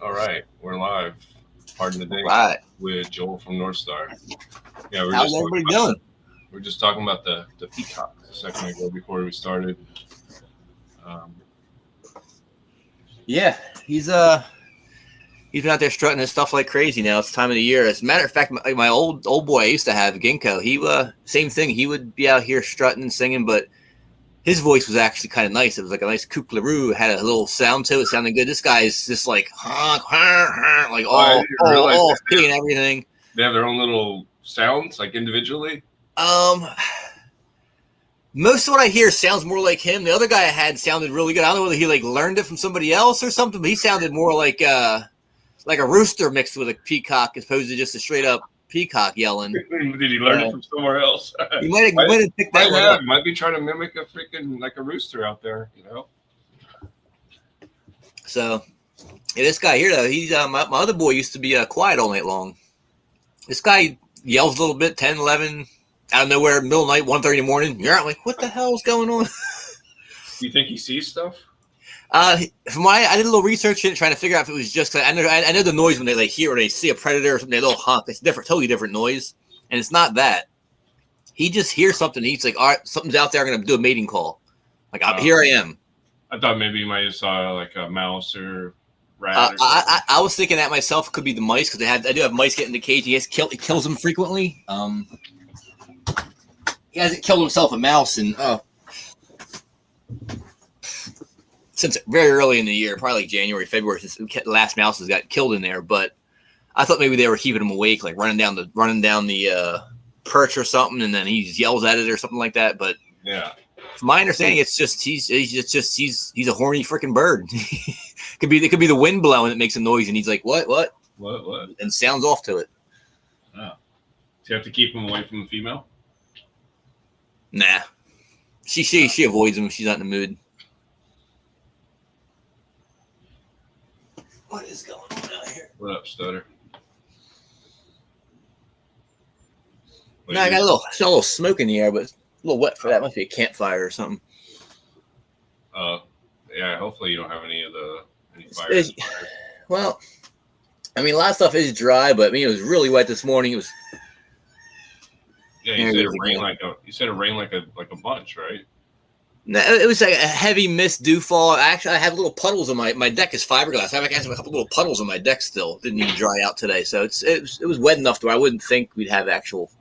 All right, we're live. Pardon the Dank Right. with Joel from NorStar. Yeah, How's everybody doing? we're just talking about the peacock a second ago before we started. Um, Yeah, he's been out there strutting his stuff like crazy now. It's time of the year. As a matter of fact, my old boy I used to have, Ginkgo, he same thing. He would be out here strutting, singing, but his voice was actually kind of nice. It was like a nice kookaroo. It had a little sound to it, sounding good. This guy's just like honk, honk, honk, like I didn't realize all key and everything. they have their own little sounds, like individually. Um, Most of what I hear sounds more like him. The other guy I had sounded really good. I don't know whether he like learned it from somebody else or something, but he sounded more like a rooster mixed with a peacock as opposed to just a straight up peacock yelling. Did he learn it from somewhere else? You might have picked that one up. Might be trying to mimic a freaking like a rooster out there, you know. So, yeah, this guy here though, he's my other boy used to be quiet all night long. This guy yells a little bit, 10, 11, out of nowhere, middle of the night, 1:30 in the morning. You're like, what the hell is going on? Do you think he sees stuff? From what I did a little research in it, trying to figure out if it was just because I know the noise when they like hear or they see a predator or something, they little honk. It's different, totally different noise, and it's not that. He just hears something. He's like, all right, something's out there. I'm gonna do a mating call. Like here I am. I thought maybe you might have saw like a mouse or rat. I was thinking that myself. Could be the mice because I do have mice get in the cage. He kills them frequently. He hasn't killed himself a mouse in since very early in the year, probably like January, February, since the last mouse has got killed in there. But I thought maybe they were keeping him awake, like running down the perch or something, and then he just yells at it or something like that. But yeah, from my understanding, it's just he's a horny freaking bird. It could be the wind blowing that makes a noise, and he's like, what, and sounds off to it. Oh. Do you have to keep him away from the female? Nah, she avoids him if she's not in the mood. What is going on out here? What up, Stutter? No, I got a little smoke in the air, but it's a little wet for that. Must be a campfire or something. Yeah. Hopefully you don't have any fires. Well, I mean, a lot of stuff is dry, but I mean, it was really wet this morning. It was. Yeah, you said it rained like a bunch, right? No, it was like a heavy mist dew fall. Actually, I have little puddles on my deck is fiberglass. I have a couple little puddles on my deck still. Didn't even dry out today, so it was wet enough to where I wouldn't think we'd have actual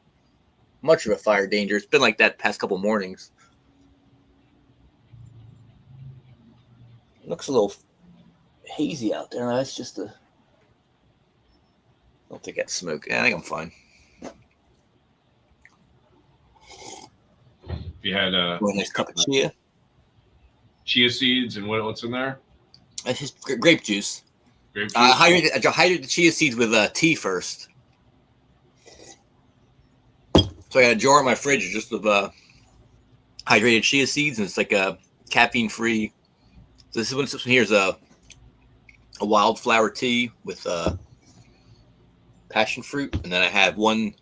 much of a fire danger. It's been like that past couple mornings. It looks a little hazy out there. That's just I don't think that's smoke. Yeah, I think I'm fine. You had a nice cup of chia seeds, and what's in there? It's just grape juice. Grape juice. I hydrate the chia seeds with tea first. So I got a jar in my fridge just with hydrated chia seeds, and it's like a caffeine free. So this one here is a wildflower tea with passion fruit, and then I have one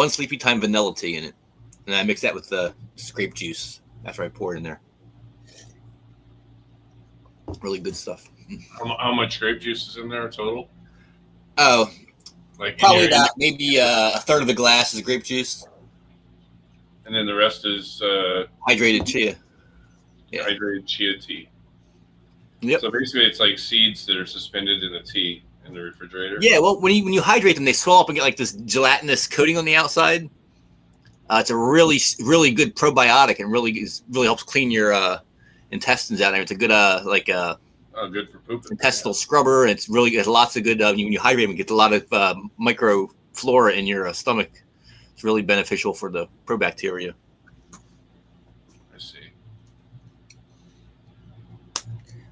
Sleepy Time vanilla tea in it. And I mix that with the grape juice after I pour it in there. Really good stuff. How much grape juice is in there total? Oh, like probably about maybe a third of the glass is grape juice. And then the rest is hydrated chia. Yeah. Hydrated chia tea. Yep. So basically it's like seeds that are suspended in the tea in the refrigerator. Yeah, well when you hydrate them, they swell up and get like this gelatinous coating on the outside. It's a really, really good probiotic and really helps clean your intestines out there. It's a good good for poop. Intestinal scrubber. And it's really has lots of good. When you hydrate them, you get a lot of microflora in your stomach. It's really beneficial for the probacteria. I see.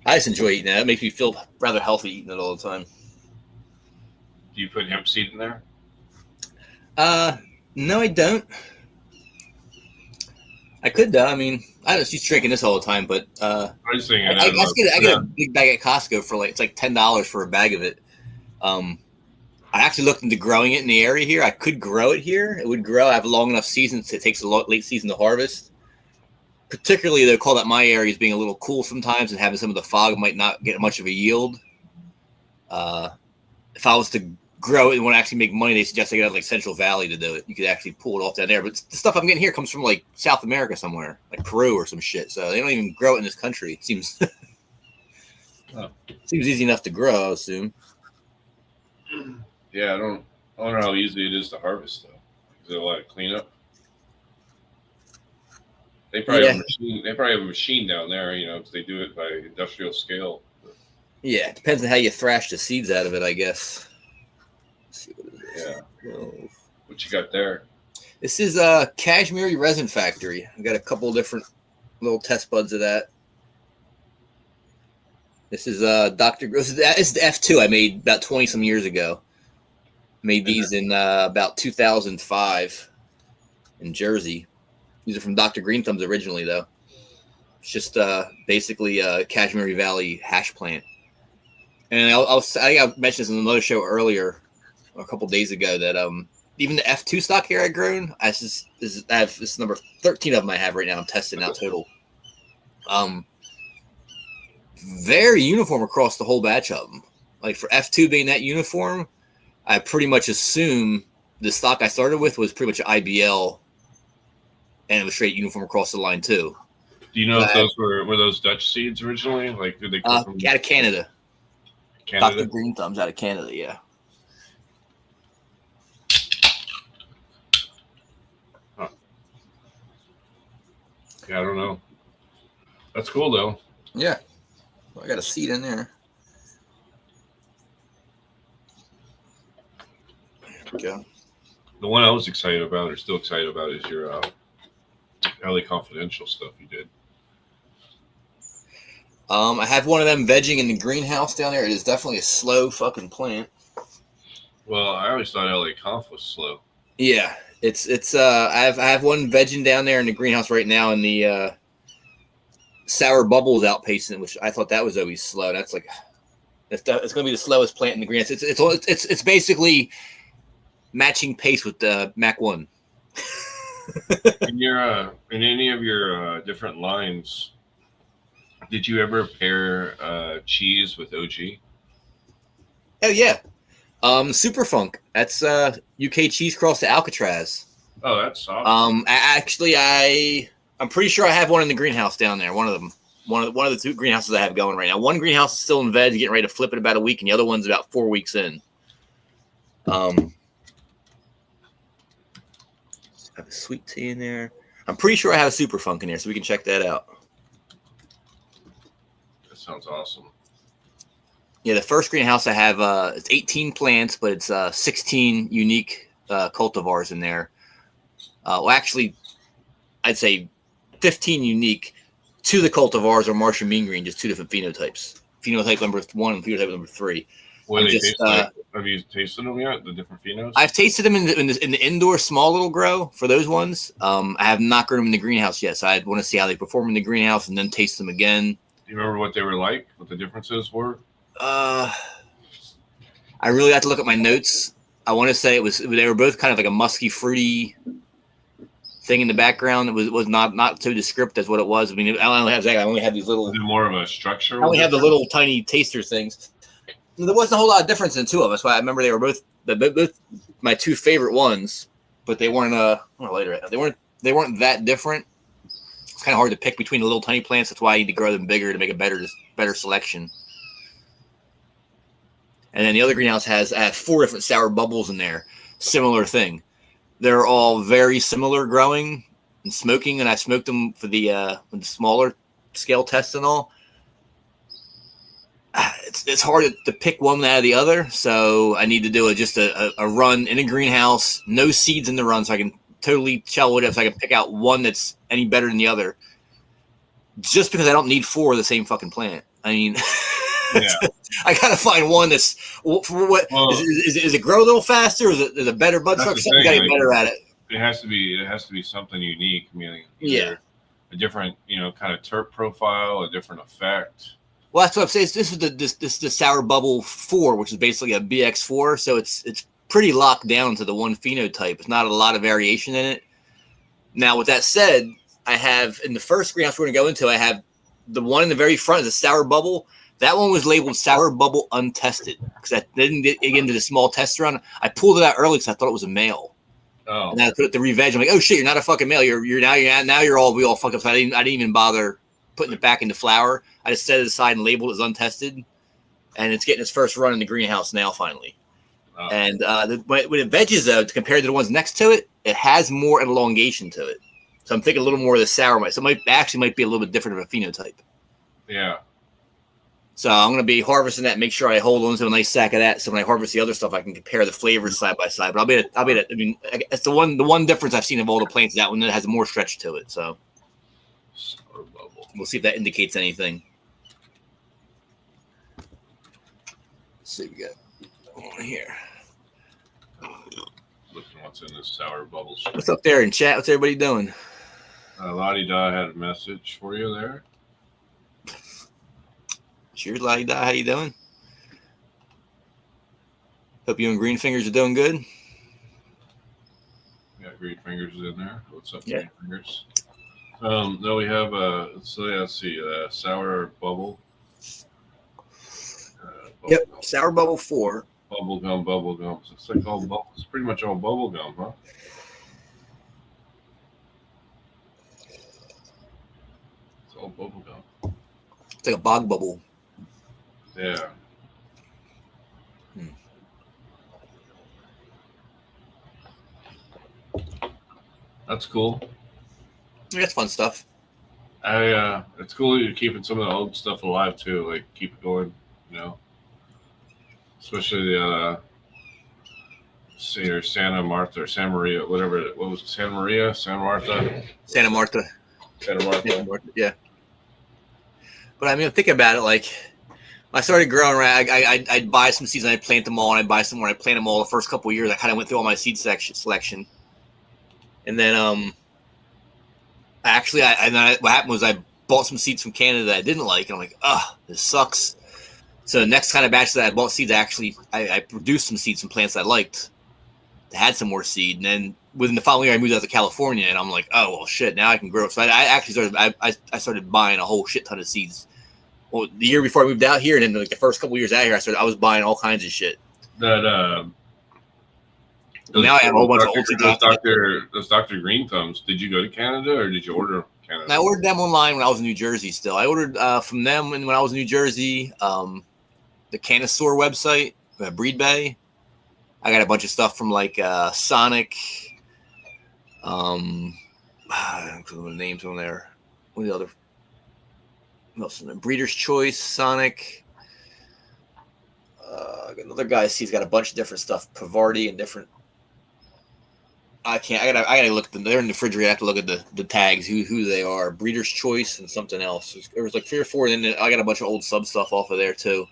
I just enjoy eating that. It makes me feel rather healthy eating it all the time. Do you put hemp seed in there? No, I don't. I could though. I mean, I just drinking this all the time, but I get a big bag at Costco for it's like $10 for a bag of it. I actually looked into growing it in the area here. I could grow it here. It would grow. I have a long enough season. So it takes a late season to harvest. particularly they'll call that my area is being a little cool sometimes, and having some of the fog might not get much of a yield. If I was to grow it and want to actually make money, they suggest I get out like Central Valley to do it. You could actually pull it off down there. But the stuff I'm getting here comes from like South America somewhere, like Peru or some shit. So they don't even grow it in this country. It seems seems easy enough to grow, I assume. Yeah, I don't know how easy it is to harvest though. Is there a lot of cleanup? They probably have a machine. They probably have a machine down there, because they do it by industrial scale. Yeah, it depends on how you thrash the seeds out of it, I guess. Let's see what it is. Yeah. What you got there? This is Kashmiri Resin Factory. I've got a couple different little test buds of that. This is This is the F2 I made about 20 some years ago. Made these in about 2005 in Jersey. These are from Dr. Green Thumbs originally, though. It's just basically a Kashmiri Valley hash plant. And I think I mentioned this in another show earlier, a couple days ago, that even the F2 stock here I've grown, I have this number 13 of them I have right now. I'm testing out total. Very uniform across the whole batch of them. Like for F2 being that uniform, I pretty much assume the stock I started with was pretty much IBL, and it was straight uniform across the line too. Do you know if those were those Dutch seeds originally? Like, did they come from out of Canada? Canada? Dr. Green Thumbs out of Canada, yeah. Huh. Yeah, I don't know. That's cool though. Yeah, well, I got a seed in there. There we go. The one I was excited about, or still excited about, is your LA Confidential stuff you did. I have one of them vegging in the greenhouse down there. It is definitely a slow fucking plant. Well, I always thought LA Conf was slow. Yeah, it's I have one vegging down there in the greenhouse right now in the sour bubbles outpacing, which I thought that was always slow. That's like it's going to be the slowest plant in the greenhouse. It's basically matching pace with the Mac 1. In any of your different lines, did you ever pair cheese with OG? Oh yeah, Super Funk. That's UK cheese cross to Alcatraz. Oh, that's awesome. I'm pretty sure I have one in the greenhouse down there. One of them. One of the two greenhouses I have going right now. One greenhouse is still in veg, getting ready to flip it about a week, and the other one's about 4 weeks in. I have a sweet tea in there. I'm pretty sure I have a Super Funk in there, so we can check that out. That sounds awesome. Yeah, the first greenhouse I have, it's 18 plants, but it's 16 unique cultivars in there. Well, actually, I'd say 15 unique. 2 of the cultivars are Martian Mean Green, just 2 different phenotypes. Phenotype number 1 and phenotype number 3. What do they taste like? Have you tasted them yet? The different phenos? I've tasted them in the indoor small little grow for those ones. I have not grown them in the greenhouse yet, so I want to see how they perform in the greenhouse and then taste them again. Do you remember what they were like? What the differences were? I really have to look at my notes. I want to say they were both kind of like a musky, fruity thing in the background. It was not so descriptive as what it was. I mean, I only have these little. Was it more of a structure? I only have the little tiny taster things. There wasn't a whole lot of difference in the two of us. So I remember they were both my 2 favorite ones, but they weren't. They weren't that different. It's kind of hard to pick between the little tiny plants. That's why I need to grow them bigger to make a better selection. And then the other greenhouse I have 4 different sour bubbles in there. Similar thing. They're all very similar growing and smoking, and I smoked them for the smaller scale tests and all. It's hard to pick one out of the other, so I need to do just a run in a greenhouse, no seeds in the run, so I can totally shell it up, so I can pick out one that's any better than the other. Just because I don't need 4 of the same fucking plant. I mean, yeah. I gotta find one that's for what is it grow a little faster? Is it better bud structure? You gotta get better at it. It has to be something unique. I mean, a different kind of terp profile, a different effect. Well, that's what I'm saying. This is the Sour Bubble 4, which is basically a BX4. So it's pretty locked down to the one phenotype. It's not a lot of variation in it. Now, with that said, I have in the first greenhouse we're going to go into, I have the one in the very front is a sour bubble. That one was labeled sour bubble untested because I didn't get into the small test run. I pulled it out early because I thought it was a male. Oh. And then I put it to re-veg. I'm like, oh shit, you're not a fucking male. Now you're all fucked up. So I didn't even bother putting it back into flower. I just set it aside and labeled it as untested. And it's getting its first run in the greenhouse now finally. Oh. And when it veggies though, compared to the ones next to it, it has more elongation to it. So I'm thinking a little more of the sour mice. So it might be a little bit different of a phenotype. Yeah. So I'm going to be harvesting that. Make sure I hold on to a nice sack of that. So when I harvest the other stuff, I can compare the flavors side by side. But I mean, it's the one difference I've seen of all the plants. That one that has more stretch to it. So Sour bubble. we'll see if that indicates anything. Let's see what we got on here. Looking what's in this sour bubble. What's up there in chat? What's everybody doing? Lottie Da had a message for you there. Cheers, Lottie Da. How you doing? Hope you and Green Fingers are doing good. Got Green Fingers in there. What's up, Yeah. Green Fingers? No, we have let's see, sour bubble. Yep, sour bubble 4. Bubble gum. So it's like all bubble. It's pretty much all bubble gum, huh? It's all bubble gum. It's like a bog bubble. Yeah. That's cool. Yeah, that's fun stuff. It's cool you're keeping some of the old stuff alive too. Like keep it going, you know. Especially the Santa Martha or Santa Maria, whatever. What was it? Santa Maria, Santa Martha, Santa Martha. Santa Martha. Yeah. But I mean, think about it. Like, when I started growing, right? I'd buy some seeds and I'd plant them all, and I'd buy some more. I'd plant them all the first couple of years. I kind of went through all my seed selection, and then what happened was I bought some seeds from Canada that I didn't like, and I'm like, this sucks. So the next kind of batch that I bought seeds, I produced some seeds from plants I liked that had some more seed, and then within the following year I moved out to California, and I'm like, oh well, shit, now I can grow. So I started buying a whole shit ton of seeds. Well, the year before I moved out here, and then like the first couple of years out here, I was buying all kinds of shit. That now I have a whole bunch of old seeds. Those Dr. Green Thumbs. Did you go to Canada or did you order Canada? I ordered them online when I was in New Jersey. Still, I ordered from them when I was in New Jersey. The Canisaur website, Breed Bay. I got a bunch of stuff from like Sonic. The names on there. What are the other? What else in there? Breeder's Choice, Sonic. Another guy he's got a bunch of different stuff, Pavardi and different. I gotta look at them. They're in the refrigerator. I have to look at the tags, who they are. Breeder's Choice and something else. There was like 3 or 4, and then I got a bunch of old sub stuff off of there too.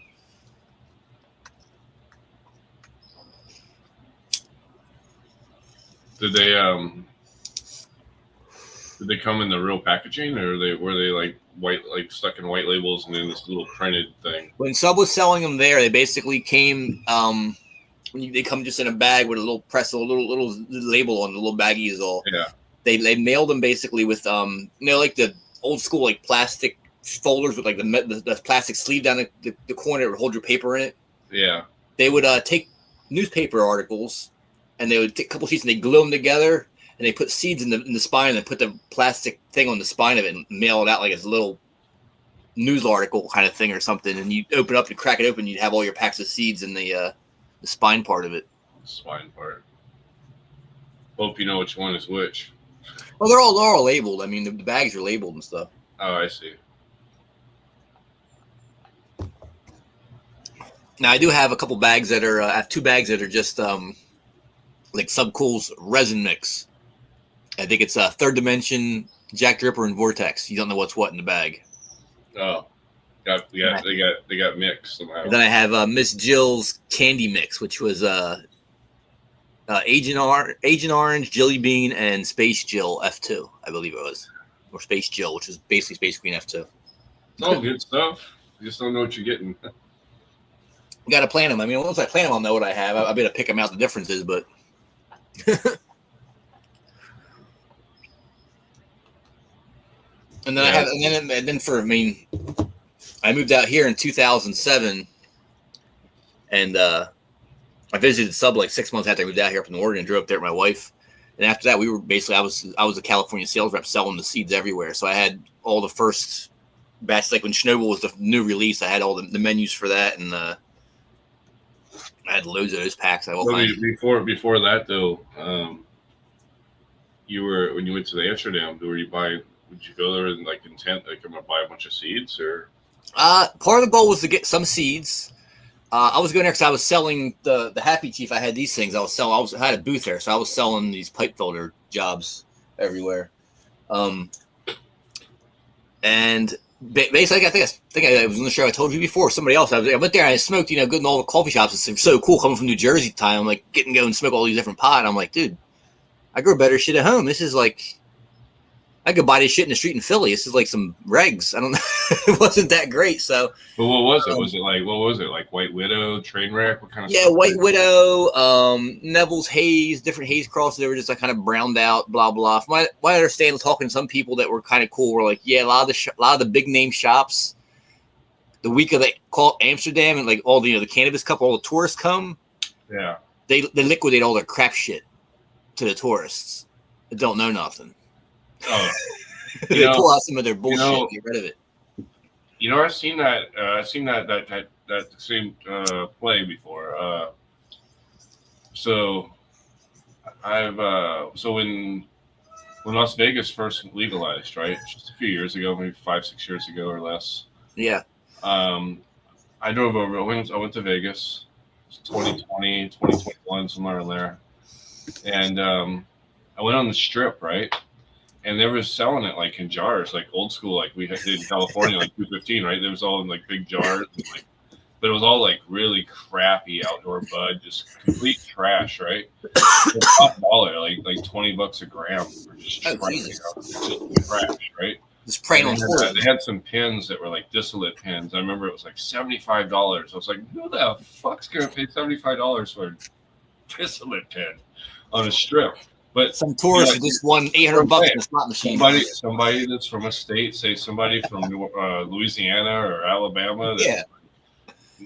Did they come in the real packaging, or were they like white, like stuck in white labels and then this little printed thing? When Sub was selling them there, they basically came. They come just in a bag with a little little label on the little baggie is all. Yeah. They mailed them basically with like the old school like plastic folders with like the plastic sleeve down the corner that would hold your paper in it. Yeah. They would take newspaper articles and they would take a couple sheets and they glue them together and they put seeds in the spine and they put the plastic thing on the spine of it and mail it out like it's a little news article kind of thing or something. And you open up and crack it open, you'd have all your packs of seeds in the spine part of it. The spine part. Hope you know which one is which. Well, they're all labeled. I mean, the bags are labeled and stuff. Oh, I see. Now I do have a couple bags that are. I have 2 bags that are just like Subcool's resin mix. I think it's Third Dimension, Jack Dripper, and Vortex. You don't know what's what in the bag. Oh, they got mixed somehow. And then I have Miss Jill's candy mix, which was Agent Orange, Jilly Bean, and Space Jill F2, I believe it was, or Space Jill, which is basically Space Queen F2. Oh, good stuff. You just don't know what you're getting. You got to plan them. I mean, once I plan them, I'll know what I have. I'll be able to pick them out the differences, but. And then I moved out here in 2007, and I visited Sub like 6 months after I moved out here up in Oregon. Drove up there with my wife, and after that, we were basically I was a California sales rep selling the seeds everywhere. So I had all the first batch, like when Chernobyl was the new release. I had all the menus for that, and I had loads of those packs. Before that though, you were when you went to the Amsterdam. Would you go there and like intent like I'm gonna buy a bunch of seeds or? Part of the goal was to get some seeds. I was going there because I was selling the Happy Chief. I had these things. I had a booth there, so I was selling these pipe filter jobs everywhere. And basically, I think I was on the show. I told you before. Somebody else. I went there and I smoked. Good in all the coffee shops. It's so cool coming from New Jersey. Time I'm like getting go and smoke all these different pot. And I'm like, dude, I grow better shit at home. This is like, I could buy this shit in the street in Philly. This is like some regs. I don't know. It wasn't that great. So, but what was it? What was it like? White Widow, Trainwreck? What kind of? Yeah, White Widow, Neville's Haze, different haze crosses. They were just like kind of browned out, blah blah. From what I understand, talking to some people that were kind of cool, were like, yeah, a lot of the big name shops, the week of call Amsterdam and like all the the Cannabis Cup, all the tourists come. Yeah, they liquidate all their crap shit to the tourists that don't know nothing. Oh, they pull out some of their bullshit and get rid of it. I've seen that. That same play before. So when Las Vegas first legalized, right, just a few years ago, maybe 5-6 years ago or less. Yeah. I drove over. I went to Vegas, 2020, 2021, somewhere in there, and I went on the Strip, right. And they were selling it like in jars, like old school, like we did in California, like 215, right? It was all in like big jars, and, like, but it was all like really crappy outdoor bud, just complete trash, right? Top dollar, like $20 a gram for just trash, right? Just praying on they had some pins that were like distillate pins. I remember it was like $75. I was like, who the fuck's gonna pay $75 for a distillate pin on a Strip? But some tourist just won $800 in a slot machine. Somebody that's from a state, say somebody from Louisiana or Alabama, that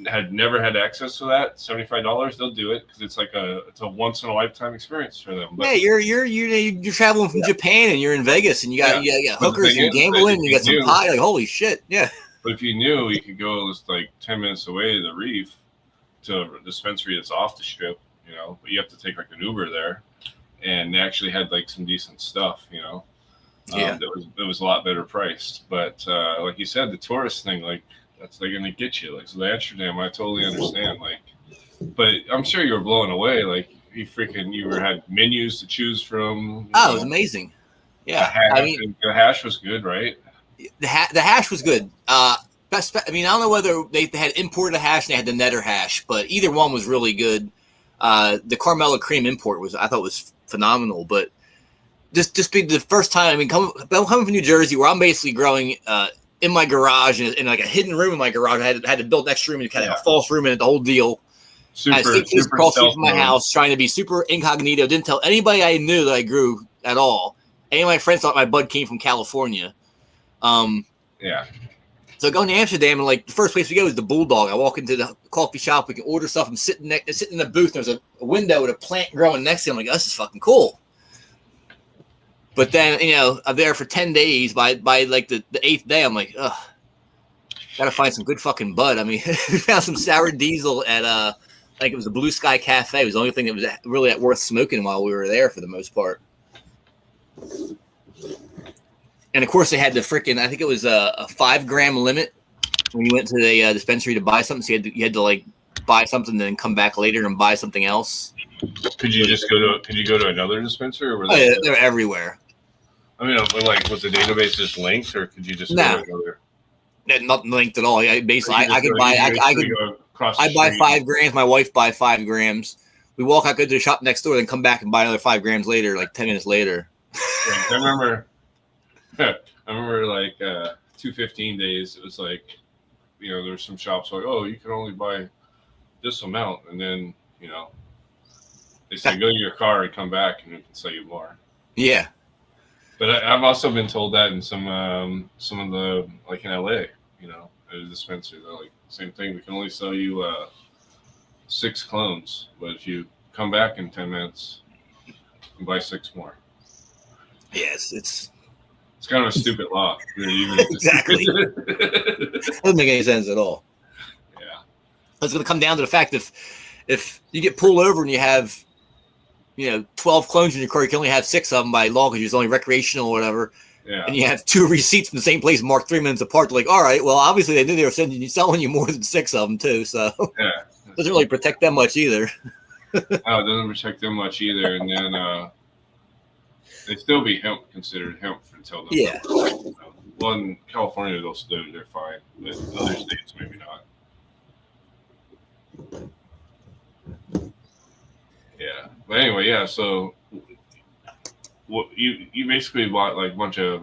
had never had access to that, $75, they'll do it because it's like it's a once in a lifetime experience for them. But, yeah, you're traveling from Japan and you're in Vegas and you got hookers and gambling and you got some pie. Like holy shit, yeah. But if you knew, you could go just like 10 minutes away to the Reef, to a dispensary that's off the Strip, but you have to take like an Uber there. And they actually had like some decent stuff, that was a lot better priced. But like you said, the tourist thing, like they're gonna get you. Like so the Amsterdam, I totally understand. Like, but I'm sure you were blown away. Like you had menus to choose from. Oh, it was amazing. Yeah, the hash was good, right? The hash was good. I don't know whether they had imported a hash and they had the netter hash, but either one was really good. The Carmela cream import I thought was phenomenal, but just be the first time. Coming from New Jersey, where I'm basically growing in my garage in like a hidden room in my garage. I had to build an extra room and kind of a false room in it, the whole deal. Super across from my house, trying to be super incognito. Didn't tell anybody I knew that I grew at all. Any of my friends thought my bud came from California. So going to Amsterdam, and like the first place we go is the Bulldog. I walk into the coffee shop, we can order stuff. I'm sitting in the booth. There's a window with a plant growing next to it. I'm like, oh, this is fucking cool. But then I'm there for 10 days. By like the 8th day, I'm like, ugh, gotta find some good fucking bud. I mean, we found some sour diesel at like it was the Blue Sky Cafe. It was the only thing that was really worth smoking while we were there for the most part. And of course, they had the freaking, I think it was a 5-gram limit when you went to the dispensary to buy something. So you had to like buy something, then come back later and buy something else. Could you go to another dispensary? Or they're everywhere. I mean, like, was the database just linked, or could you just go to another? Not linked at all. I buy 5 grams. My wife buy 5 grams. We walk out, go to the shop next door, then come back and buy another 5 grams later, like 10 minutes later. I remember like 215 days. It was like, there were some shops like, oh, you can only buy this amount, and then they say go to your car and come back, and we can sell you more. Yeah, But I've also been told that in some of the like in LA, at a dispensary, they're like same thing. We can only sell you 6 clones, but if you come back in 10 minutes, you can buy 6 more. Yes, it's kind of a stupid law. exactly doesn't make any sense at all. Yeah, it's going to come down to the fact if you get pulled over and you have 12 clones in your car, you can only have 6 of them by law because it's only recreational or whatever. Yeah. And you have 2 receipts from the same place marked 3 minutes apart. They're like, all right, well, obviously they knew they were selling you more than 6 of them too. So yeah, doesn't really protect them much either. No, it doesn't protect them much either. And then they still be considered hemp until the Yeah. Well, in California they're fine, but other states maybe not. Yeah, but anyway, yeah. So, what you basically bought like a bunch of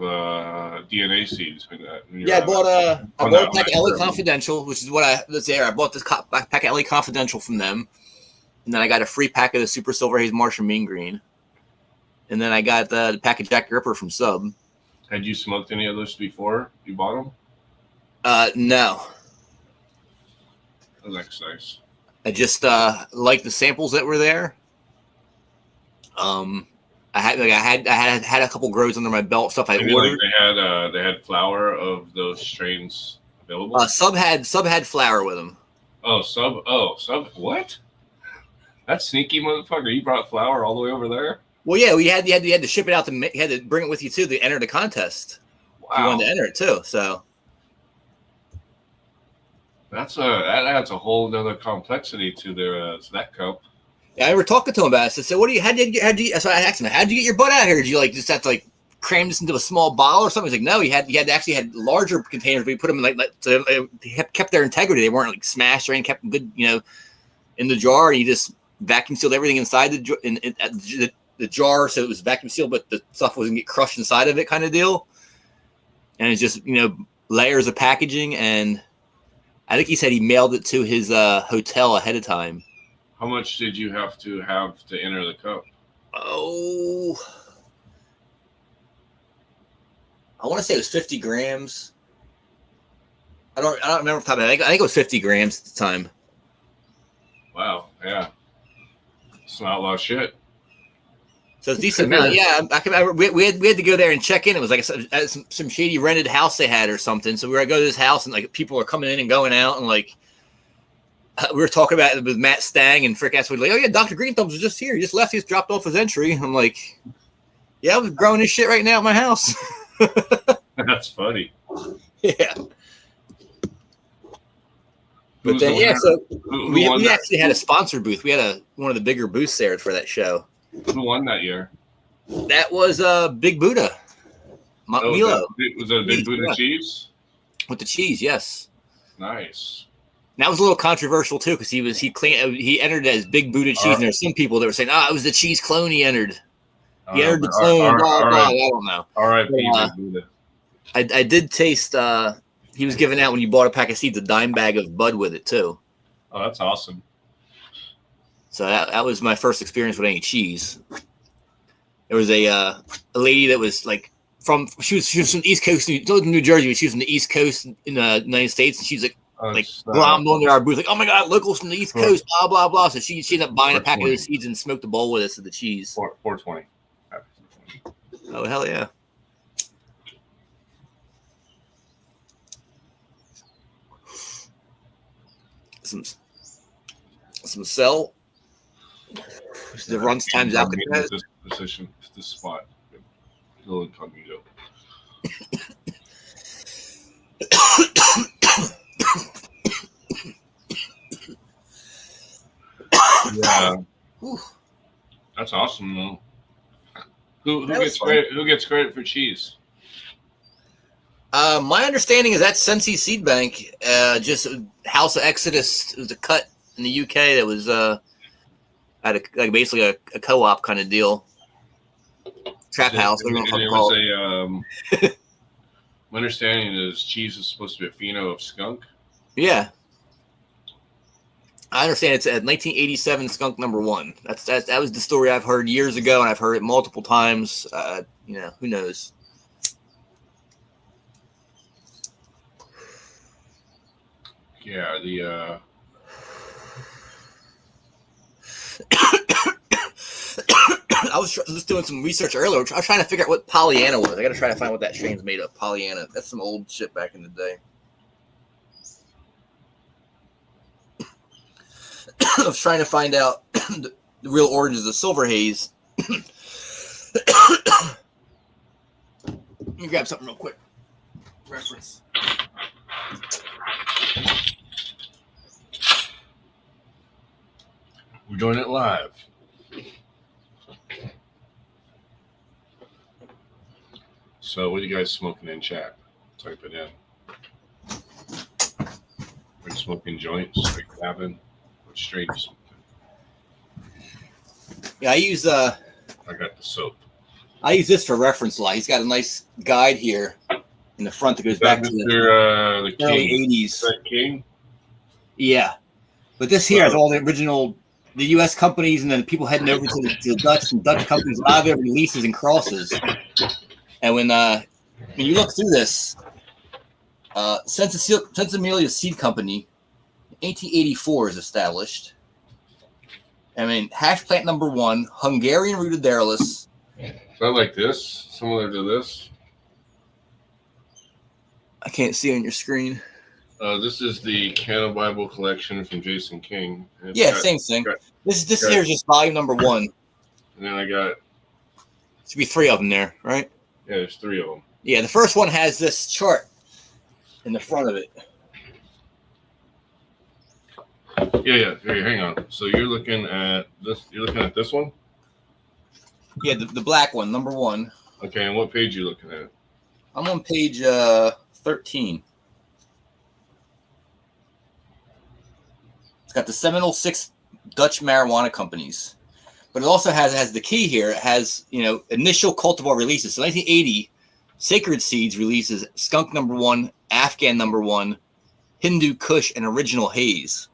DNA seeds. Yeah, I bought a pack of LA Confidential, which is what I bought this pack of LA Confidential from them, and then I got a free pack of the Super Silver Haze Martian Mean Green, and then I got the pack of Jack Ripper from Sub. Had you smoked any of those before you bought them? No. That's nice. I just liked the samples that were there. I had a couple grows under my belt, stuff I ordered. Like they had flower of those strains available. Sub had flower with them. Sub. What? That sneaky motherfucker! You brought flower all the way over there. Well, yeah, you had to ship it out you had to bring it with you too to enter the contest. Wow. You wanted to enter it too, so. That adds a whole other complexity to that cup. Yeah, I were talking to him about it. So I said, so I asked him, how'd you get your butt out here? Did you just have to cram this into a small bottle or something? He's like, no, he had larger containers, but he put them in so they kept their integrity. They weren't smashed or anything, kept them good, in the jar. And he just vacuum sealed everything inside the jar. So it was vacuum sealed, but the stuff wasn't get crushed inside of it kind of deal. And it's just, layers of packaging. And I think he said he mailed it to his hotel ahead of time. How much did you have to enter the cup? Oh, I want to say it was 50 grams. I don't remember off the top of my head. I think it was 50 grams at the time. Wow, yeah. It's not a lot of shit. So it's a decent amount. Yeah, we had to go there and check in. It was like some shady rented house they had or something. So we were to go to this house and people are coming in and going out and we were talking about it with Matt Stang and Frick asked me oh yeah, Dr. Green Thumbs was just here. He just left. He just dropped off his entry. I'm like, yeah, I was growing this shit right now at my house. That's funny. Yeah. But then so we actually had a sponsor booth. We had one of the bigger booths there for that show. Who won that year? That was Big Buddha. Milo. Was that a Big Buddha cheese? With the cheese, yes. Nice. And that was a little controversial too because he entered as Big Buddha cheese, and there were some people that were saying, it was the cheese clone he entered. He entered the clone, blah, blah. I don't know. All right, Big Buddha. I did taste. He was giving out when you bought a pack of seeds a dime bag of bud with it too. Oh, that's awesome. So that was my first experience with any cheese. There was a lady that was she was from the East Coast, New Jersey, but she was from the East Coast in the United States, and she's glommed onto our booth, oh my god, locals from the East Coast, blah blah blah. So she ended up buying a pack of those seeds and smoked a bowl with us of the cheese. 420. Oh hell yeah! Some cell. The runs times out. This spot. Still incognito. Yeah. That's awesome though. Who gets credit for cheese? My understanding is that Sensi Seed Bank, just House of Exodus. It was a cut in the UK that was at basically a co-op kind of deal. Trap house. My understanding is cheese is supposed to be a pheno of skunk. Yeah. I understand it's a 1987 skunk number one. That was the story I've heard years ago, and I've heard it multiple times. Who knows? Yeah, the I was just doing some research earlier. I was trying to figure out what Pollyanna was. I got to try to find what that strain's made of. Pollyanna. That's some old shit back in the day. I was trying to find out the real origins of Silver Haze. Let me grab something real quick. Reference. we're doing it live. So, what are you guys smoking in chat? Type it in. Are you smoking joints? Are you dabbing? What strain you smoking? Yeah, I got the soap. I use this for reference a lot. He's got a nice guide here in the front that goes back to the early King? 80s. Is that King? Yeah. But this here has all the original, the U.S. companies, and then people heading over to the Dutch and Dutch companies, a lot of their releases and crosses. And when you look through this, Sensimilia Seed Company, 1884 is established. I mean, hash plant number one, Hungarian ruderalis. Is that like this? Similar to this? I can't see on your screen. This is the Canon Bible collection from Jason King. Same thing. This here is just volume number one. And then I got... Should be three of them there, right? Yeah, there's three of them. Yeah, the first one has this chart in the front of it. Yeah. Here, hang on. So you're looking at this. You're looking at this one. Yeah, the black one, number one. Okay, and what page are you looking at? I'm on page 13. It's got the Seminole 6 Dutch marijuana companies, but it also has the key here. It has initial cultivar releases. So 1980, Sacred Seeds releases Skunk number one, Afghan number one, Hindu Kush, and Original Haze.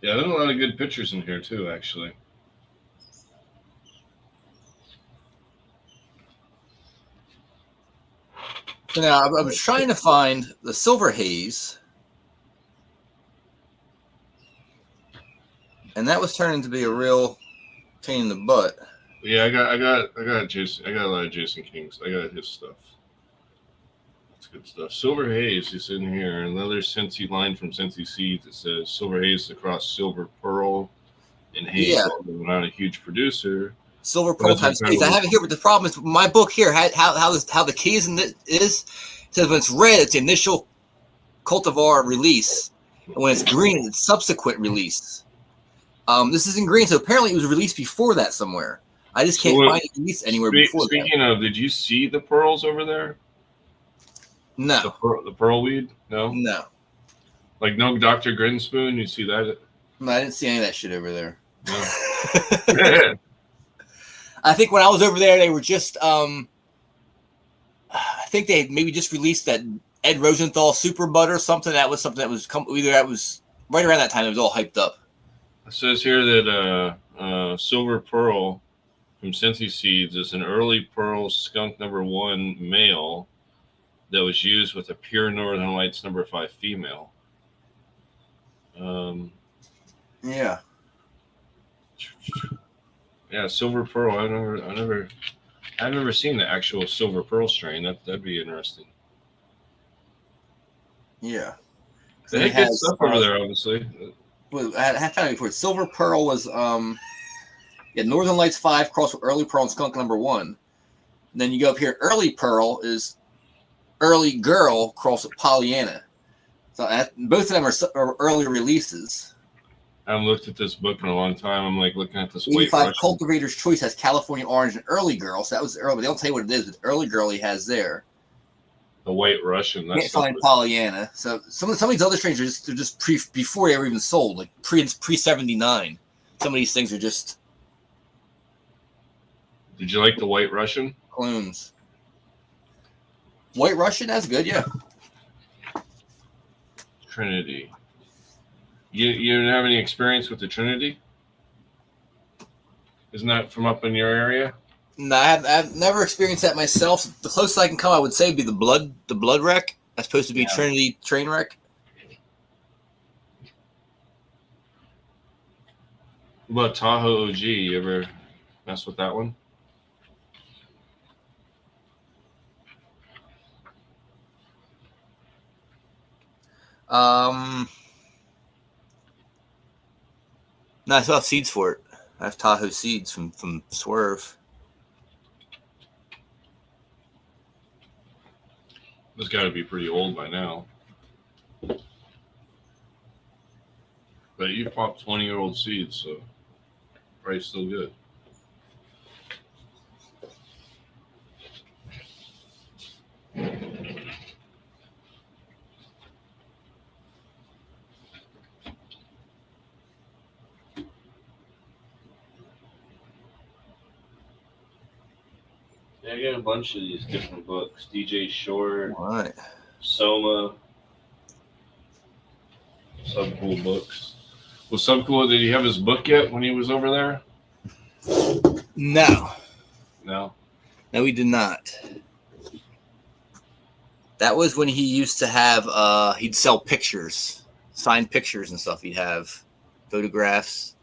Yeah, there's a lot of good pictures in here too, actually. So now I was trying to find the Silver Haze, and that was turning to be a real pain in the butt. Yeah, I got Jason. I got a lot of Jason King's. I got his stuff. That's good stuff. Silver Haze is in here. Another Scentsy line from Scentsy Seeds. It says Silver Haze across Silver Pearl and Haze. Yeah. Although not a huge producer. Silver Pearl times Haze. I have it here, but the problem is my book here. How the key is in it is. It says when it's red, it's the initial cultivar release, and when it's green, it's subsequent release. This is in green, so apparently it was released before that somewhere. I just can't find it released anywhere before that. Speaking of, did you see the pearls over there? No. The pearl weed? No? No. Like no Dr. Grinspoon? You see that? No, I didn't see any of that shit over there. No. I think when I was over there, they were just, I think they had maybe just released that Ed Rosenthal Super Bud or something. That was something that was either that was right around that time. It was all hyped up. It says here that Silver Pearl from Scentsy Seeds is an early pearl skunk number one male that was used with a pure Northern Lights number 5 female. Yeah. Yeah, Silver Pearl. I've never seen the actual Silver Pearl strain. That'd be interesting. Yeah. They had good stuff over there, obviously. Well, I had found it before. Silver Pearl was Northern Lights 5 crossed with Early Pearl and Skunk number 1. And then you go up here. Early Pearl is Early Girl crossed with Pollyanna. So both of them are early releases. I haven't looked at this book in a long time. I'm like looking at this. 85 Cultivator's Choice has California Orange and Early Girl. So that was early. They don't tell you what it is, but Early Girl he has there. The White Russian. That's can't find Pollyanna. So some of these other strains are just before they were even sold, like pre 79. Some of these things are just. Did you like the White Russian? Clones. White Russian, that's good, yeah. Trinity. You didn't have any experience with the Trinity? Isn't that from up in your area? No, I've never experienced that myself. The closest I can come, I would say, would be the blood wreck. That's supposed to be Trinity train wreck. What about Tahoe OG? You ever mess with that one? No, I still have seeds for it. I have Tahoe seeds from Swerve. It's got to be pretty old by now. But you popped 20-year-old seeds, so probably still good. Yeah, I got a bunch of these different books. DJ Short, Right. Soma, Subcool books. Was Subcool, did he have his book yet when he was over there? No. No? No, he did not. That was when he used to have, he'd sell pictures, signed pictures and stuff. He'd have photographs.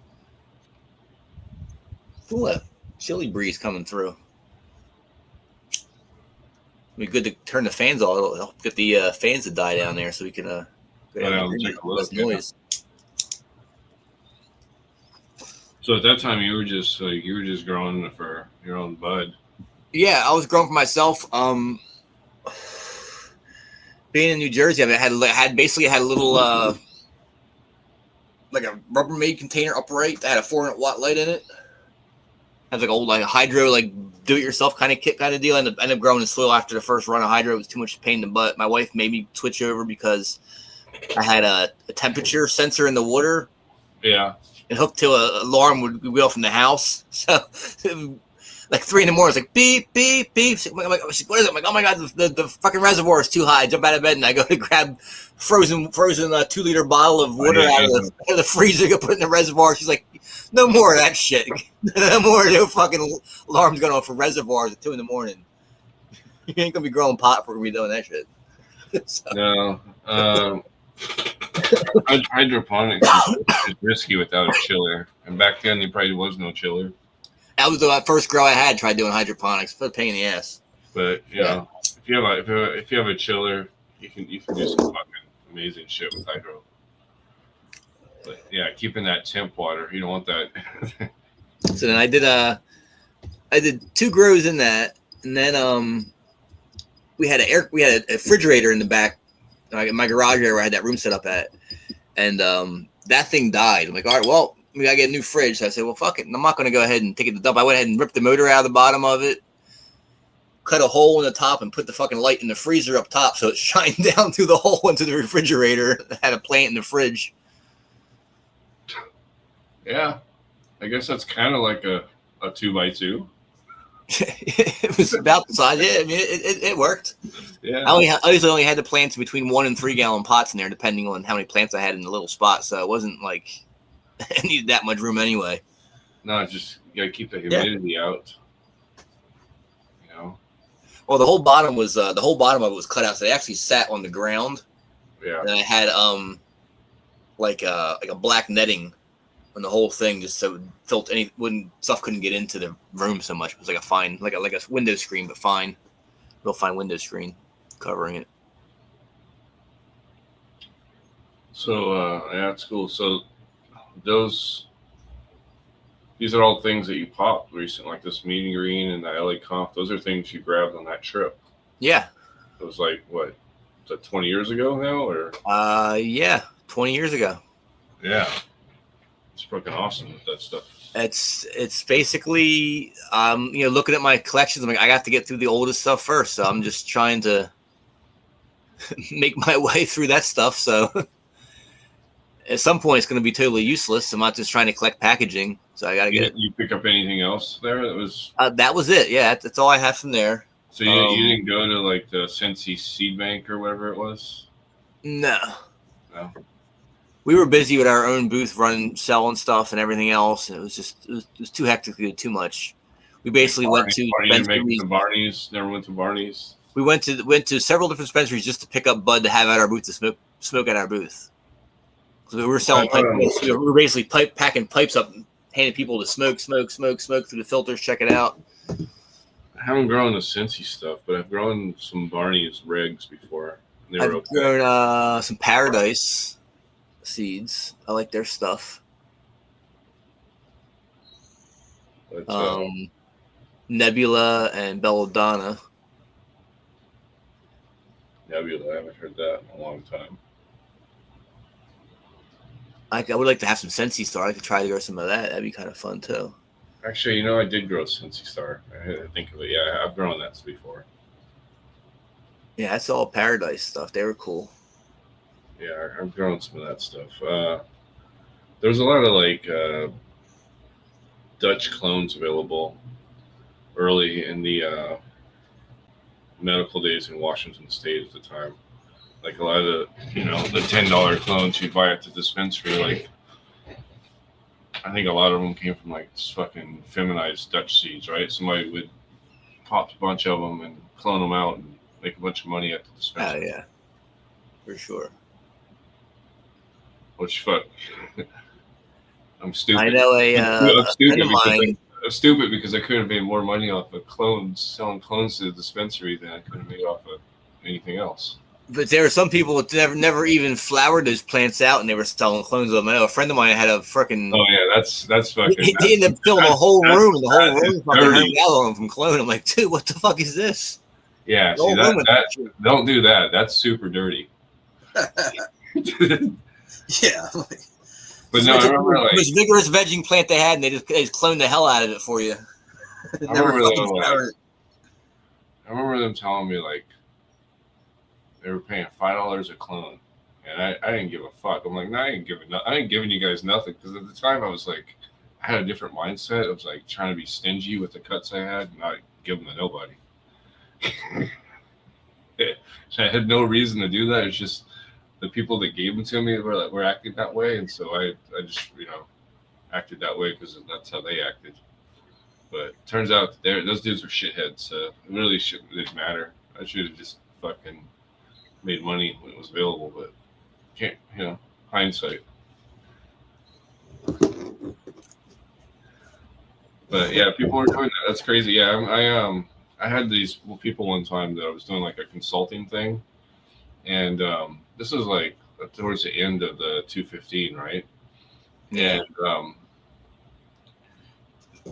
Ooh, a chilly breeze coming through. It'd be good to turn the fans off. It'll get the fans to die down there so we can go down and take a look, less noise. So at that time, you were just growing for your own bud. Yeah, I was growing for myself. Being in New Jersey, I mean, I had a little like a Rubbermaid container upright that had a 400-watt light in it. Has like old a hydro do-it-yourself kind of kit kind of deal. I ended up growing in soil after the first run of hydro. It was too much pain in the butt. My wife made me switch over because I had a temperature sensor in the water. Yeah. And hooked to an alarm would go from the house. So like 3 a.m, it's like beep, beep, beep. What is it? I'm like, oh my God, the fucking reservoir is too high. I jump out of bed and I go to grab frozen 2-liter bottle of water out of the freezer, go put it in the reservoir. She's like, no more of that shit. No fucking alarms going off for reservoirs at 2 a.m. You ain't gonna be growing pot if we're gonna be doing that shit. So. No. Hydroponics is risky without a chiller. And back then, there probably was no chiller. That was the first grow I had. Tried doing hydroponics. Put a pain in the ass. But you know, if you have a chiller, you can do some fucking amazing shit with hydro. But yeah, keeping that temp water, you don't want that. So then I did 2 grows in that, and then we had a refrigerator in the back, my garage area where I had that room set up at, and that thing died. I'm like, all right, well, we gotta get a new fridge. So I said, well, fuck it. I'm not gonna go ahead and take it to dump. I went ahead and ripped the motor out of the bottom of it, cut a hole in the top, and put the fucking light in the freezer up top so it shined down through the hole into the refrigerator. I had a plant in the fridge. Yeah, I guess that's kind of like a 2x2. It was about the size. Yeah, I mean, it worked. Yeah. I usually only had the plants between 1 and 3 gallon pots in there, depending on how many plants I had in the little spot. So it wasn't like I needed that much room anyway. No, just you gotta keep the humidity out. You know. Well, the whole bottom of it was cut out, so they actually sat on the ground. Yeah. And I had like a black netting on the whole thing, just so stuff couldn't get into the room so much. It was like a fine, like a window screen, but fine, real fine window screen covering it. So yeah, that's cool. So these are all things that you popped recently, like this meeting green and the LA Conf. Those are things you grabbed on that trip. Yeah. It was like what? Is that 20 years ago now, or? Yeah, 20 years ago. Yeah. It's fucking awesome with that stuff. It's basically looking at my collections, I'm like, I got to get through the oldest stuff first, so I'm just trying to make my way through that stuff. So at some point it's going to be totally useless. I'm not just trying to collect packaging, so I got to get it. You pick up anything else there? That was it. Yeah, that's all I have from there. So you didn't go to like the Sensi Seed Bank or whatever it was? No. No. we were busy with our own booth, running, selling stuff and everything else. And it was too hectic to do too much. We basically went to dispensaries. Barney's. Never went to Barney's. We went to several different dispensaries just to pick up bud to have at our booth to smoke at our booth. So we were selling pipes. We were basically packing pipes up, and handing people to smoke through the filters, check it out. I haven't grown the Cincy stuff, but I've grown some Barney's regs before. I've grown some Paradise seeds. I like their stuff. But, Nebula and Belladonna. Nebula, I haven't heard that in a long time. I would like to have some Sensi Star. I could try to grow some of that. That'd be kind of fun too. Actually, I did grow Cincy Star. I think of it. Yeah, I've grown that before. Yeah, that's all Paradise stuff. They were cool. Yeah, I've grown some of that stuff. There was a lot of Dutch clones available early in the medical days in Washington State at the time. Like a lot of the $10 clones you'd buy at the dispensary, I think a lot of them came from fucking feminized Dutch seeds, right? Somebody would pop a bunch of them and clone them out and make a bunch of money at the dispensary. Oh yeah, for sure. Which fuck, I'm stupid. I know I'm stupid because I could have made more money off of selling clones to the dispensary than I could have made off of anything else. But there are some people that never even flowered those plants out, and they were selling clones of them. I know a friend of mine had a freaking. Oh yeah, that's fucking. He ended up filling the whole room, and the whole room fucking hung out on him from clone. I'm like, dude, what the fuck is this? Yeah, see don't do that. That's super dirty. Yeah. But no, I remember the most vigorous vegging plant they had, and they just cloned the hell out of it for you. I remember them telling me they were paying $5 a clone, and I didn't give a fuck. I'm like, no, I ain't giving you guys nothing, because at the time I was I had a different mindset. I was trying to be stingy with the cuts I had and not give them to nobody. I had no reason to do that. It's just the people that gave them to me were acting that way, and so I just acted that way because that's how they acted. But it turns out those dudes were shitheads, so it really didn't matter. I should have just fucking made money when it was available, but can't, hindsight. But yeah, people were doing that. That's crazy. Yeah, I had these people one time that I was doing a consulting thing, and this was towards the end of the 215, right? Yeah.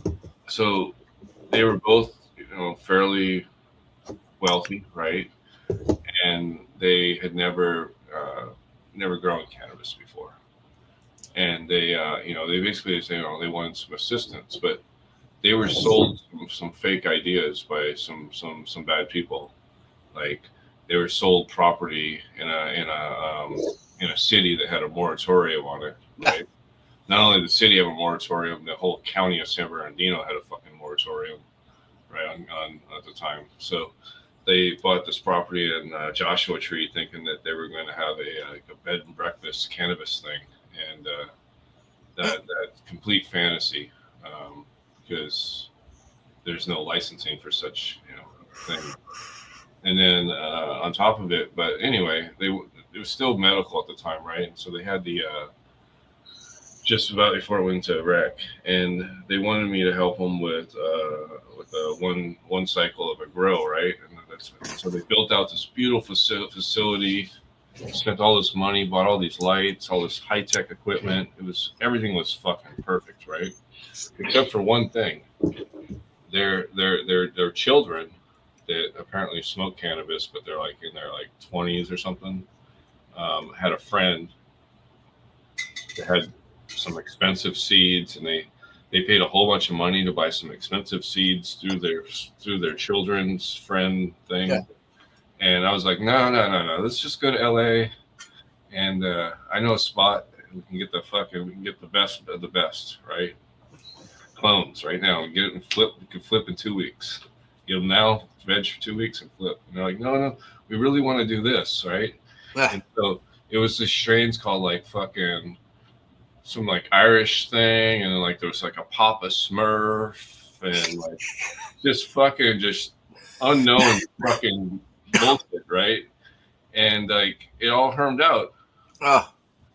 And so they were both, fairly wealthy, right? And they had never grown cannabis before, and they basically say they wanted some assistance, but they were sold some fake ideas by some bad people. They were sold property in a city that had a moratorium on it, right? Not only did the city have a moratorium, the whole county of San Bernardino had a fucking moratorium, right, on at the time. So they bought this property in Joshua Tree, thinking that they were going to have a bed and breakfast cannabis thing, and that complete fantasy, because there's no licensing for such thing. And then on top of it, but anyway, it was still medical at the time, right? And so they had the just about before it went to rec, and they wanted me to help them with one cycle of a grow, right? And so they built out this beautiful facility, spent all this money, bought all these lights, all this high tech equipment. Everything was fucking perfect, right? Except for one thing, their children that apparently smoke cannabis, but they're in their 20s or something, had a friend that had some expensive seeds, and they paid a whole bunch of money to buy some expensive seeds through their children's friend thing. Yeah. And I was like, no, let's just go to LA, and I know a spot, and we can get the best of the best, right? Clones right now, and get it and flip. We can flip in 2 weeks. Give them now, veg for 2 weeks, and flip. And they're like, no, we really want to do this, right? Yeah. And so it was this strains called like fucking some like Irish thing, and then like there was like a Papa Smurf, and like just unknown fucking bullshit, right? And like it all hermed out. Oh,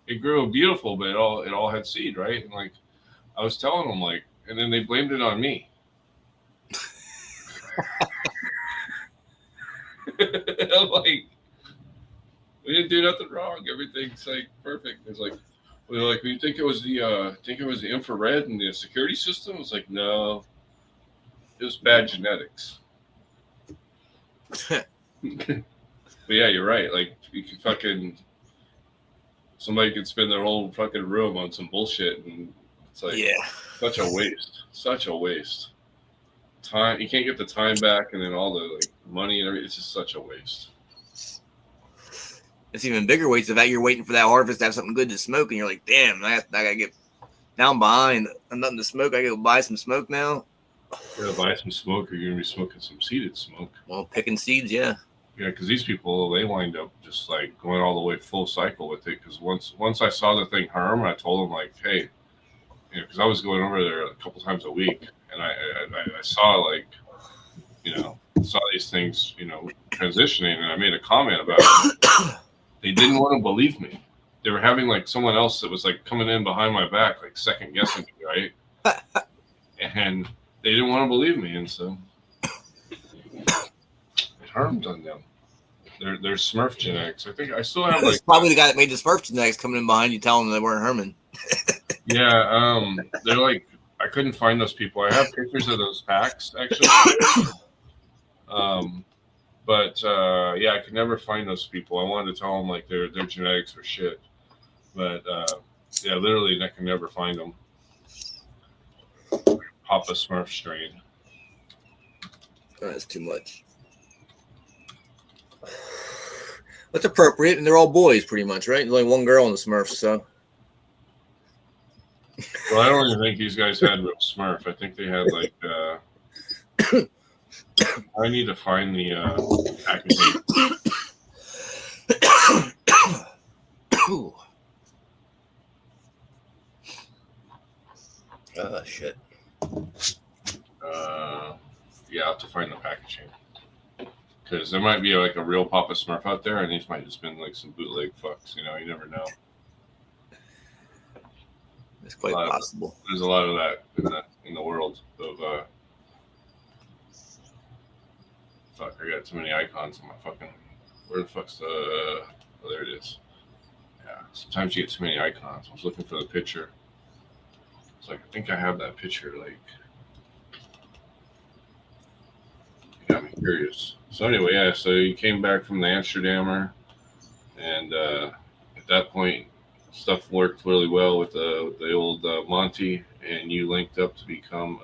It grew beautiful, but it all had seed, right? And like I was telling them, like, and then they blamed it on me. I'm like, we didn't do nothing wrong. Everything's like perfect. It's like, we were like, we think it was the infrared and the security system. It's like, no, it was bad genetics. But yeah, you're right. Like, you could fucking somebody could spend their whole fucking room on some bullshit, and it's like yeah. such a waste. Such a waste. Time, you can't get the time back, and then all the like money and everything. It's just such a waste. It's even bigger waste of that you're waiting for that harvest to have something good to smoke, and you're like, damn, I gotta get down behind. I'm nothing to smoke. I gotta go buy some smoke now. You're gonna buy some smoke, or you're gonna be smoking some seeded smoke. Well, picking seeds, yeah. Yeah, because these people, they wind up just like going all the way full cycle with it. Because once I saw the thing harm, I told them like, hey, because I was going over there a couple times a week, and I saw like, saw these things, transitioning, and I made a comment about it. They didn't want to believe me. They were having like someone else that was like coming in behind my back, like second guessing me, right? And they didn't want to believe me, and so it harmed on them. They're Smurf genetics. I think I still have like it's probably the guy that made the Smurf genetics coming in behind you telling them they weren't Herman. Yeah, they're like, I couldn't find those people. I have pictures of those packs actually. But yeah, I could never find those people. I wanted to tell them like their genetics were shit, but yeah, literally I can never find them. Papa Smurf strain. Oh, that's too much. That's appropriate, and they're all boys pretty much, right? There's only one girl in the Smurfs, so. Well, I don't even think these guys had real Smurf. I think they had like. I need to find the packaging. Oh shit. Yeah, I'll have to find the packaging. Because there might be like a real Papa Smurf out there, and these might just been like some bootleg fucks. You never know. It's quite possible. There's a lot of that in the world of. Fuck! I got too many icons on my fucking. Where the fuck's the? Oh, there it is. Yeah. Sometimes you get too many icons. I was looking for the picture. It's like I think I have that picture. Like. You got me curious. So anyway, yeah. So you came back from the Amsterdamer, and at that point, stuff worked really well with the old Monty, and you linked up to become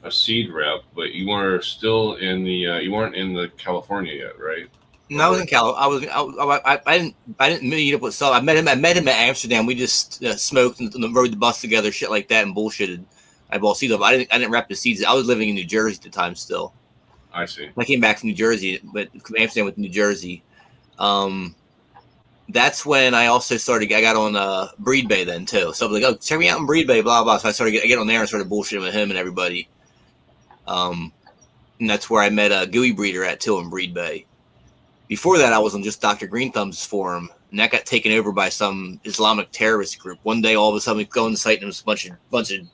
a seed rep, but you were still in the you weren't in the California yet, right? No, I was in Cal. I didn't meet up with Sal. I met him at Amsterdam. We just smoked and rode the bus together, shit like that, and bullshitted. I bought seeds up. I didn't rep the seeds. I was living in New Jersey at the time still. I see. I came back from New Jersey, but Amsterdam with New Jersey. That's when I also started. I got on Breed Bay then too. So I was like, "Oh, check me out on Breed Bay." Blah blah. So I started get on there and started bullshitting with him and everybody. And that's where I met a Gooey Breeder at too in Breed Bay. Before that, I was on just Dr. Green Thumb's forum, and that got taken over by some Islamic terrorist group. One day, all of a sudden, we go on the site and there's a bunch of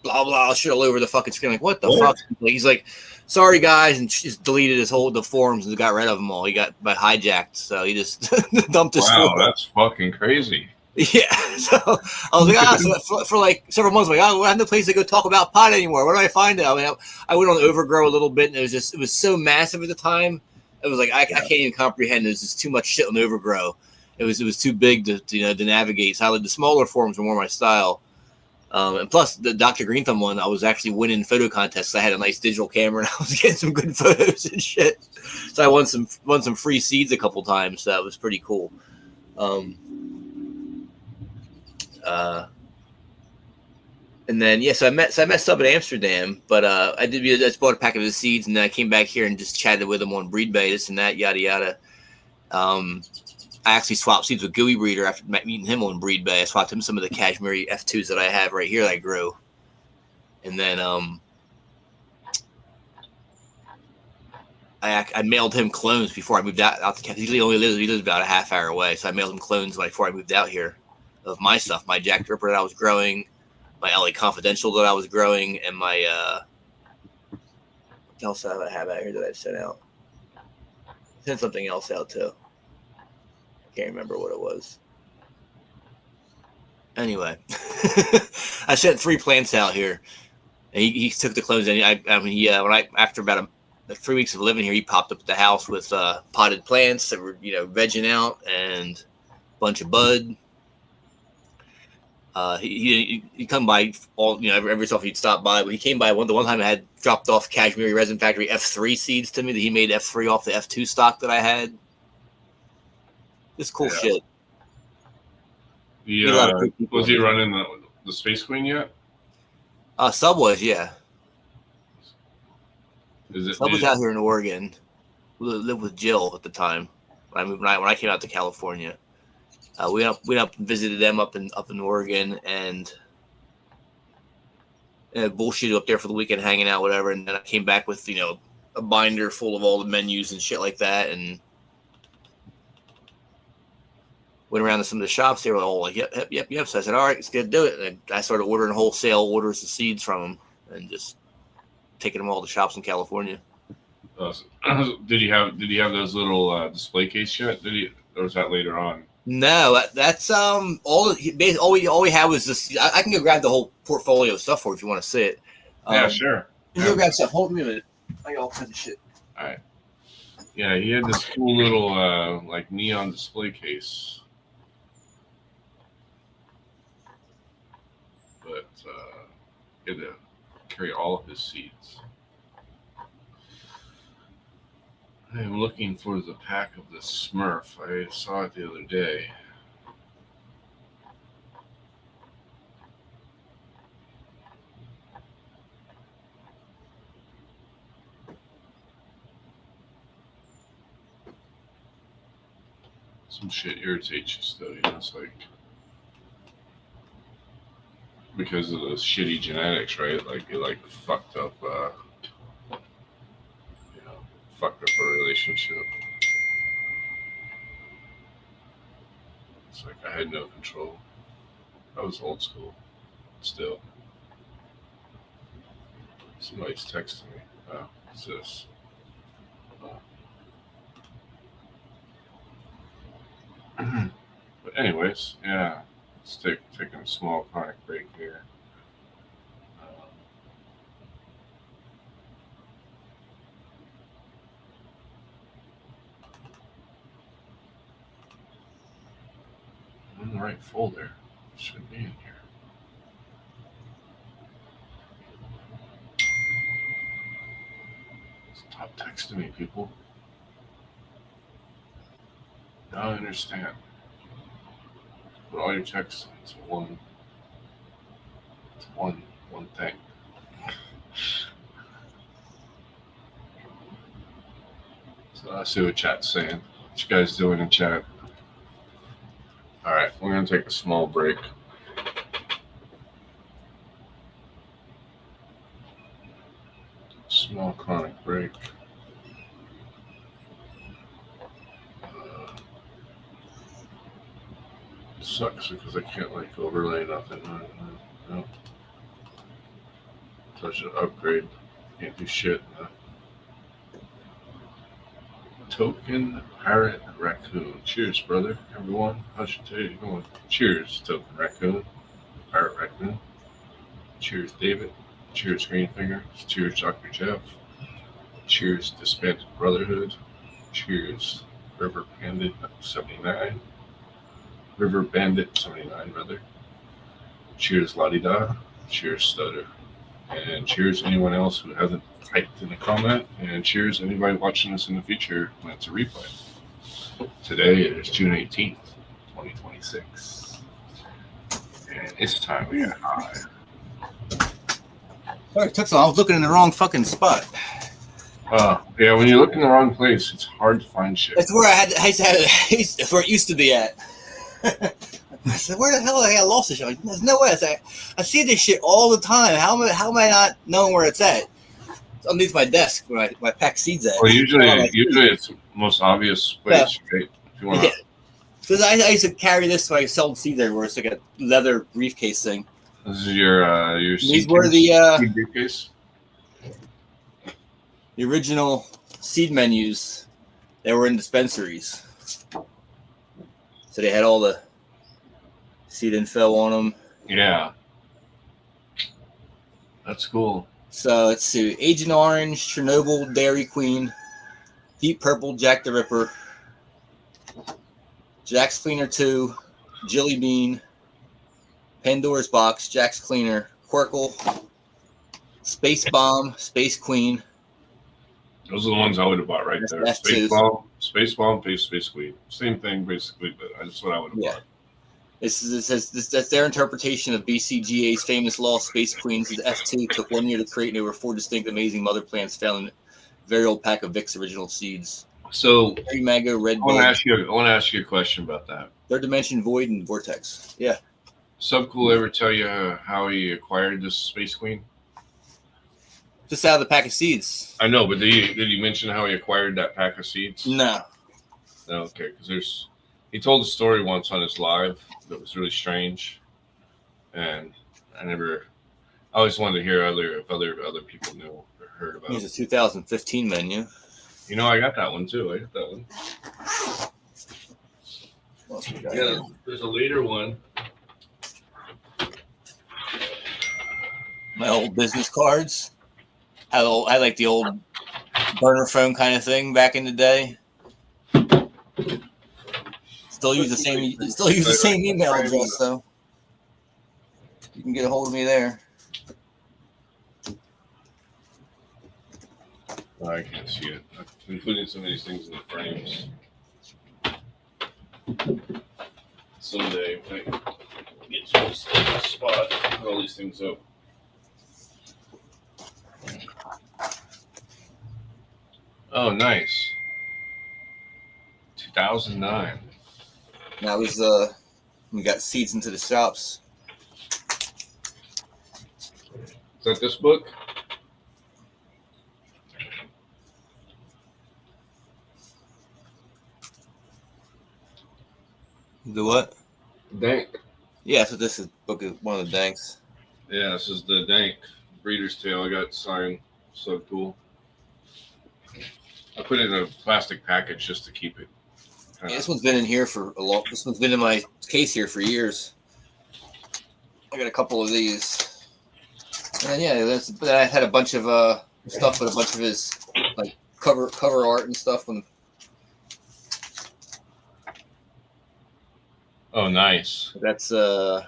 blah blah shit all over the fucking screen. Like, what the fuck? He's like, "Sorry guys," and just deleted the forums and got rid of them all. He got hijacked, so he just dumped his. Wow, that's fucking crazy. Yeah, so I was like, so for like several months, I'm like, I have no place to go talk about pot anymore. Where do I find it? I mean, I went on Overgrow a little bit, and it was so massive at the time. It was like I can't even comprehend. There's just too much shit on Overgrow. It was too big to navigate. So the smaller forums were more my style. And plus the Dr. Green Thumb one, I was actually winning photo contests. I had a nice digital camera, and I was getting some good photos and shit. So I won some free seeds a couple times. So that was pretty cool. And then so I met Sub in Amsterdam, but I just bought a pack of his seeds, and then I came back here and just chatted with him on Breed Bay, this and that, yada yada. I actually swapped seeds with Gooey Breeder after meeting him on Breed Bay. I swapped him some of the Kashmiri F2s that I have right here that I grew. And then I mailed him clones before I moved out to California. He lives about a half hour away. So I mailed him clones before I moved out here of my stuff, my Jack Ripper that I was growing, my LA Confidential that I was growing, and my what else did I have out here that I sent out? I sent something else out too. I can't remember what it was. Anyway, I sent 3 plants out here, and he took the clones. And after about 3 weeks of living here, he popped up at the house with potted plants that were vegging out and a bunch of bud. He come by every so often he'd stop by, but he came by the one time I had dropped off Kashmiri Resin Factory F3 seeds to me that he made F3 off the F2 stock that I had. Just cool shit. Was he running the Space Queen yet? Sub was, yeah. Sub was out here in Oregon. We lived with Jill at the time when I came out to California. We went up and visited them up in Oregon and bullshit up there for the weekend, hanging out, whatever. And then I came back with a binder full of all the menus and shit like that, and went around to some of the shops. They were all like, yep. So I said, all right, it's good to do it. And I started ordering wholesale orders of seeds from them and just taking them all to shops in California. Did you have those little display case yet? Or was that later on? No, that's all we had was this. I can go grab the whole portfolio of stuff for you if you want to see it. Yeah, sure. You go grab stuff. Hold me a minute. I got all kinds of shit. All right. Yeah, he had this cool little like neon display case. But he had to carry all of his seeds. I am looking for the pack of the Smurf. I saw it the other day. Some shit irritates you still, it's like because of the shitty genetics, right? Like it fucked up fucked up a relationship. It's like I had no control. I was old school. Still. Somebody's texting me. Oh, what's this? But anyways, yeah. Let's taking a small chronic break here. In the right folder. Should be in here. Stop texting me, people. Now I understand. Put all your texts into one thing. So I see what chat's saying. What you guys doing in chat? All right, we're going to take a small break. Small chronic break. Sucks because I can't overlay nothing. No. Touch an upgrade. Can't do shit. Token Parrot Raccoon. Cheers, brother, everyone. How's your day going? Cheers, Token Raccoon. Parrot Raccoon. Cheers, David. Cheers, Greenfinger. Cheers, Dr. Jeff. Cheers, Disbanded Brotherhood. Cheers, River Bandit 79. River Bandit 79, rather. Cheers, La-di-da. Cheers, Stutter. And cheers anyone else who hasn't typed in a comment. And cheers anybody watching this in the future when it's a replay. Today is June 18th, 2026. And it's time we get high. Sorry, it took so long. I was looking in the wrong fucking spot. Yeah, when you look in the wrong place, it's hard to find shit. That's where I used to have it. That's where it used to be at. I said, where the hell did I lost this shit? Like, there's no way. I see this shit all the time. How am I not knowing where it's at? It's underneath my desk where I pack seeds at. Well, usually it's the most obvious place, right? If you want Yeah. to. Because I used to carry this when I sold seeds everywhere. It's like a leather briefcase thing. This is your These seed were seed briefcase. the original seed menus. They were in dispensaries. So they had all the seed info on them. Yeah, that's cool. So let's see. Agent Orange, Chernobyl, Dairy Queen, Deep Purple, Jack the Ripper, Jack's Cleaner 2, Jilly Bean, Pandora's Box, Jack's Cleaner, Quirkle, Space Bomb, Space Queen. Those are the ones I would have bought right there. That's Space two. Bomb, Space Queen. Same thing basically, but that's what I would have bought. That's their interpretation of BCGA's famous law, Space Queens. The F2 took 1 year to create, and there were 4 distinct amazing mother plants found in a very old pack of Vic's original seeds. So Harry Mago, Red I want Bull, to ask you a question about that. Third Dimension, Void, and Vortex. Yeah. Subcool ever tell you how he acquired this Space Queen? Just out of the pack of seeds. I know, but did he mention how he acquired that pack of seeds? No. No, okay, because he told a story once on his live that was really strange, and I always wanted to hear if other people knew or heard about Here's it. a 2015 menu. You know, I got that one too. I got that one. What else we got Yeah, here? there's a later one. My old business cards. I like the old burner phone kind of thing back in the day. Still use the same email address though. You can get a hold of me there. Oh, I can't see it. I've been putting some of these things in the frames. Someday, when I get to a spot, put all these things up. Oh, nice. 2009. That was we got seeds into the shops. Is that this book? The what? Dank. Yeah, so this is book is one of the Danks. Yeah, this is the Dank Breeder's Tale. I got signed. So cool. I put it in a plastic package just to keep it. Yeah, this one's been in here for a long. This one's been in my case here for years. I got a couple of these, and yeah, then I had a bunch of stuff with a bunch of his like cover art and stuff. When Oh, nice. that's Can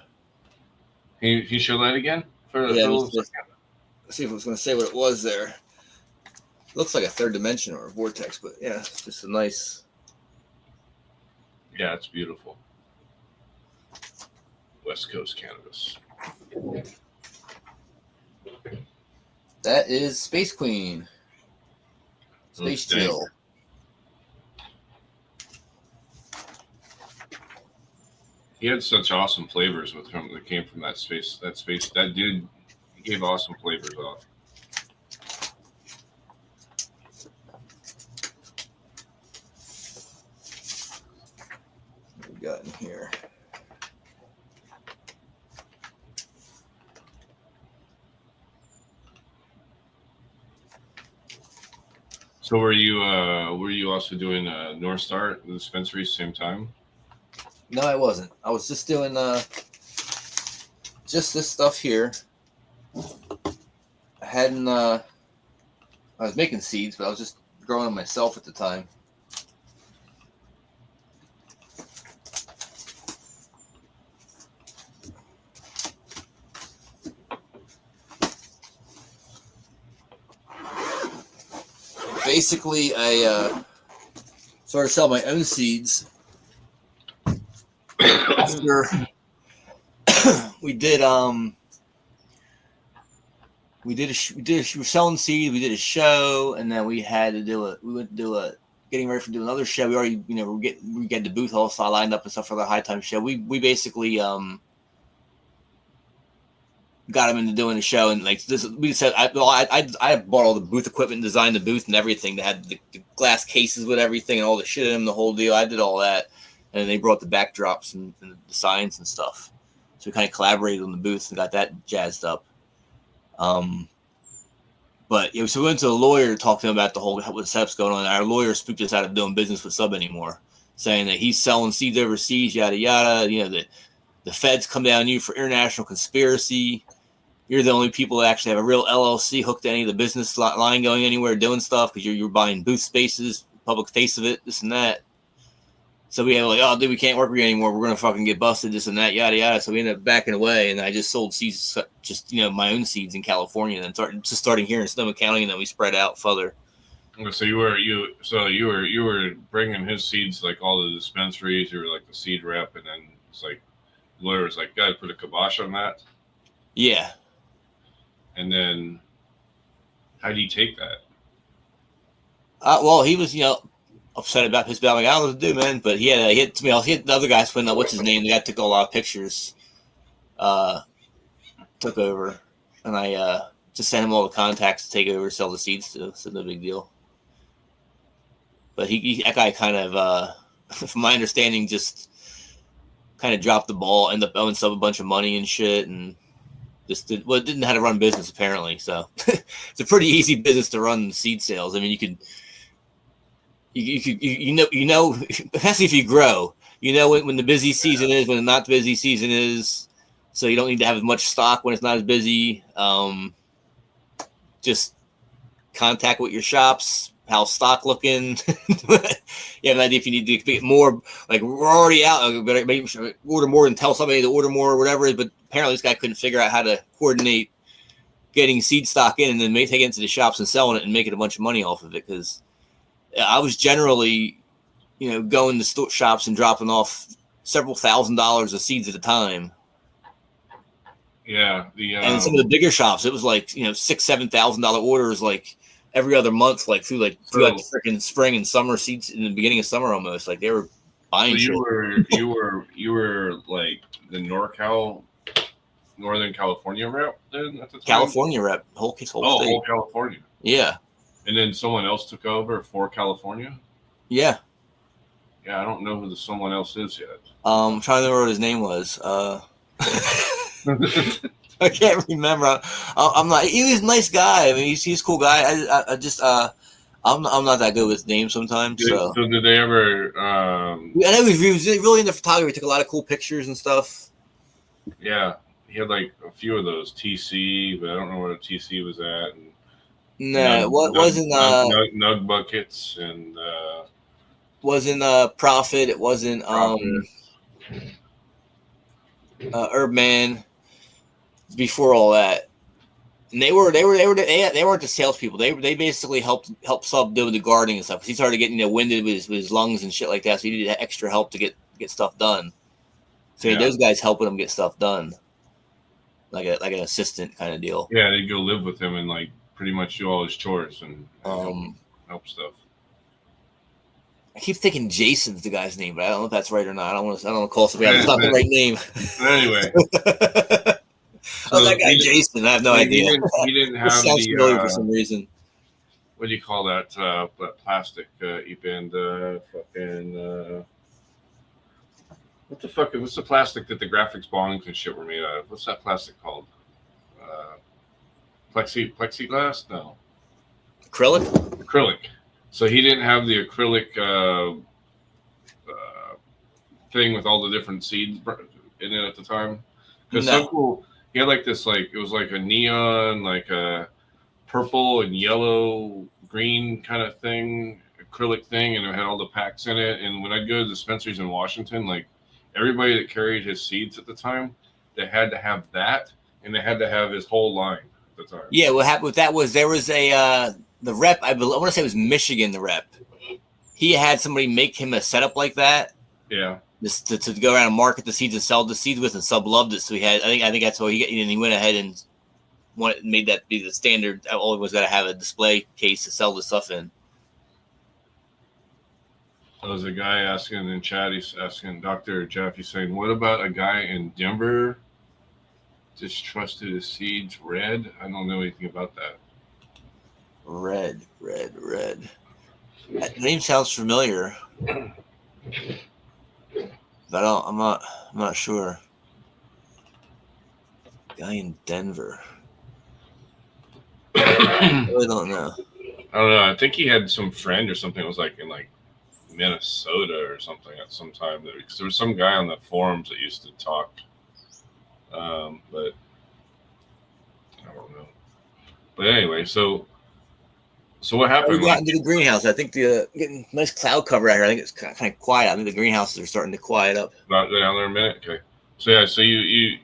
you show that again? yeah. Let's see if I was going to say what it was there. Looks like a third dimension or a vortex, but yeah, it's just a nice. Yeah, it's beautiful. West Coast cannabis. That is Space Queen. Space Dank. Jill. He had such awesome flavors with him that came from that space. That dude gave awesome flavors off. What we got in here? So were you also doing NorStar at the dispensary same time? No, I wasn't. I was just doing just this stuff here. I hadn't. I was making seeds, but I was just growing them myself at the time. Basically, I started selling my own seeds after we did we were selling seeds. We did a show, and then we went to do a getting ready for doing another show. We already, we get the booth all lined up and stuff for the High Time show. We basically got him into doing the show, and like this, we said, I bought all the booth equipment, designed the booth and everything. They had the glass cases with everything and all the shit in them, the whole deal. I did all that, and they brought the backdrops and the signs and stuff. So we kind of collaborated on the booth and got that jazzed up. But so we went to a lawyer to talk to him about the whole what setup's going on. Our lawyer spooked us out of doing business with Sub anymore, saying that he's selling seeds overseas, yada yada. The feds come down on you for international conspiracy. You're the only people that actually have a real LLC hooked to any of the business line going anywhere, doing stuff because you're buying booth spaces, public face of it, this and that. So we had like, oh, dude, we can't work with you anymore. We're gonna fucking get busted, this and that, yada yada. So we ended up backing away, and I just sold seeds, just my own seeds in California, and then starting here in Sonoma County, and then we spread out further. So you were bringing his seeds like all the dispensaries. You were like the seed rep, and then it's like the lawyer was like, "Gotta put a kibosh on that." Yeah. And then, how do you take that? Well, he was upset about his bad. Like, I don't know what to do, man. But he had to me. I'll hit the other guys. What's his name? The guy took a lot of pictures. Took over, and I just sent him all the contacts to take over, sell the seeds to. So no big deal. But that guy kind of, from my understanding, just kind of dropped the ball. Ended up owing a bunch of money and shit, and didn't know how to run business apparently. So it's a pretty easy business to run seed sales. I mean, you could, especially if you grow, when the busy season is, when the not busy season is. So you don't need to have as much stock when it's not as busy. Just contact with your shops. How's stock looking? You have an idea if you need to get more. Like, we're already out. Maybe order more and tell somebody to order more or whatever. But apparently this guy couldn't figure out how to coordinate getting seed stock in and then take it into the shops and selling it and making a bunch of money off of it. Because I was generally, going to shops and dropping off several $1,000s of seeds at a time. Yeah. And some of the bigger shops, it was like, $6,000-$7,000 orders, like every other month, like through the freaking spring and summer seeds in the beginning of summer almost. Like they were buying shit. You were like the Northern California rep then at the time? California rep, whole state. Whole California. Yeah. And then someone else took over for California? Yeah. Yeah, I don't know who the someone else is yet. I'm trying to remember what his name was. I can't remember. I'm not. He was a nice guy. I mean, he's a cool guy. I just I'm not that good with names sometimes. So did they ever? I know he was really into photography. He took a lot of cool pictures and stuff. Yeah, he had like a few of those TC, but I don't know where the TC was at. And, no, wasn't Nug buckets and wasn't Profit. It wasn't Urbman. Before all that, and they weren't the salespeople. They basically helped Sub do the gardening and stuff. Because he started getting winded with his lungs and shit like that, so he needed extra help to get stuff done. So he had those guys helping him get stuff done, like an assistant kind of deal. Yeah, they'd go live with him and like pretty much do all his chores and help stuff. I keep thinking Jason's the guy's name, but I don't know if that's right or not. I don't want to call somebody that's not the right name. Anyway. So that guy Jason, I have no idea. He didn't have sounds familiar for some reason. What do you call that plastic? What the fuck? What's the plastic that the graphics bongs and shit were made out of? What's that plastic called? Plexiglass? No. Acrylic. So he didn't have the acrylic thing with all the different seeds in it at the time. Because so cool. He had like this, like it was like a neon, like a purple and yellow, green kind of thing, acrylic thing, and it had all the packs in it. And when I'd go to dispensaries in Washington, like everybody that carried his seeds at the time, they had to have that, and they had to have his whole line at the time. Yeah, what happened with that was there was the rep. I want to say it was Michigan. The rep, he had somebody make him a setup like that. Yeah. To go around and market the seeds and sell the seeds with, and Sub loved it. So he had, I think that's why he went ahead and made that be the standard. I always got to have a display case to sell the stuff in. There's a guy asking in chat. He's asking Dr. Jeff. He's saying, "What about a guy in Denver distrusted his seeds red?" I don't know anything about that. Red. That name sounds familiar, but I'm not sure. Guy in Denver. I really don't know. I don't know. I think he had some friend or something. It was like in like Minnesota or something at some time. Because there was some guy on the forums that used to talk. But I don't know. But anyway, so what happened? We got into the greenhouse. I think getting nice cloud cover out here. I think it's kind of quiet. I think the greenhouses are starting to quiet up. About go down there a minute. Okay. So yeah. So you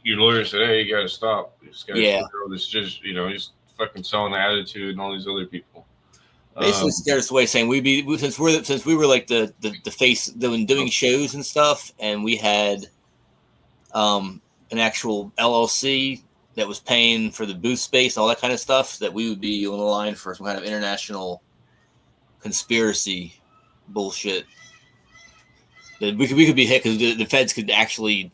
your lawyer said, "Hey, you got to stop. This guy's this just he's fucking selling attitude and all these other people." Basically scared us away, saying since we were like the face doing shows and stuff, and we had an actual LLC that was paying for the booth space, all that kind of stuff, that we would be on the line for some kind of international conspiracy bullshit. That we could be hit because the feds could actually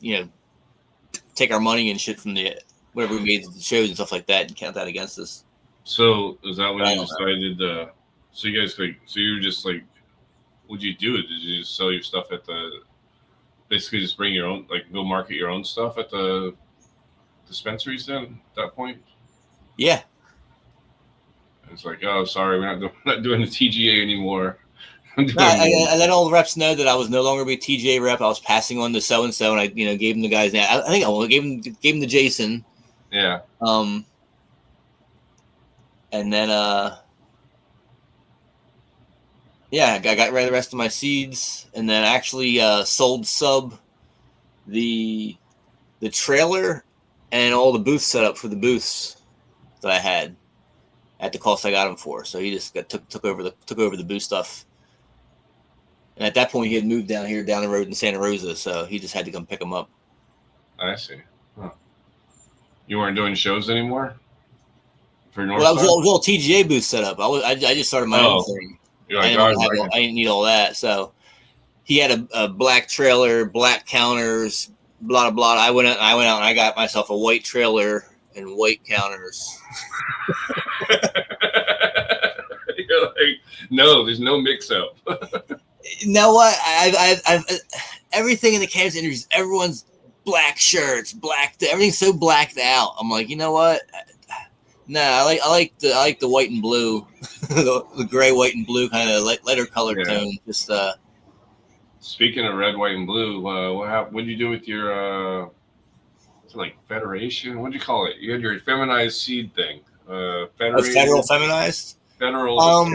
take our money and shit from the whatever we made the shows and stuff like that and count that against us. So is that when you decided? So you guys so you were just like, what'd you do? Did you just sell your stuff at basically just bring your own, like go market your own stuff at the dispensaries then at that point? Yeah. It's like, oh, sorry, we're not doing the TGA anymore. I let all the reps know that I was no longer be a TGA rep. I was passing on to so and so, and I gave them the guy's name. I think I gave him to Jason. Yeah. And then I got rid of the rest of my seeds, and then actually sold sub the trailer and all the booth setup for the booths that I had at the cost I got him for. So he just took over the booth stuff. And at that point, he had moved down the road in Santa Rosa, so he just had to come pick him up. I see. Huh. You weren't doing shows anymore for NorStar? Well, I was all TGA booth set up. I just started my own thing. Like, I didn't need all that. So he had a black trailer, black counters, blah blah blah. I went out and I got myself a white trailer and white counters. You're like, no, there's no mix up. You know what? I've everything in the cannabis industry, everyone's black shirts, everything's so blacked out. I'm like, you know what? No, I like the white and blue, the gray, white, and blue kind of lighter color tone. Just speaking of red, white, and blue, what did you do with your like federation? What do you call it? You had your feminized seed thing. Federal feminized. Federal.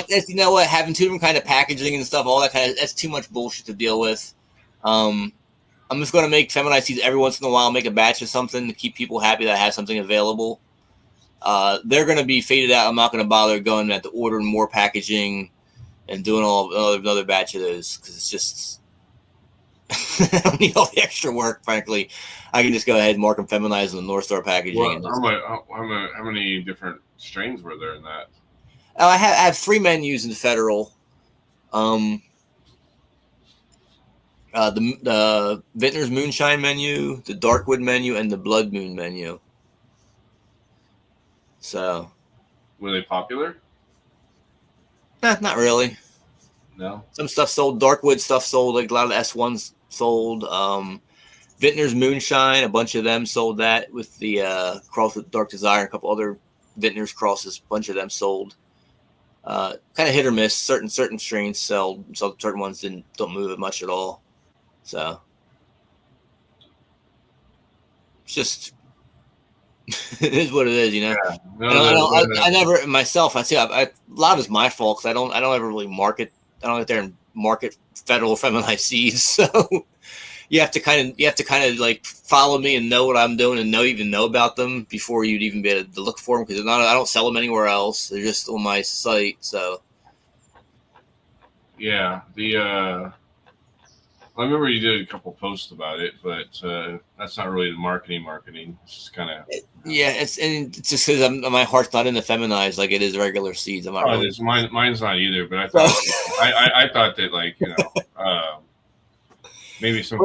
You know what? Having two different kind of packaging and stuff, all that that's too much bullshit to deal with. I'm just going to make feminized seeds every once in a while, make a batch of something to keep people happy that I have something available. They're going to be faded out. I'm not going to bother going at the ordering more packaging and doing another batch of those because it's just I don't need all the extra work. Frankly, I can just go ahead and mark them feminized in the NorStar packaging. Well, how many different strains were there in that? I have 3 menus in the federal. The Vintner's Moonshine menu, the Darkwood menu, and the Blood Moon menu. So, were they popular? Not really. No. Some stuff sold. Darkwood stuff sold. Like a lot of the S1s sold. Vintner's Moonshine, a bunch of them sold that with the cross with Dark Desire. A couple other Vintner's crosses, a bunch of them sold. Kind of hit or miss. Certain strains sell. So certain ones don't move it much at all. So it's just it is what it is, you know. Yeah. I never myself. I see a lot of it's my fault because I don't ever really market. I don't get there and market federal feminized seeds. So you have to kind of like follow me and know what I'm doing and know about them before you'd even be able to look for them because I don't sell them anywhere else. They're just on my site. So yeah, I remember you did a couple posts about it, but that's not really the marketing. It's just kind of. Yeah, it's just because my heart's not into feminized like it is regular seeds. I'm not Oh, really. mine's not either. But I thought I thought that maybe some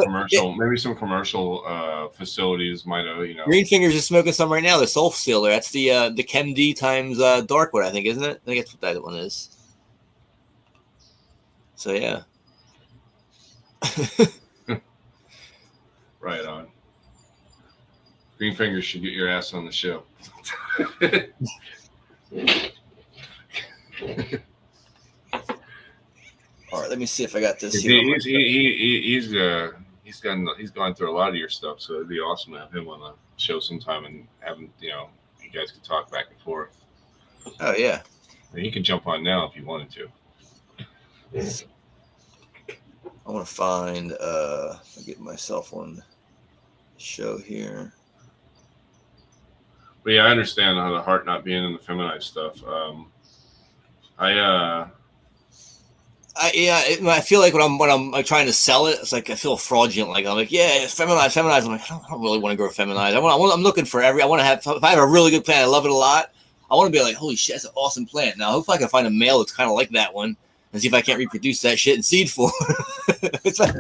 commercial facilities might have Greenfinger's is smoking some right now. The Soul Sealer. That's the Chem D times Darkwood, I think, isn't it? I think that's what that one is. So yeah. Right on. Greenfinger should get your ass on the show. All right, let me see if I got this here. He's gone through a lot of your stuff, so it'd be awesome to have him on the show sometime and have him, you guys could talk back and forth. Oh yeah. And he can jump on now if you wanted to. I want to find. I'll get myself on the show here. But yeah, I understand how the heart not being in the feminized stuff. I feel like when I'm like, trying to sell it, it's like I feel fraudulent. Like I'm like, yeah, it's feminized. I'm like, I don't really want to grow feminized. I'm looking for I want to have. If I have a really good plant, I love it a lot. I want to be like, holy shit, that's an awesome plant. Now, hopefully, I can find a male that's kind of like that one and see if I can't reproduce that shit in seed form. It's like,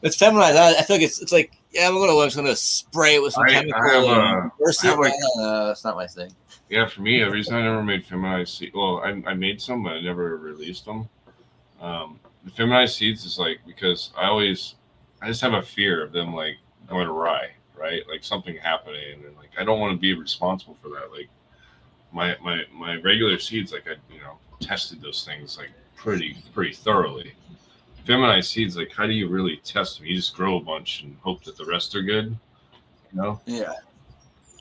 it's feminized. I feel like it's like, yeah, I'm just gonna spray it with some chemical. It's not my thing. Yeah, for me, the reason I never made feminized seeds. Well, I made some, but I never released them. The feminized seeds is like because I just have a fear of them like going awry, right? Like something happening, and like I don't want to be responsible for that. Like my regular seeds, like I tested those things like pretty thoroughly. Feminized seeds, like how do you really test them? You just grow a bunch and hope that the rest are good. Yeah. All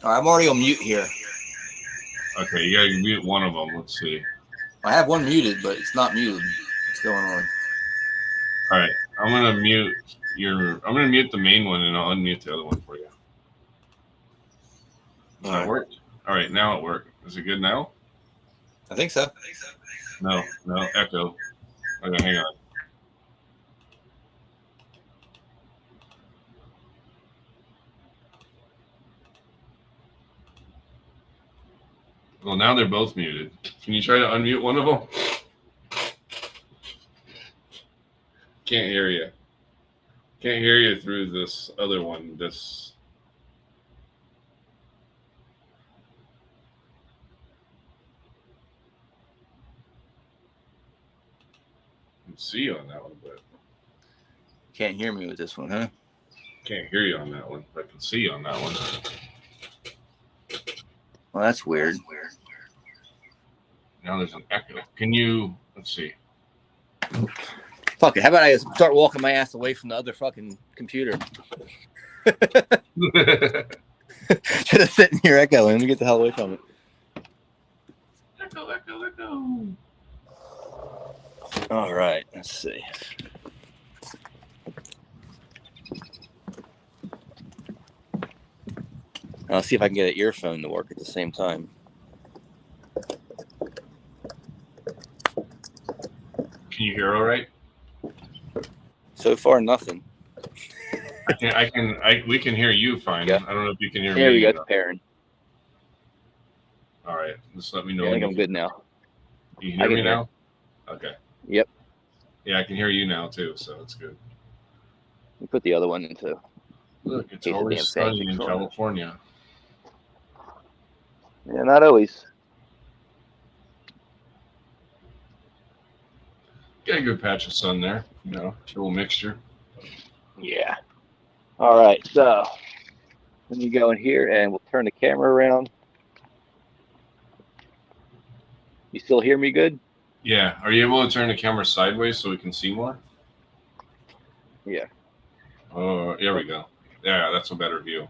right, I'm already on mute here. Okay, you gotta mute one of them. Let's see. I have one muted, but it's not muted. What's going on? All right, I'm gonna mute the main one, and I'll unmute the other one for you. Does that work? All right, now it worked. Is it good now? I think so. No, echo. Okay, hang on. Well, now they're both muted. Can you try to unmute one of them? Can't hear you. Can't hear you through this other one. Let's see you on that one, but can't hear me with this one, huh? Can't hear you on that one. I can see you on that one. Well, that's weird. Now there's an echo. Can you? Let's see. Fuck it. How about I start walking my ass away from the other fucking computer? Should have sitting here echoing. Let me get the hell away from it. Echo. All right. Let's see. I'll see if I can get an earphone to work at the same time. Can you hear all right? So far, nothing. We can hear you fine. Yeah. I don't know if you can hear me. There we go. It's pairing. All right. Just let me know. Yeah, I think I'm good now. You can hear me now? Okay. Yep. Yeah, I can hear you now too, so it's good. We put the other one into. Look, it's always sunny in California. Yeah, not always. Got a good patch of sun there, a little mixture. Yeah. All right, so let me go in here and we'll turn the camera around. You still hear me good? Yeah. Are you able to turn the camera sideways so we can see more? Yeah. Oh, there we go. Yeah, that's a better view.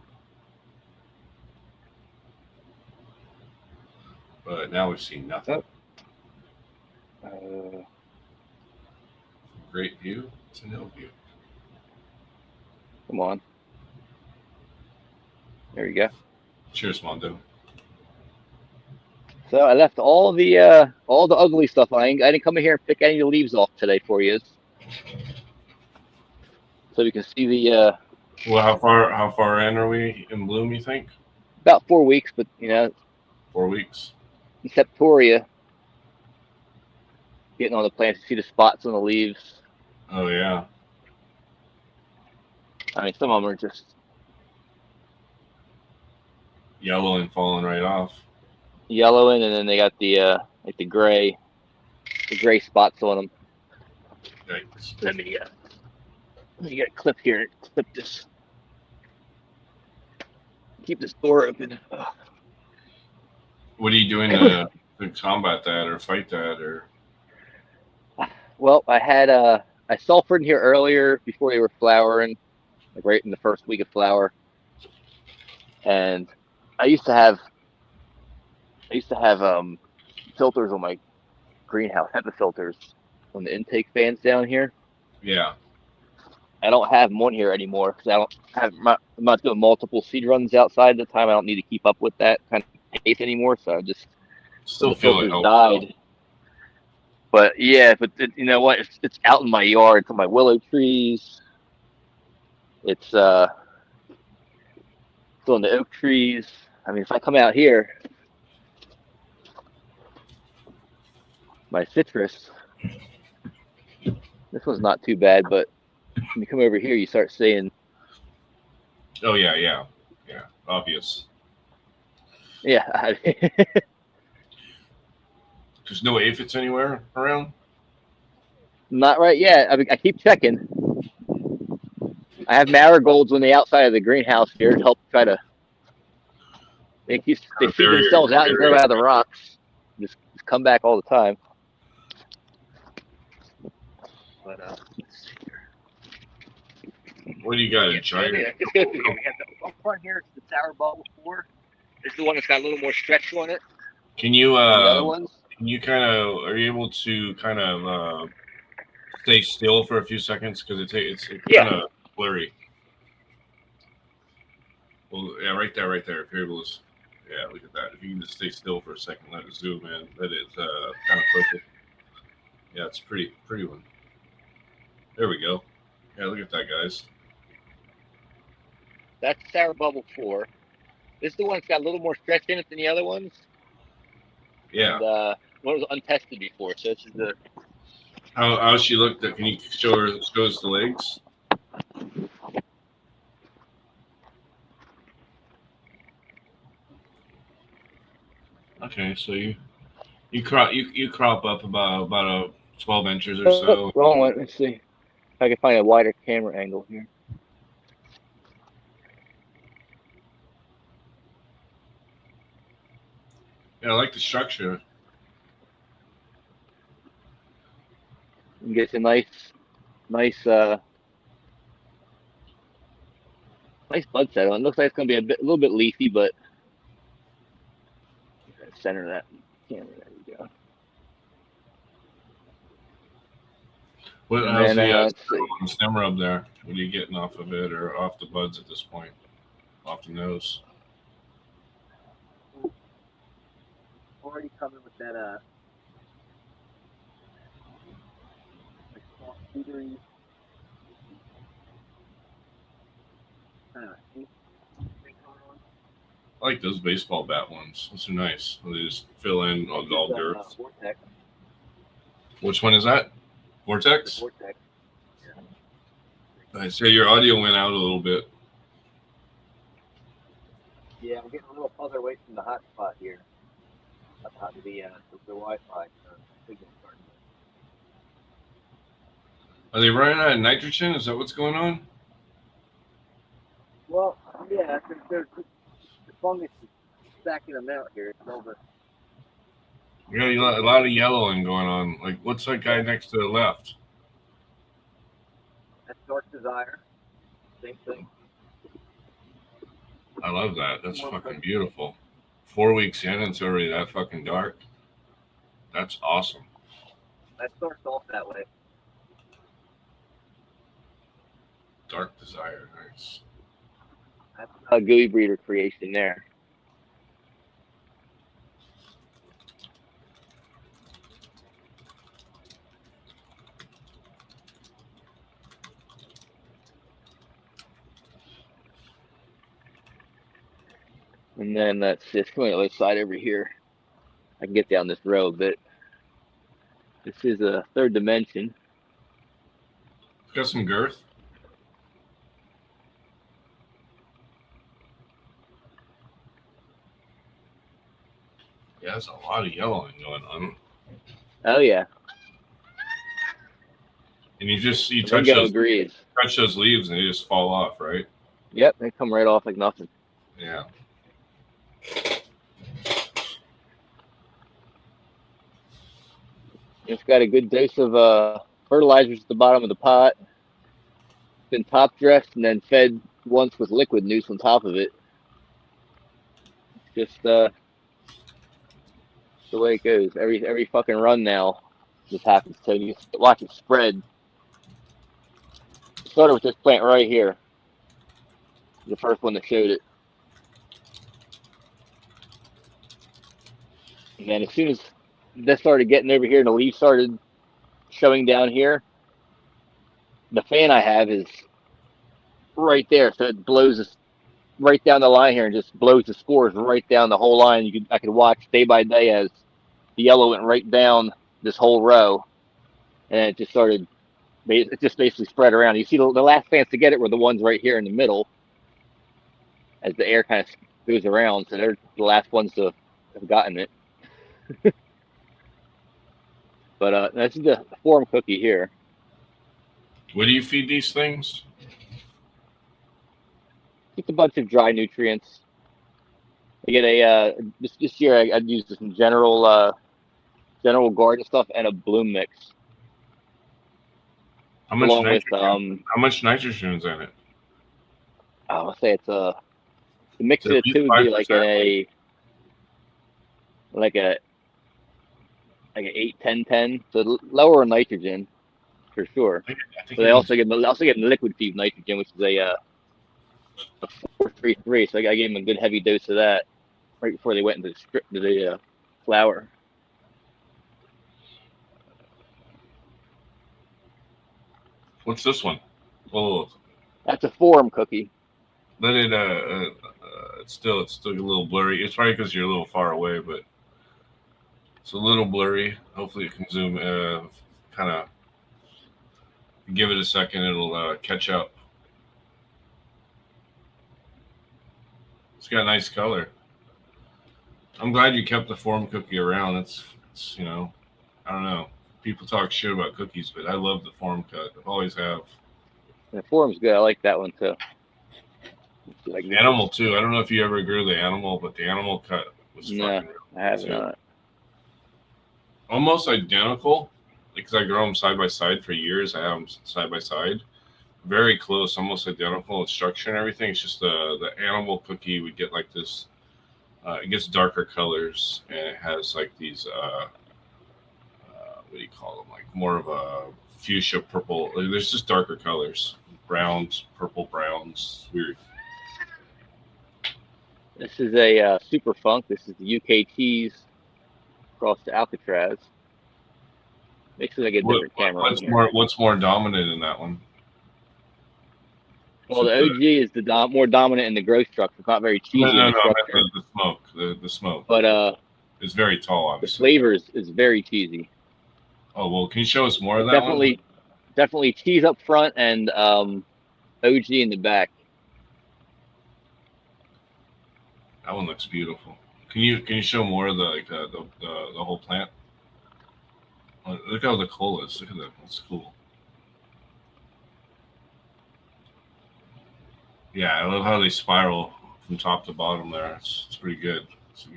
But now we see nothing. Great view to no view. Come on. There you go. Cheers, Mondo. So I left all the ugly stuff. I didn't come in here and pick any of the leaves off today for you. so we can see the Well, how far in are we in bloom? You think about 4 weeks, but 4 weeks? in Septoria, getting on the plants, you see the spots on the leaves. Oh yeah, I mean, some of them are just yellow and falling right off. yellowing, and then they got the like the gray spots on them. Yikes. Let me get a clip here. Clip this. Keep this door open. Ugh. What are you doing to combat that or fight that or? Well, I sulfured in here earlier before they were flowering, like right in the first week of flower, and I used to have filters on my greenhouse, HEPA filters on the intake fans down here. Yeah. I don't have them on here anymore because I'm not doing multiple seed runs outside at the time. I don't need to keep up with that kind of pace anymore. So Still the feel it filters helps though. died. But yeah, you know what? It's out in my yard. It's on my willow trees. It's still on the oak trees. I mean, if I come out here, my citrus, this one's not too bad. But when you come over here, you start seeing, Oh yeah. Obvious. yeah, There's no aphids anywhere around. not right yet. I mean, I keep checking. I have marigolds on the outside of the greenhouse here to help try to. They feed themselves out and grow out of the rocks. Just come back all the time. But let's see here. What do you got? A Yeah, giant? let's go through here. We got the up front here. It's the Sour Bubble 4. This is the one that's got a little more stretch on it Can you than the other ones. Can you are you able to kind of stay still for a few seconds because it's kind of blurry. Well, yeah, right there. If you're able to, yeah, look at that. If you can just stay still for a second, let it zoom in. Let it kind of focus. Yeah, it's pretty one. There we go. Yeah, look at that, guys. That's Sour Bubble 4. This is the one that's got a little more stretch in it than the other ones. Yeah. And one was untested before. So this is the. How she looked at? Can you show us the legs? Okay, so you crop up about a 12 inches or so. Wrong one. Let's see if I can find a wider camera angle here. Yeah, I like the structure. You can get a nice nice bud set on. It looks like it's gonna be a little bit leafy, but center that camera. There we go. What And how's then the let's see. stem rub there? What are you getting off of it or off the buds at this point? Off the nose. Already coming with that like soft cedary kind of thing going on. I like those baseball bat ones. Those are nice. They just fill in all dirt. Vortex. Which one is that? Vortex? Vortex. I say your audio went out a little bit. Yeah, I'm getting a little further away from the hot spot here. Out to the Wi-Fi signal starting. Are they running out of nitrogen? Is that what's going on? Well, yeah, the fungus is stacking them out here. It's over. We got a lot of yellowing going on. Like, what's that guy next to the left? That's Dark Desire. Same thing. I love that. That's fucking beautiful. 4 weeks in, it's already that fucking dark. That's awesome. That starts off that way. Dark Desire, nice. That's a gooey breeder creation there. And then let's just come on the other side over here. I can get down this row a bit. This is a third dimension. It's got some girth. Yeah, there's a lot of yellowing going on. Oh yeah, And you Ringo agrees. touch those leaves and they just fall off, right? Yep, they come right off like nothing. Yeah. It's got a good dose of fertilizers at the bottom of the pot. Been top dressed and then fed once with liquid noose on top of it. Just the way it goes. Every fucking run now, this happens. So you watch it spread. Started with this plant right here, the first one that showed it, and then as soon as that started getting over here and the leaves started showing down here, the fan I have is right there, so it blows right down the line here and just blows the spores right down the whole line. I could watch day by day as the yellow went right down this whole row, and it just basically spread around. You see the last fans to get it were the ones right here in the middle, as the air kind of goes around. So they're the last ones to have gotten it. But this is the form cookie here. What do you feed these things? Just a bunch of dry nutrients. I get this year I'd used some general garden stuff and a bloom mix. How much Along with nitrogen? How much nitrogen is in it? I'll say it's the mix Is of it the at two least would be 5%? like an 8, 10, 10. So lower in nitrogen for sure. I think But they also give them liquid feed nitrogen, which is a 4-3-3. So I gave them a good heavy dose of that right before they went into the flower. What's this one? Oh, That's a form cookie. let it. It's still a little blurry. It's probably because you're a little far away, but it's a little blurry. Hopefully, it can zoom. Kind of give it a second. It'll catch up. It's got a nice color. I'm glad you kept the form cookie around. It's I don't know. People talk shit about cookies, but I love the form cut. I always have. The form's good. I like that one too. Like The animal too. I don't know if you ever grew the animal, but the animal cut was fucking real. I have not. Almost identical because I grow them side by side for years. I have them side by side, very close, almost identical in structure and everything. It's just the animal cookie would get like this. It gets darker colors and it has like these. What do you call them? Like more of a fuchsia purple. Like, there's just darker colors, browns, purple browns. Weird. This is a super funk. This is the UKTs across to Alcatraz. Makes it like a different camera. What's more dominant in that one? Well, the OG is the more dominant in the growth structure. It's not very cheesy. No. The smoke. The smoke. But it's very tall. Obviously, the flavor is very cheesy. Oh well, can you show us more of that one? Definitely cheese up front and OG in the back. That one looks beautiful. Can you show more of the whole plant? Look how the coal is. Look at that. That's cool. Yeah, I love how they spiral from top to bottom there. It's pretty good. So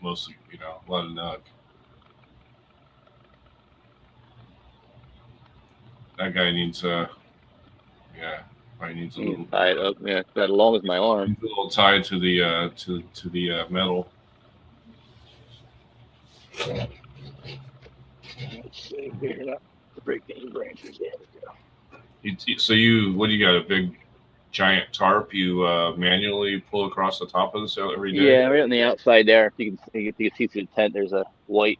mostly, a lot of nug. That guy needs probably needs a little tied up. Yeah, it's about as long as my arm. Needs a little tied to the metal. Let's see here, not to break any branches. Yeah, So what do you got? A big giant tarp you manually pull across the top of this every day? Yeah, right on the outside there. You can see through the tent. There's a black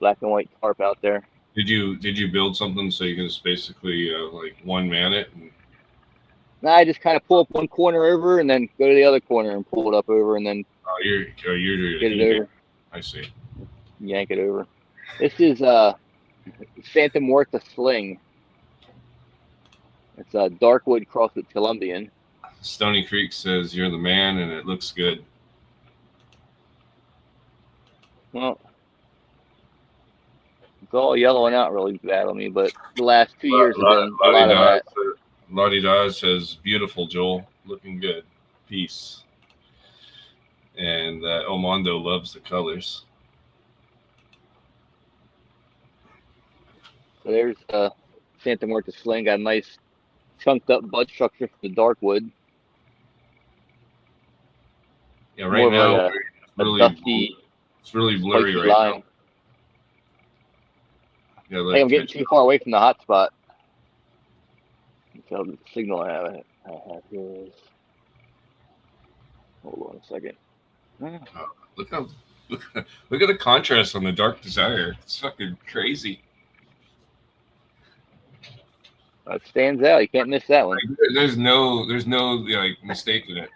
and white tarp out there. Did you build something so you can just basically like one man it? Now I just kind of pull up one corner over and then go to the other corner and pull it up over and then You're get it over, I see. yank it over. This is Santa Muerta Sling. It's a Darkwood crossed with Colombian. Stony Creek says you're the man, and it looks good. Well, it's all yellowing out really bad on me, but the last 2 years have been a lot of that. Lottie Dodge says beautiful, Joel, looking good. Peace. And El Mondo loves the colors. So there's Santa Muerta Sling. Got a nice chunked up bud structure for the Darkwood. Yeah, right now like it's really blurry right line. now. Yeah, I think I'm getting too far away from the hot spot. So the signal I have here is. Hold on a second. Oh, look at the contrast on the Dark Desire. It's fucking crazy. It stands out. You can't miss that one. There's no like mistaking it.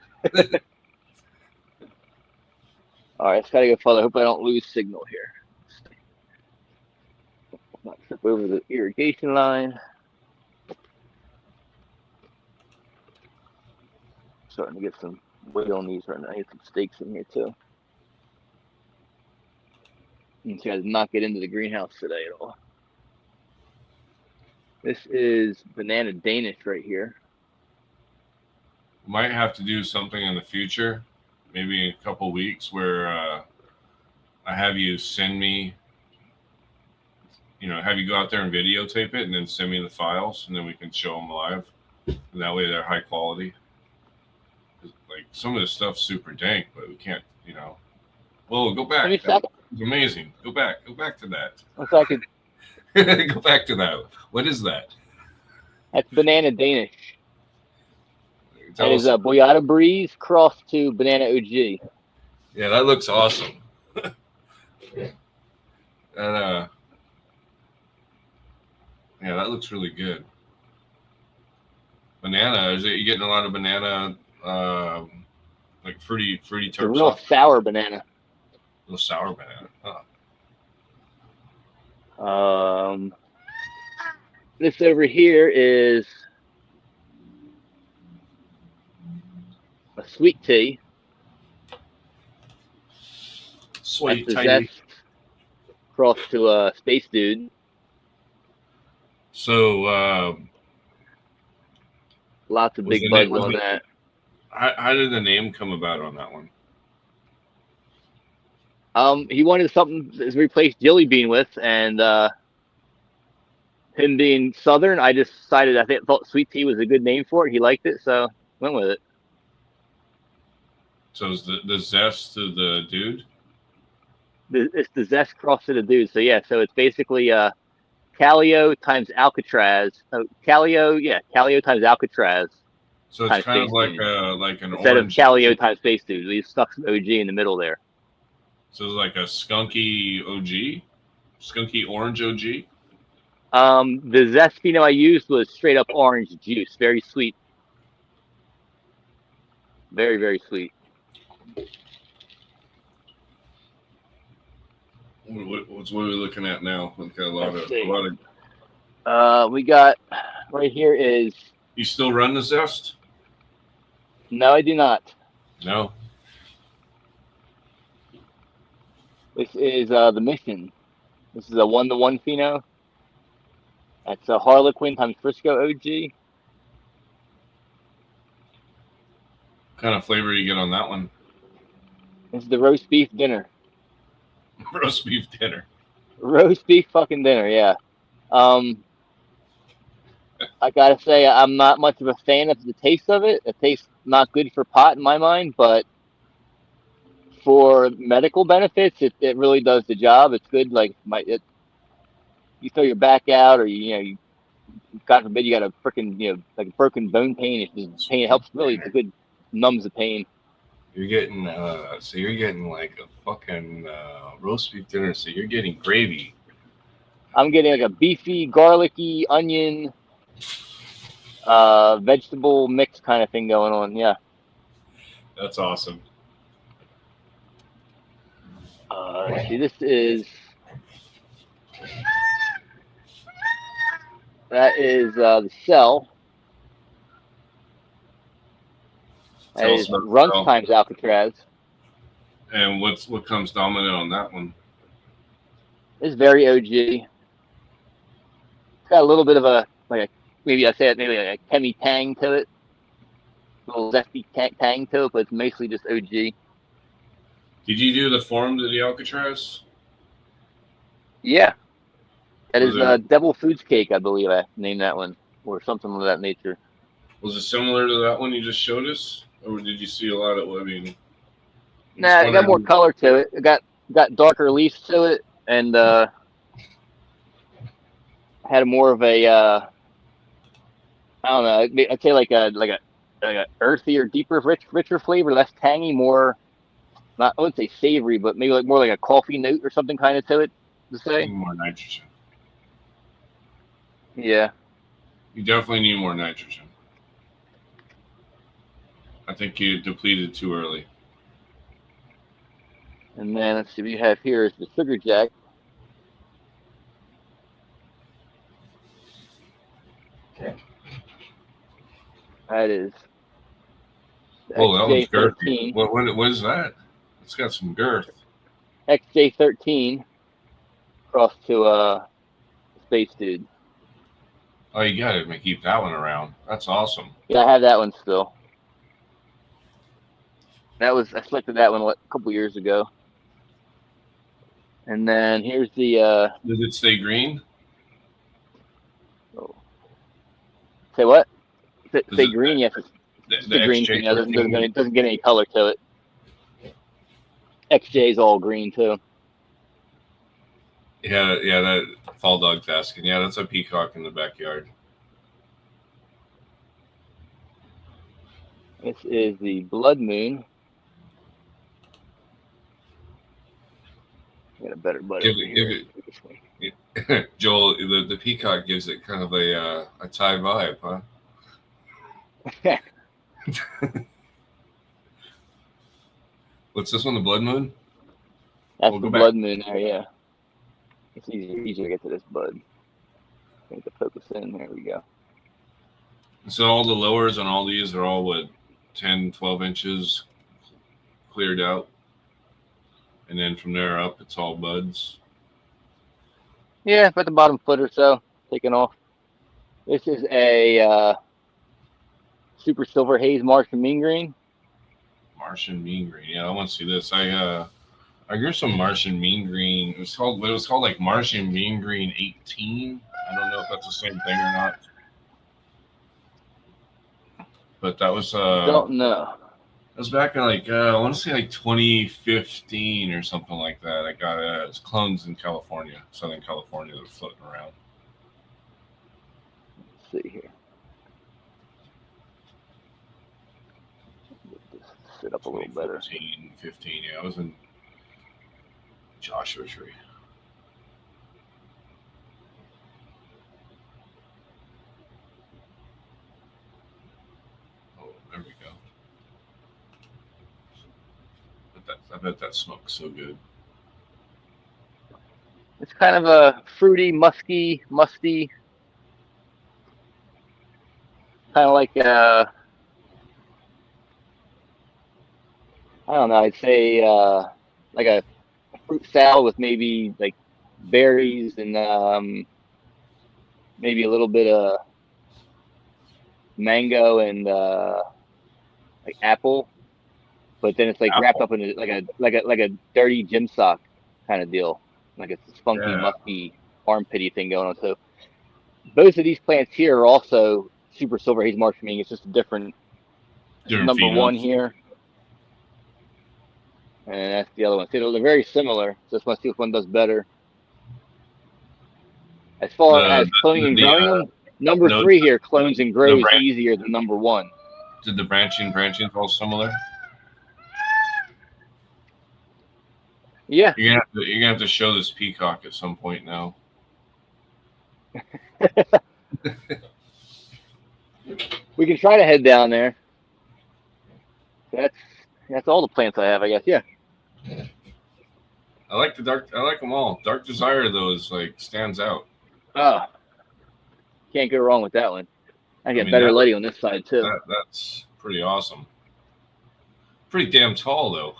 All right, let's gotta go further. I hope I don't lose signal here. Not trip over the irrigation line. Starting to get some weight on these right now. I get some stakes in here too. You guys not get into the greenhouse today at all. This is banana Danish right here. Might have to do something in the future, maybe in a couple weeks, where I have you send me, have you go out there and videotape it and then send me the files, and then we can show them live. And that way they're high quality. Like some of this stuff's super dank, but we can't, Well, go back. That was amazing. Go back to that. If I could go back to that. What is that? That's banana Danish. That is a Boyata Breeze crossed to Banana OG. Yeah, that looks awesome. That looks really good. Banana, you getting a lot of banana, like fruity terps? It's a real sour banana. A real sour banana. Huh. This over here is a sweet tea. Sweet tea. Zest crossed to a Space Dude. So, lots of big buds on that. How did the name come about on that one? He wanted something to replace Jelly Bean with, and him being Southern, I just decided I thought sweet tea was a good name for it. He liked it, so went with it. So is the zest to the dude? It's the zest crossed to the dude. So yeah, so it's basically Calio times Alcatraz. Calio times Alcatraz. So it's kind of like an instead orange. Of Calio times Space Dude. We stuck some OG in the middle there. So it's like a skunky OG, skunky orange OG. The Zespino I used was straight up orange juice, very sweet, very very sweet. What are we looking at now? We've got a lot of. We got right here is. You still run the Zest? No, I do not. No. This is the Mission. This is a 1-to-1 pheno. That's a Harlequin times Frisco OG. What kind of flavor do you get on that one? This is the roast beef dinner. Roast beef dinner. Roast beef fucking dinner, yeah. I gotta say, I'm not much of a fan of the taste of it. It tastes not good for pot in my mind, but for medical benefits, it really does the job. It's good. Like you throw your back out, or you God forbid you got a freaking like a broken bone pain. It helps really. It's good, numbs the pain. You're getting you're getting like a fucking roast beef dinner. So you're getting gravy. I'm getting like a beefy, garlicky, onion. vegetable mix kind of thing going on. Yeah. That's awesome. Let's see, that is the cell. That Tell us is about Runts Cell. times Alcatraz. And what comes dominant on that one? It's very OG. It's got a little bit of a maybe I say it maybe like a chemi tang to it, a little zesty tang to it, but it's mostly just OG. Did you do the form to the Alcatraz? Yeah, that Was is it Devil Foods Cake, I believe I named that one, or something of that nature. was it similar to that one you just showed us, or did you see a lot of? I mean, I'm just Nah, it got more wondering. color to it. It got darker leaves to it, and had more of a I don't know. I'd say like a earthier, deeper, richer flavor, less tangy, more not I wouldn't say savory, but maybe like more like a coffee note or something kind of to it to say. Need more nitrogen. Yeah. You definitely need more nitrogen. I think you depleted too early. And then let's see what you have here is the sugar jack. That is the Whoa, that one's girthy. XJ13. What is that? It's got some girth. XJ13 crossed to Space Dude. Oh, you got to keep that one around. That's awesome. Yeah, I have that one still. I selected that one a couple years ago. And then here's the Does it stay green? oh, say what? Does Say it green, yes, it's just the a green thing. Yeah, XJ13? it doesn't get any color to it. XJ is all green too. Yeah, that fall dog's asking. Yeah, that's a peacock in the backyard. This is the Blood Moon. I got a better bud over Give here. it, Joel. The peacock gives it kind of a Thai vibe, huh? What's this one? The blood moon? That's the Blood Moon there, yeah. It's easier to get to this bud. Get the focus in. There we go. So all the lowers on all these are all what 10, 12 inches cleared out, and then from there up, it's all buds. Yeah, about the bottom foot or so, taking off. This is a Super Silver Haze Martian Mean Green. Martian mean green. Yeah, I want to see this. I grew some Martian mean green. It was called like Martian mean green 18. I don't know if that's the same thing or not. But that was Don't know. it was back in like I want to say like 2015 or something like that. I got it's clones in California, Southern California, that were floating around. Let's see here. Get this sit up a little better. 15. Yeah, I was in Joshua Tree. Oh, there we go. I bet that smokes so good. It's kind of a fruity, musty, kind of like I don't know. I'd say like a fruit salad with maybe like berries and maybe a little bit of mango and like apple, but then it's like wrapped Apple. up in like a dirty gym sock kind of deal, like it's this funky, Yeah. musky, armpity thing going on. So both of these plants here are also super silver haze Martian Mean. It's just a different. This is Different number one phenoms. here, and that's the other one. So they're very similar. So just want to see if one does better. As far as cloning and growing them, number no, 3 here, clones and the grows branch. easier than number 1. Did the branching all similar? Yeah. You're gonna have to show this peacock at some point now. We can try to head down there. That's all the plants I have, I guess. Yeah. I like the dark. I like them all. Dark Desire though is like stands out. Oh, can't go wrong with that one. I I get mean better lighting on this side too. that's pretty awesome. Pretty damn tall though.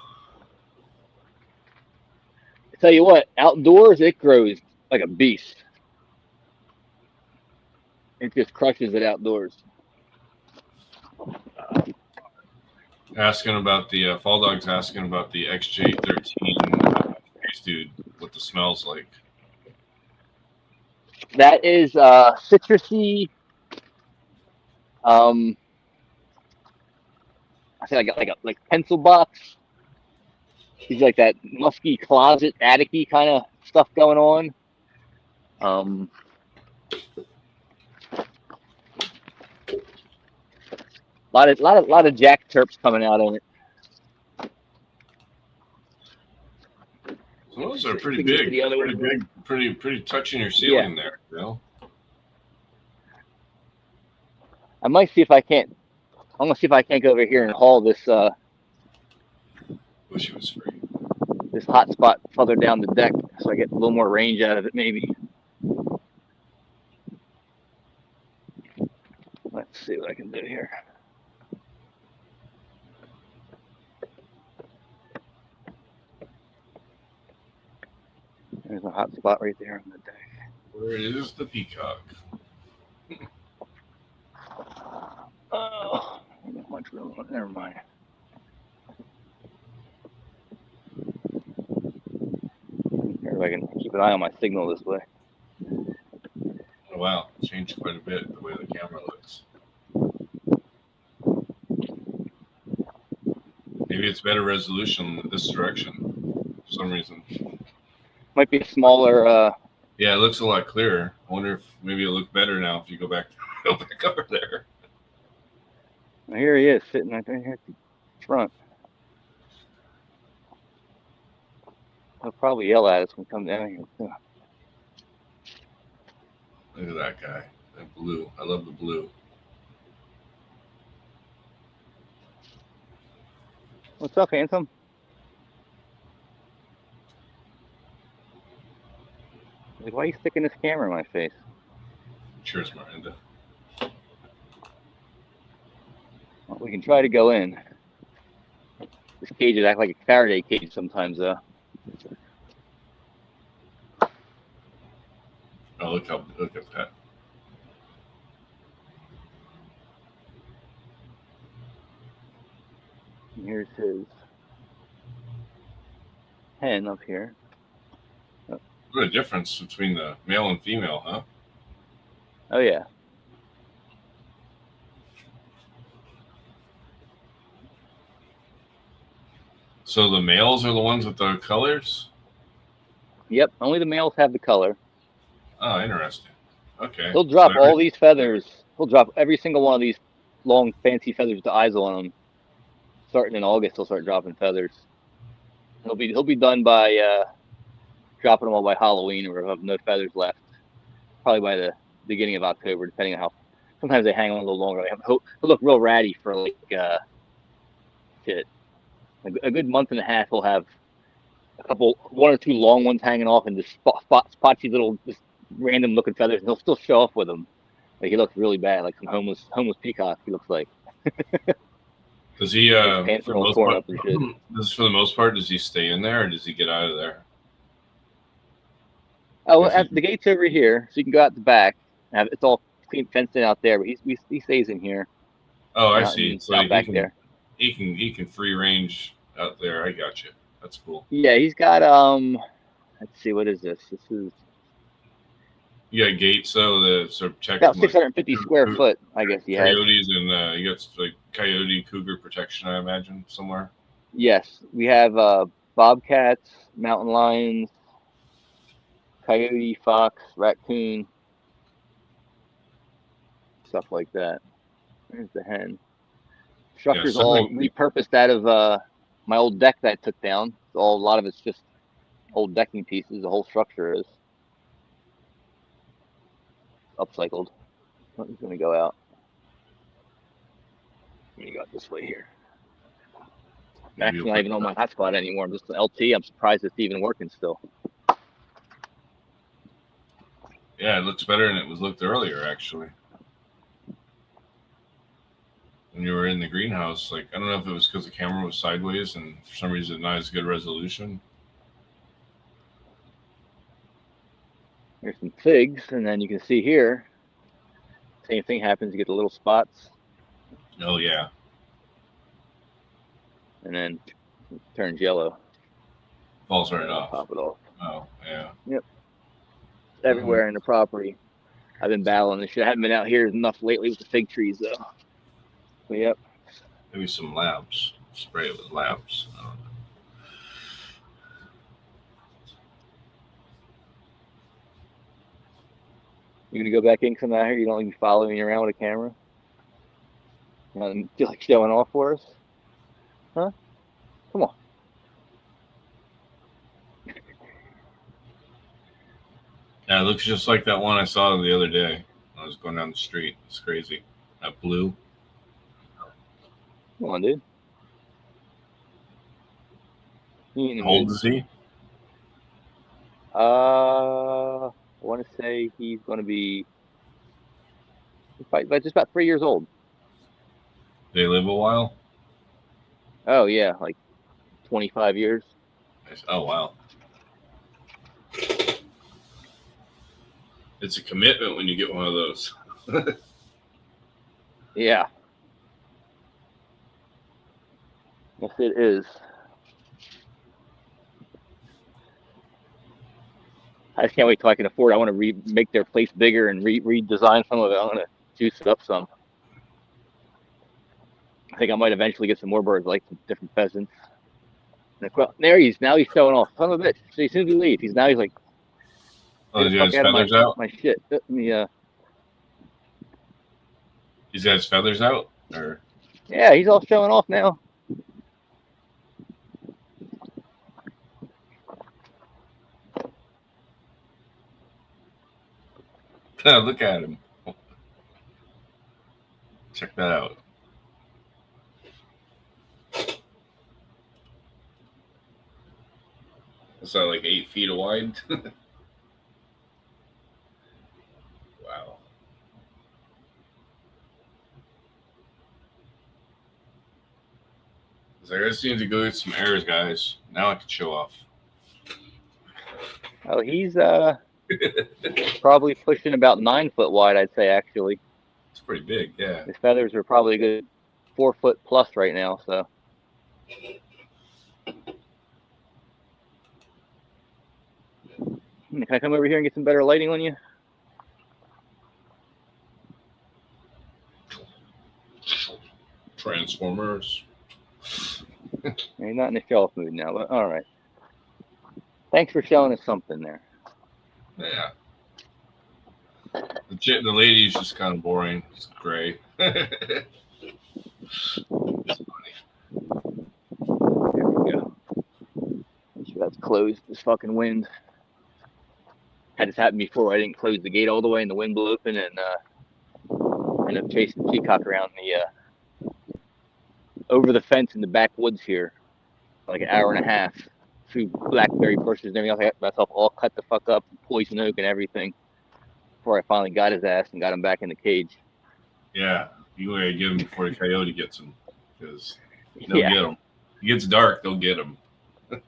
I tell you what, outdoors it grows like a beast. It just crushes it outdoors. Asking about the Fall Dog's asking about the XJ13 Space Dude. What the smells like? That is citrusy. Um, I think like pencil box. He's like that musky closet, attic-y kind of stuff going on. Um, lot of Jack Terps coming out on it. Some of those are pretty To get to big. the other Pretty one. big. Pretty touching your Yeah, ceiling there. You know. I might see if I can't. I'm gonna see if I can't go over here and haul this Wish it was free. this hot spot further down the deck, so I get a little more range out of it. Maybe. Let's see what I can do here. There's a hot spot right there on the deck. Where is the peacock? Oh, I got much room on it. Never mind. Here, if I can keep an eye on my signal this way. Oh wow, changed quite a bit the way the camera looks. Maybe it's better resolution this direction for some reason. Might be a smaller. Yeah, it looks a lot clearer. I wonder if maybe it'll look better now if you go back over there. Here he is, sitting right there at the front. He'll probably yell at us when we come down here. Look at that guy. That blue. I love the blue. What's up, handsome? Like, why are you sticking this camera in my face? Cheers, Miranda. Well, we can try to go in. This cage is act like a Faraday cage sometimes, though. Oh, look at that. And here's his hen up here. What a difference between the male and female, huh? Oh yeah. So the males are the ones with the colors? Yep. Only the males have the color. Oh, interesting. Okay. He'll drop all these feathers. He'll drop every single one of these long, fancy feathers with the eyes on them. Starting in August, he'll start dropping feathers. He'll be done by dropping them all by Halloween, or have no feathers left. Probably by the beginning of October, depending on how. Sometimes they hang on a little longer. He'll look real ratty for like shit. A good month and a half. He'll have one or two long ones hanging off, and just spotty little, just random looking feathers. And he'll still show off with them. Like he looks really bad, like some homeless peacock. He looks like. Does he pants for are the all most torn part? up and shit. For the most part, does he stay in there or does he get out of there? Oh, well, the gate's over here, so you can go out the back. It's all clean, fenced in out there, but he stays in here. Oh, I see. So out back there. He can free range out there. I got you. That's cool. Yeah, he's got let's see, what is this? This is You got gates though that sort of check about 650 square foot, I guess he has. coyotes and you got like coyote cougar protection, I imagine, somewhere. Yes, we have bobcats, mountain lions, coyote, fox, raccoon, stuff like that. There's the hen. Structure's all repurposed out of my old deck that I took down. So a lot of it's just old decking pieces. The whole structure is upcycled. He's gonna go out. Let me go this way here. I'm Maybe actually you'll not put even on my hotspot anymore. I'm just an LT. I'm surprised it's even working still. Yeah, it looks better than it was looked earlier, actually. When you were in the greenhouse, like I don't know if it was because the camera was sideways and for some reason not as good resolution. There's some figs, and then you can see here, same thing happens. You get the little spots, Oh yeah. and then it turns yellow. Falls right And off. pop it off. Oh yeah. Yep. It's everywhere in the property. I've been battling this shit. I haven't been out here enough lately with the fig trees though. But yep. Maybe some labs. Spray it with labs. I don't know. You're gonna go back in, come out here. You don't like me following you around with a camera. You don't feel like showing off for us, huh? Come on. Yeah, it looks just like that one I saw the other day. I was going down the street. It's crazy. That blue. Come on, dude. You in the How old mood? is he? I want to say he's gonna be just about 3 years old. They live a while. Oh yeah, like 25 years. Oh wow. It's a commitment when you get one of those. Yeah. Yes, it is. I just can't wait till I can afford it. I want to make their place bigger and redesign some of it. I want to juice it up some. I think I might eventually get some more birds, like some different pheasants. There he's showing off. Son of a bitch. So as soon as we leave, he's like, Oh, get the he got fuck his out of feathers out. my shit. He's got his feathers out, or Yeah, he's all showing off now. look at him. Check that out. Is that like 8 feet wide? Wow. So I just need to go get some airs, guys. Now I can show off. Oh, he's probably pushing about 9 foot wide, I'd say, actually. It's pretty big, yeah. His feathers are probably a good 4 foot plus right now, so. Can I come over here and get some better lighting on you? Transformers. You're not in the show off mood now, but all right. Thanks for showing us something there. Yeah. The lady's just kind of boring. It's gray. There we go. Make sure that's closed. This fucking wind. Had this happen before. I didn't close the gate all the way, and the wind blew open, and ended up chasing the peacock around the over the fence in the backwoods here, like an hour and a half, through blackberry bushes and everything. I got myself all cut the fuck up, poison oak and everything, before I finally got his ass and got him back in the cage. Yeah, you gotta get him before the coyote gets him, because they'll Yeah. get him. It gets dark, they'll get him. It'd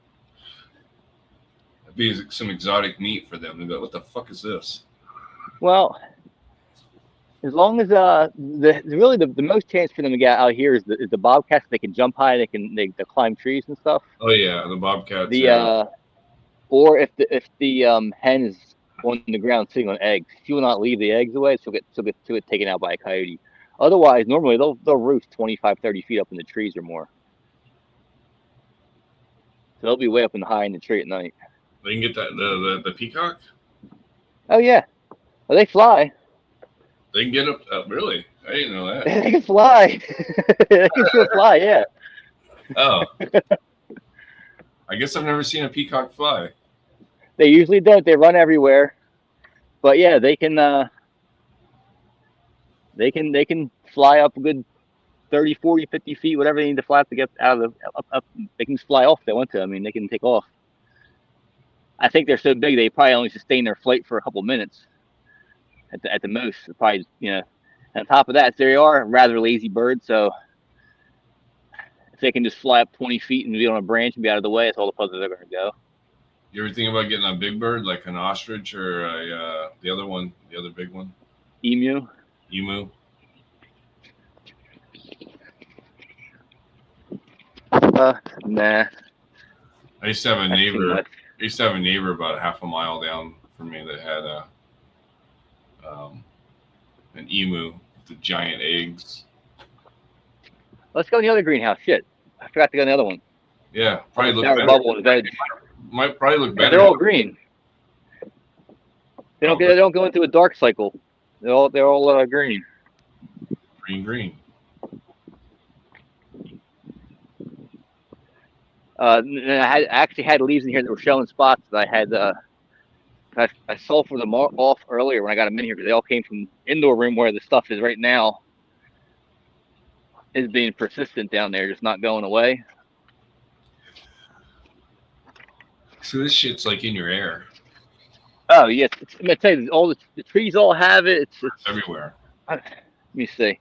be some exotic meat for them. They'll go, "What the fuck is this?" Well, as long as the most chance for them to get out here is the bobcats. They can jump high. They climb trees and stuff. Oh yeah, the bobcats. The or if the hen is on the ground sitting on eggs, she will not leave the eggs away. She'll get taken out by a coyote. Otherwise, normally they'll roost 25, 30 feet up in the trees or more. So they'll be way up in the high in the tree at night. They can get that the peacock. Oh yeah, well, they fly. They can get up. Really? I didn't know that. They can fly. They can sure fly. Yeah. Oh. I guess I've never seen a peacock fly. They usually don't. They run everywhere. But yeah, they can fly up a good 30, 40, 50 feet, whatever they need to fly up to get out of the up. They can just fly off if they want to. I mean, they can take off. I think they're so big they probably only sustain their flight for a couple minutes at the most. Probably, you know. And on top of that, they are rather lazy birds, so if they can just fly up 20 feet and be on a branch and be out of the way, that's all the places they're going to go. You ever think about getting a big bird like an ostrich or the other one, the other big one? Emu. Emu. Nah. I used to have a That's too neighbor. much. I used to have a neighbor about half a mile down from me that had an emu with the giant eggs. Let's go in the other greenhouse. Shit, I forgot to go in the other one. Yeah, probably look Sour better. bubble and veg. Might probably look Yeah, better. they're all green. They don't go into a dark cycle. They're all green. Green. I actually had leaves in here that were showing spots that I had. I sulfured them off earlier when I got them in here because they all came from indoor room where the stuff is right now. Is being persistent down there, just not going away. So this shit's like in your air. Oh yes, I'm gonna tell you, all the trees all have it. It's everywhere. Let me see.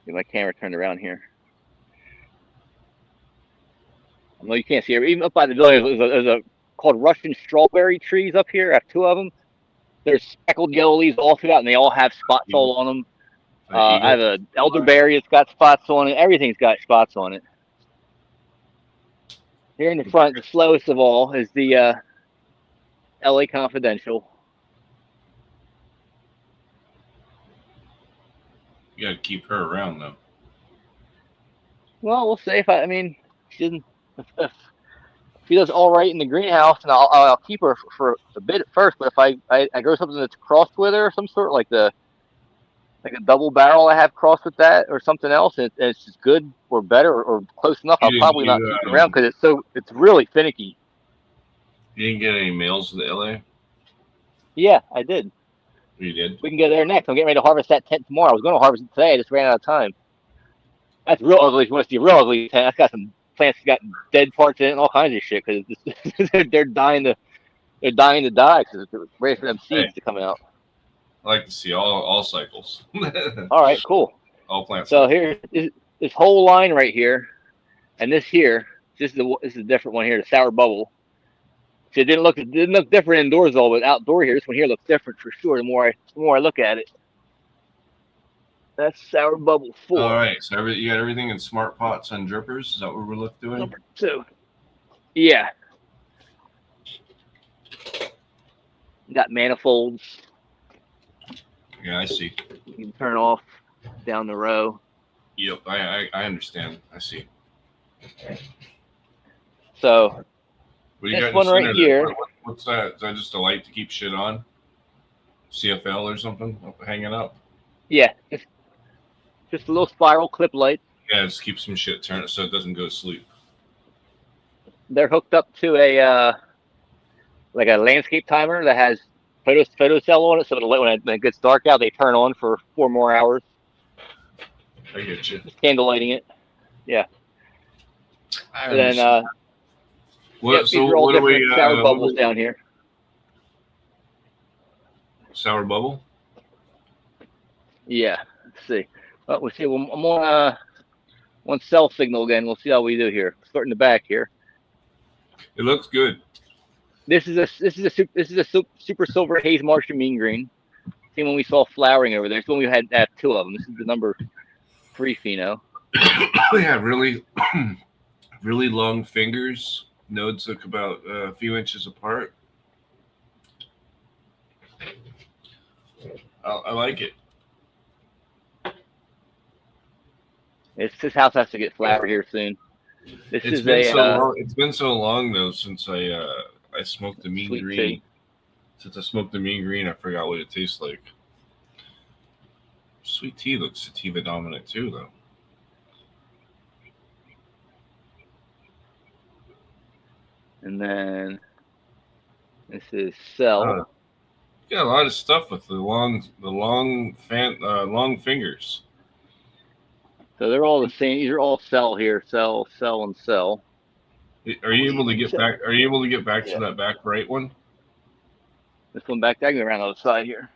Get my camera turned around here. I know you can't see it. Even up by the building, there's a called Russian strawberry trees up here. I have two of them. There's speckled yellow leaves all throughout, and they all have spots all on them. I have an elderberry that's got spots on it. Everything's got spots on it. Here in the front, the slowest of all is the LA Confidential. You got to keep her around though. Well, we'll see if if she does all right in the greenhouse, and I'll keep her for a bit at first. But if I grow something that's crossed with her, some sort like a double barrel I have crossed with that, or something else, and it's just good or better or close enough, I'll probably not keep it around because it's really finicky. You didn't get any mails to the LA? Yeah, I did. You did? We can go there next. I'm getting ready to harvest that tent tomorrow. I was going to harvest it today. I just ran out of time. That's real ugly. If you want to see a real ugly tent, that's got some plants got dead parts in it and all kinds of shit because they're dying to die because they're ready for them seeds to come out. I like to see all cycles. All right, cool. All plants. So here, this whole line right here, and this here, this is a different one here, the sour bubble. So it didn't look different indoors though, but outdoor here, this one here looks different for sure. The more I look at it, that's sour bubble 4. All right, so you got everything in smart pots and drippers. Is that what we're doing? Number 2. Yeah. Got manifolds. Yeah, I see. You can turn off down the row. Yep, I understand. I see. So what do you this got one right here. What's that? Is that just a light to keep shit on? CFL or something hanging up? Yeah, just a little spiral clip light. Yeah, just keep some shit turned so it doesn't go to sleep. They're hooked up to a like a landscape timer that has photo cell on it, so when it gets dark out, they turn on for 4 more hours. I get you. Just candle lighting it. Yeah. And then these are all different sour bubbles down here. Sour bubble? Yeah. Let's see. Well, we'll see. I'm on cell signal again. We'll see how we do here. Starting the back here. It looks good. This is a super silver haze Martian mean green. Same one we saw flowering over there. It's when we had 2 of them. This is the number 3 pheno. Yeah, really, really long fingers. Nodes look about a few inches apart. I like it. This house has to get flowered here soon. It's been so long though since I smoked the mean green. Tea. Since I smoked the mean green, I forgot what it tastes like. Sweet tea looks sativa dominant too, though. And then this is cell. You got a lot of stuff with the long fingers. So they're all the same. These are all cell here. Cell, cell, and cell. Are you able to get back? Are you able to get back Yeah. to that back right one? This one back there, around the other side here.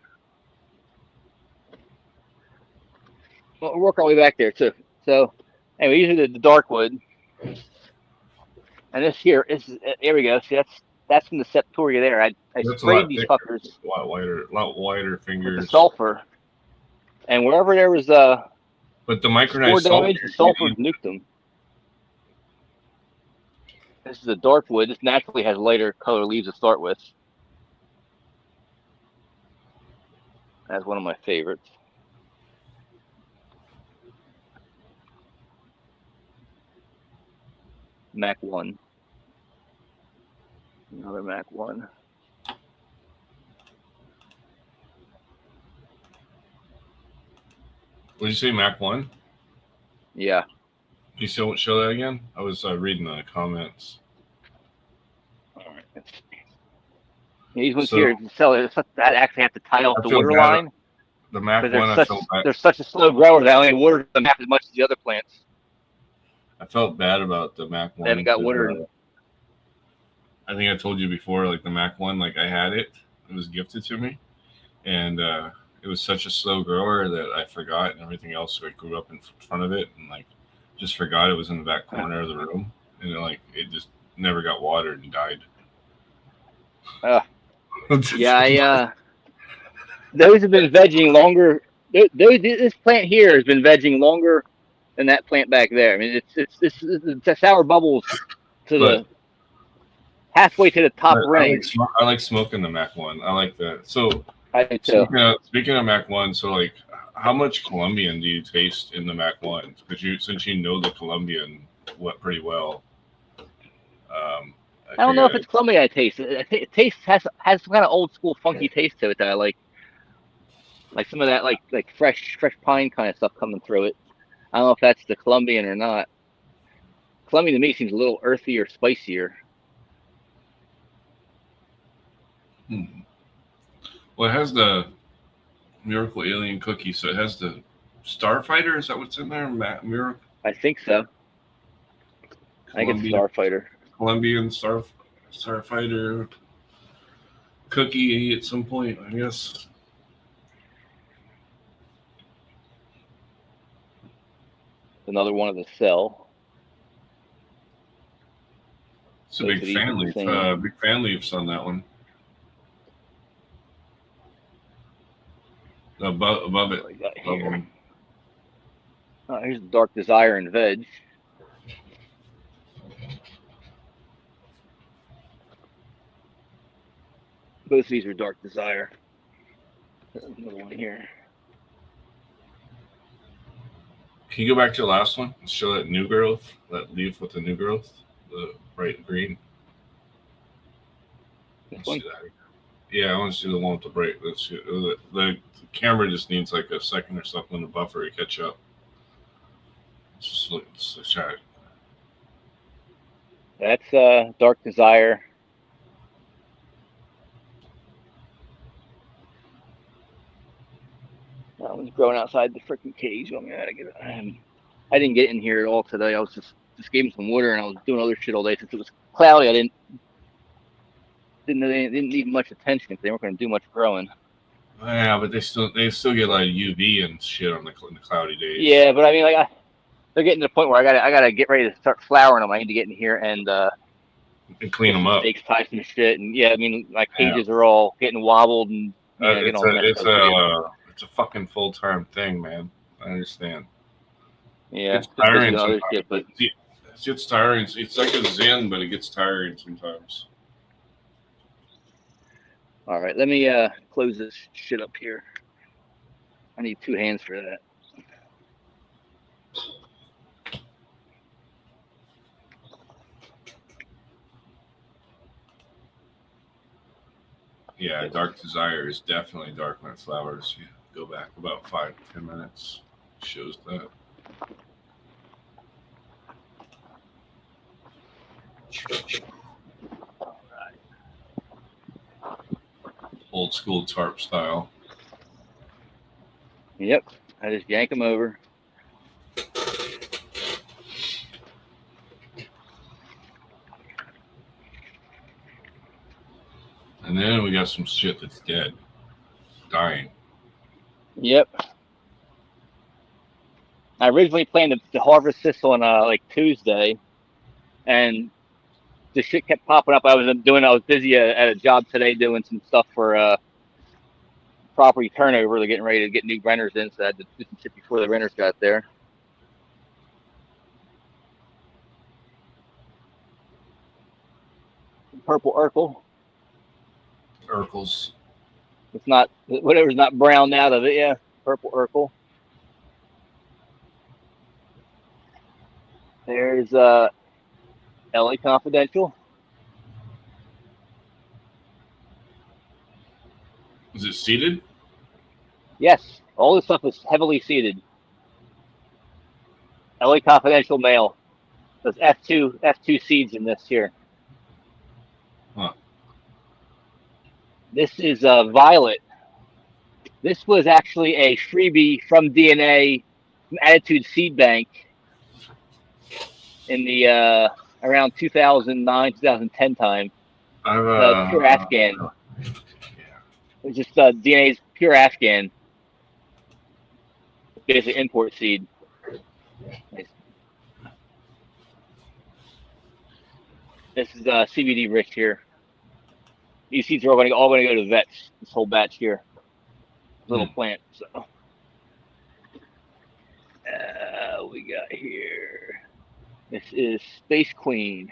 Well, we'll work our way back there too. So, anyway, these are the dark wood, and this here is here we go. See, that's from the septoria there. I That's a sprayed lot these thicker, fuckers a lot wider with the fingers. sulfur, and wherever there was But the spore micronized damage, the sulfur sulfur, nuked them. This is a dark wood. This naturally has lighter color leaves to start with. That's one of my favorites. Mac 1. Another Mac 1. What did you say, Mac 1? Yeah. Can you still show that again? I was reading the comments. All right. These ones So, here, that actually have to tie off I the feel water bad. line. The Mac 1, They're such a slow grower that only water them half as much as the other plants. I felt bad about the Mac 1. They haven't got water. I think I told you before, like the Mac 1, like I had it. It was gifted to me. And it was such a slow grower that I forgot, and everything else so I grew up in front of it, and like just forgot it was in the back corner of the room, and it just never got watered and died. Yeah, those have been vegging longer. This plant here has been vegging longer than that plant back there. I mean, it's sour bubbles to the halfway to the top range. I like smoking the Mac 1. I like that. So I do too. Speaking of Mac 1, so like, how much Colombian do you taste in the Mac 1? Because since you know the Colombian pretty well. I don't know if it's Colombian I taste. It has some kind of old school funky taste to it that I like some of that like fresh pine kind of stuff coming through it. I don't know if that's the Colombian or not. Colombian to me seems a little earthy or spicier. Well, it has the Miracle Alien Cookie, so it has the Starfighter. Is that what's in there? Miracle? I think so. I think it's Starfighter. Colombian Starfighter cookie at some point, I guess. Another one of the cell. It's a big fan leaf. Big fan leaves on that one. Above it. Here's the Dark Desire and veg. Both of these are Dark Desire. There's another one here. Can you go back to the last one and show that new growth, that leaf with the new growth, the bright green? This one? Yeah, I want to see the one with the bright. Let's see. The camera just needs like a second or something in the buffer to catch up. Let's try it. That's Dark Desire. That one's growing outside the freaking cage. I didn't get in here at all today. I was just gave him some water, and I was doing other shit all day since it was cloudy. I didn't need much attention because they weren't going to do much growing. Yeah, but they still get a lot of UV and shit on the cloudy days. Yeah, but I mean, like they're getting to the point where I gotta get ready to start flowering them. I need to get in here and clean them up. Stakes, tie some shit, and yeah, I mean, my cages are all getting wobbled and it's a fucking full-time thing, man. I understand. Yeah, it's tiring sometimes. Shit, but it's tiring. It's like a zen, but it gets tiring sometimes. All right, let me close this shit up here. I need 2 hands for that. Yeah, Dark Desire is definitely dark when it flowers. You go back about 5 to 10 minutes. Shows that. All right. Old school tarp style. Yep, I just yank them over. And then we got some shit that's dead, dying. Yep. I originally planned to harvest this on like Tuesday, and the shit kept popping up. I was busy at a job today doing some stuff for property turnover. They're getting ready to get new renters in, so I had to do some shit before the renters got there. Purple Urkel. Urkels. It's not whatever's not browned out of it. Yeah, purple Urkel. There's LA Confidential. Is it seeded? Yes, all this stuff is heavily seeded. LA Confidential male. There's F2 seeds in this here. Huh. This is Violet. This was actually a freebie from DNA, from Attitude Seed Bank, in the around 2009, 2010 time. Pure Afghan. Yeah. It's just DNA's pure Afghan. Basically import seed. This is CBD rich here. These seeds are all going to go to vets. This whole batch here. Little plant. So we got here. This is Space Queen.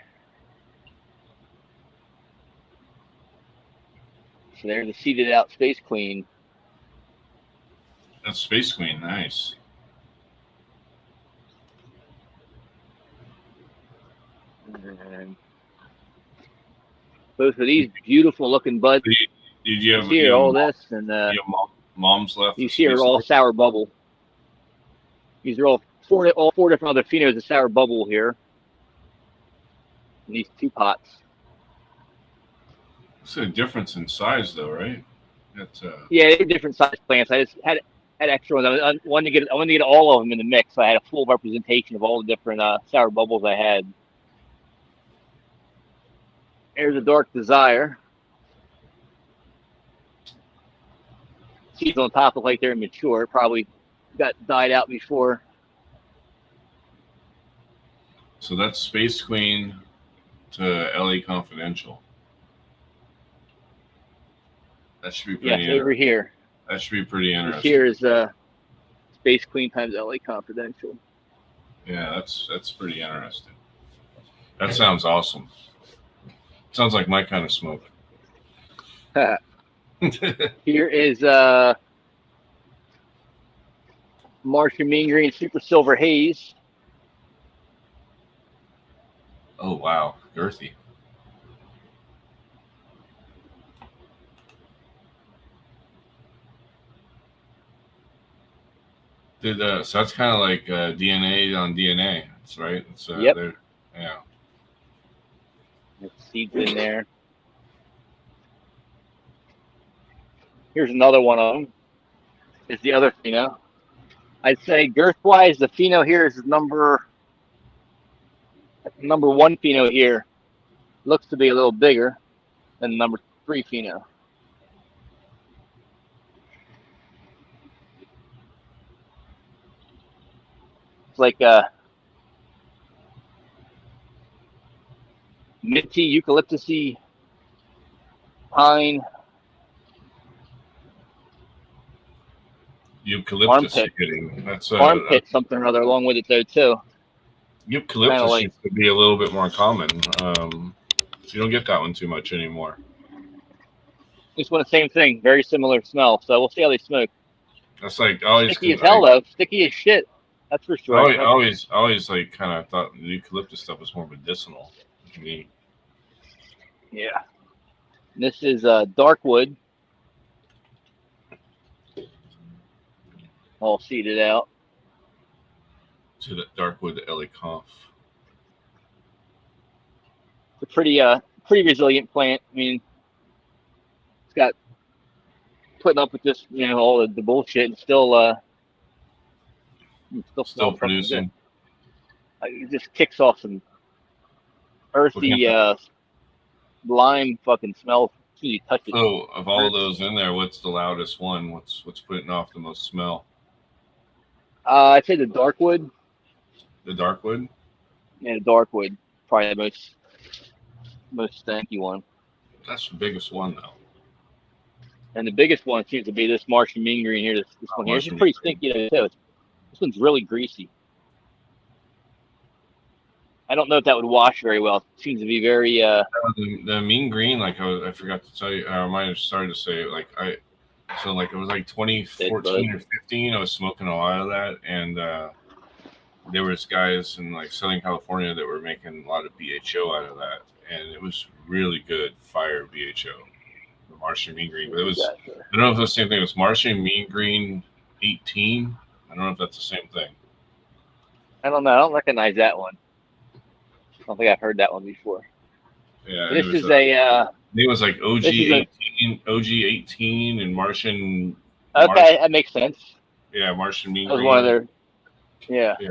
So there's the seeded out Space Queen. That's Space Queen. Nice. And both of these beautiful looking buds. Did you have here all this and you have moms left? These here are all sour bubble. These are all four different other phenos of sour bubble here. In these two pots. It's a difference in size, though, right? That's yeah, they're different size plants. I just had extra ones. I wanted to get all of them in the mix. So I had a full representation of all the different sour bubbles I had. There's a Dark Desire. Seeds on top look like they're mature. Probably got died out before. So that's Space Queen to LA Confidential. That should be pretty. Yes, over here. That should be pretty interesting. Here is Space Queen times LA Confidential. Yeah, that's pretty interesting. That sounds awesome. Sounds like my kind of smoke. Here is Martian Mean Green Super Silver Haze. Oh wow, girthy. So that's kind of like DNA on DNA. That's right. It's, yep. Yeah. There's seeds in there. Here's another one of them. Is the other pheno. I'd say girth-wise, the pheno here is number one pheno here. Looks to be a little bigger than number 3 pheno. It's like a minty, eucalyptusy, pine. Eucalyptus. Armpit. That's armpit something or other along with it though too. Eucalyptus seems to be a little bit more common. You don't get that one too much anymore. Just want the same thing, very similar smell. So we'll see how they smoke. That's like always sticky as hell though, sticky as shit. That's for sure. I always like kind of thought the eucalyptus stuff was more medicinal to me. Yeah. This is Darkwood. All seeded out. To the Darkwood, the LA Conf. It's a pretty resilient plant. I mean, it's got putting up with just all the bullshit and still producing. It just kicks off some earthy lime fucking smell soon as you touch it. So, of all of those in there, what's the loudest one? What's putting off the most smell? I'd say the darkwood. The dark wood. Yeah, the darkwood, probably the most stanky one. That's the biggest one, though. And the biggest one seems to be this Martian mean green here. This one here. This is Martian pretty mean stinky too. This one's really greasy. I don't know if that would wash very well. It seems to be very. The mean green, like I forgot to tell you, I might have started to say, like it was like 2014 or 15. I was smoking a lot of that, and there was guys in like Southern California that were making a lot of BHO out of that, and it was really good fire BHO, the Martian mean green. But it was, I don't know if it was the same thing. It was Martian mean green 18. I don't know if that's the same thing. I don't know. I don't recognize that one. I don't think I've heard that one before. Yeah, this is a. It was like OG 18, and Martian. Okay, that makes sense. Yeah, Martian mean that was green. One of their. Yeah. Yeah.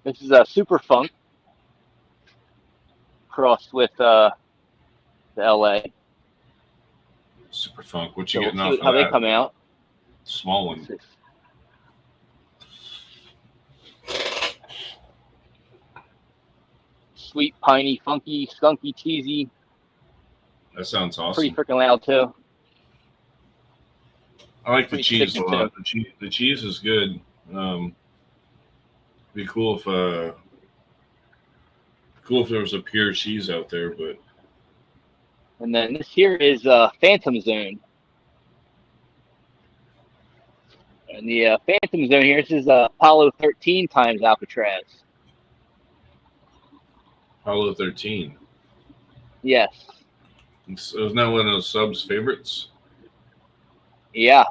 This is a super funk crossed with the LA. Super funk. What you getting off of how that? they come out. Small one. Sweet, piney, funky, skunky, cheesy. That sounds awesome. Pretty freaking loud too. I like the cheese a lot. The cheese is good. Be cool if there was a pure cheese out there, but. And then this here is Phantom Zone. And the Phantom Zone here, this is Apollo 13 times Alcatraz. Apollo 13. Yes. Isn't that one of those subs' favorites? Yeah.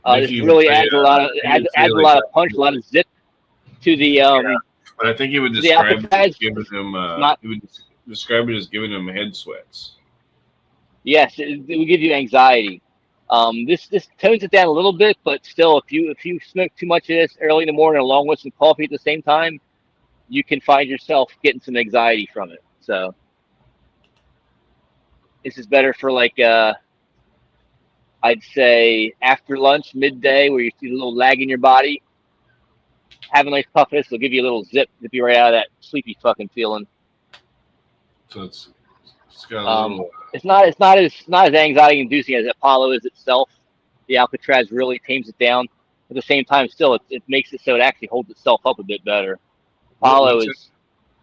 This really adds a lot of punch, a lot of zip to the. But I think he would describe it as giving them. He would describe it as giving them head sweats. Yes, it would give you anxiety. This tones it down a little bit, but still, if you smoke too much of this early in the morning along with some coffee at the same time, you can find yourself getting some anxiety from it. So this is better for like I'd say after lunch, midday, where you see a little lag in your body. Have a nice puff of this, will give you a little zip you right out of that sleepy fucking feeling. So it's got a little. It's not as anxiety inducing as Apollo is itself. The Alcatraz really tames it down. At the same time, still it makes it so it actually holds itself up a bit better. Apollo is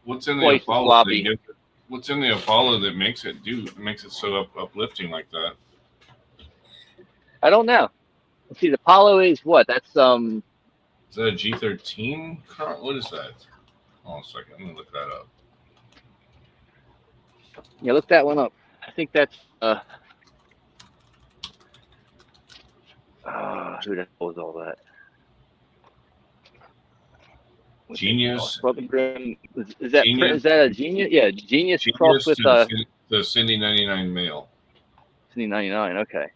what's in the Apollo? What's in the Apollo that makes it so uplifting like that? I don't know. Let's see. The Apollo is what? That's Is that a G13? What is that? Hold on a second. I'm gonna look that up. Yeah, look that one up. I think that's who the hell was all that? Genius. Is that a Genius? Yeah, Genius crossed with the Cindy 99 male. Cindy 99. Okay.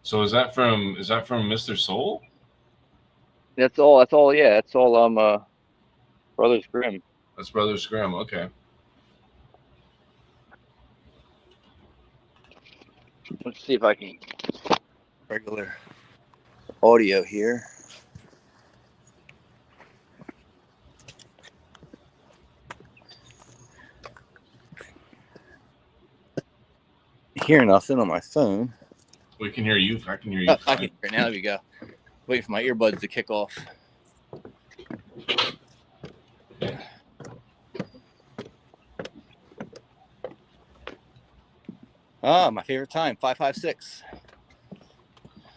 So is that from Mr. Soul? That's all. Yeah, that's all. Brothers Grimm. That's Brothers Grimm. Okay. Let's see if I can regular audio here. Hear nothing on my phone. We can hear you. I can hear you. I can hear now. There we go. Wait for my earbuds to kick off. My favorite time, 556.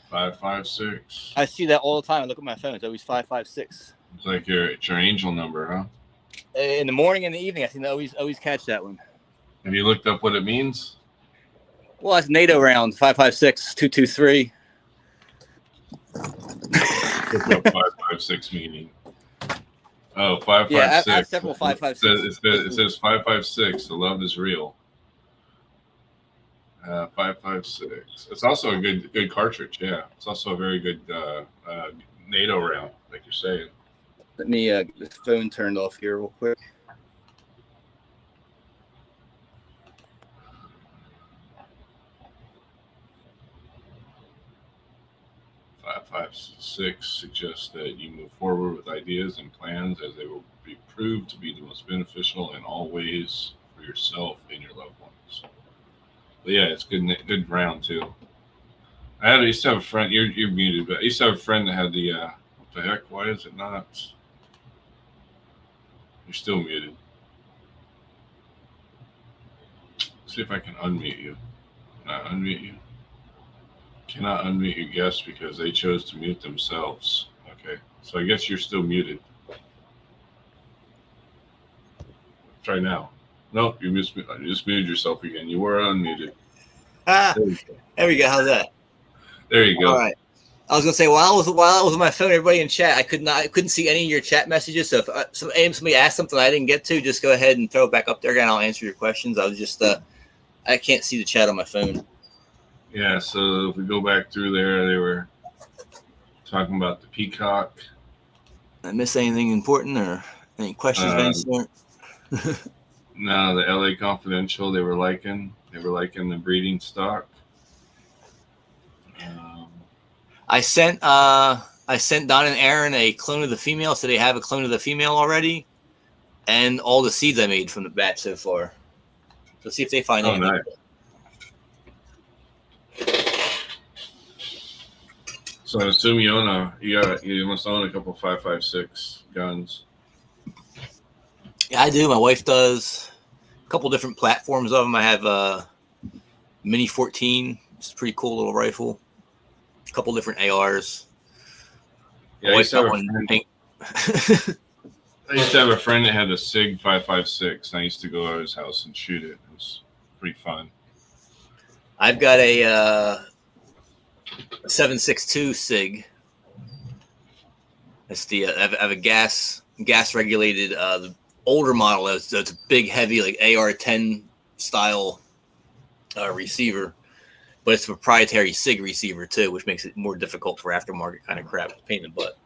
556. I see that all the time. I look at my phone. It's always 556. It's like it's your angel number, huh? In the morning and the evening, I seem to always catch that one. Have you looked up what it means? Well, that's NATO round 556 223. What's up 556 meaning? Oh, 556. Yeah, I have several 556. It says 556. The love is real. 556. It's also a good cartridge. Yeah, it's also a very good NATO round, like you're saying. Let me get the phone turned off here real quick. 556 suggests that you move forward with ideas and plans as they will be proved to be the most beneficial in all ways for yourself and your loved ones. But yeah, it's good round too. I used to have a friend. You're muted, but I used to have a friend that had the. What the heck? Why is it not? You're still muted. See if I can unmute you. Can I unmute you? Cannot unmute your guest because they chose to mute themselves. Okay, so I guess you're still muted. Try now. No, you just muted yourself again. You were unmuted. There we go. How's that? There you go. All right. I was gonna say while I was on my phone, everybody in chat, I couldn't see any of your chat messages. So if somebody asked something I didn't get to, just go ahead and throw it back up there, and I'll answer your questions. I was just I can't see the chat on my phone. Yeah. So if we go back through there, they were talking about the peacock. Did I miss anything important or any questions of any sort? No, the LA Confidential. They were liking the breeding stock. I sent Don and Aaron a clone of the female, so they have a clone of the female already, and all the seeds I made from the batch so far. So see if they find anything. Nice. So I assume you must own a couple 5.56 guns. Yeah, I do. My wife does. A couple different platforms of them. I have a Mini 14. It's a pretty cool little rifle. A couple different ARs. Yeah, I used to have a friend that had a SIG 5.56, and I used to go to his house and shoot it. It was pretty fun. I've got a 7.62 SIG. That's the I have a gas regulated the older model. That's a big, heavy like AR-10 style receiver. But it's a proprietary SIG receiver too, which makes it more difficult for aftermarket kind of crap to paint in the butt.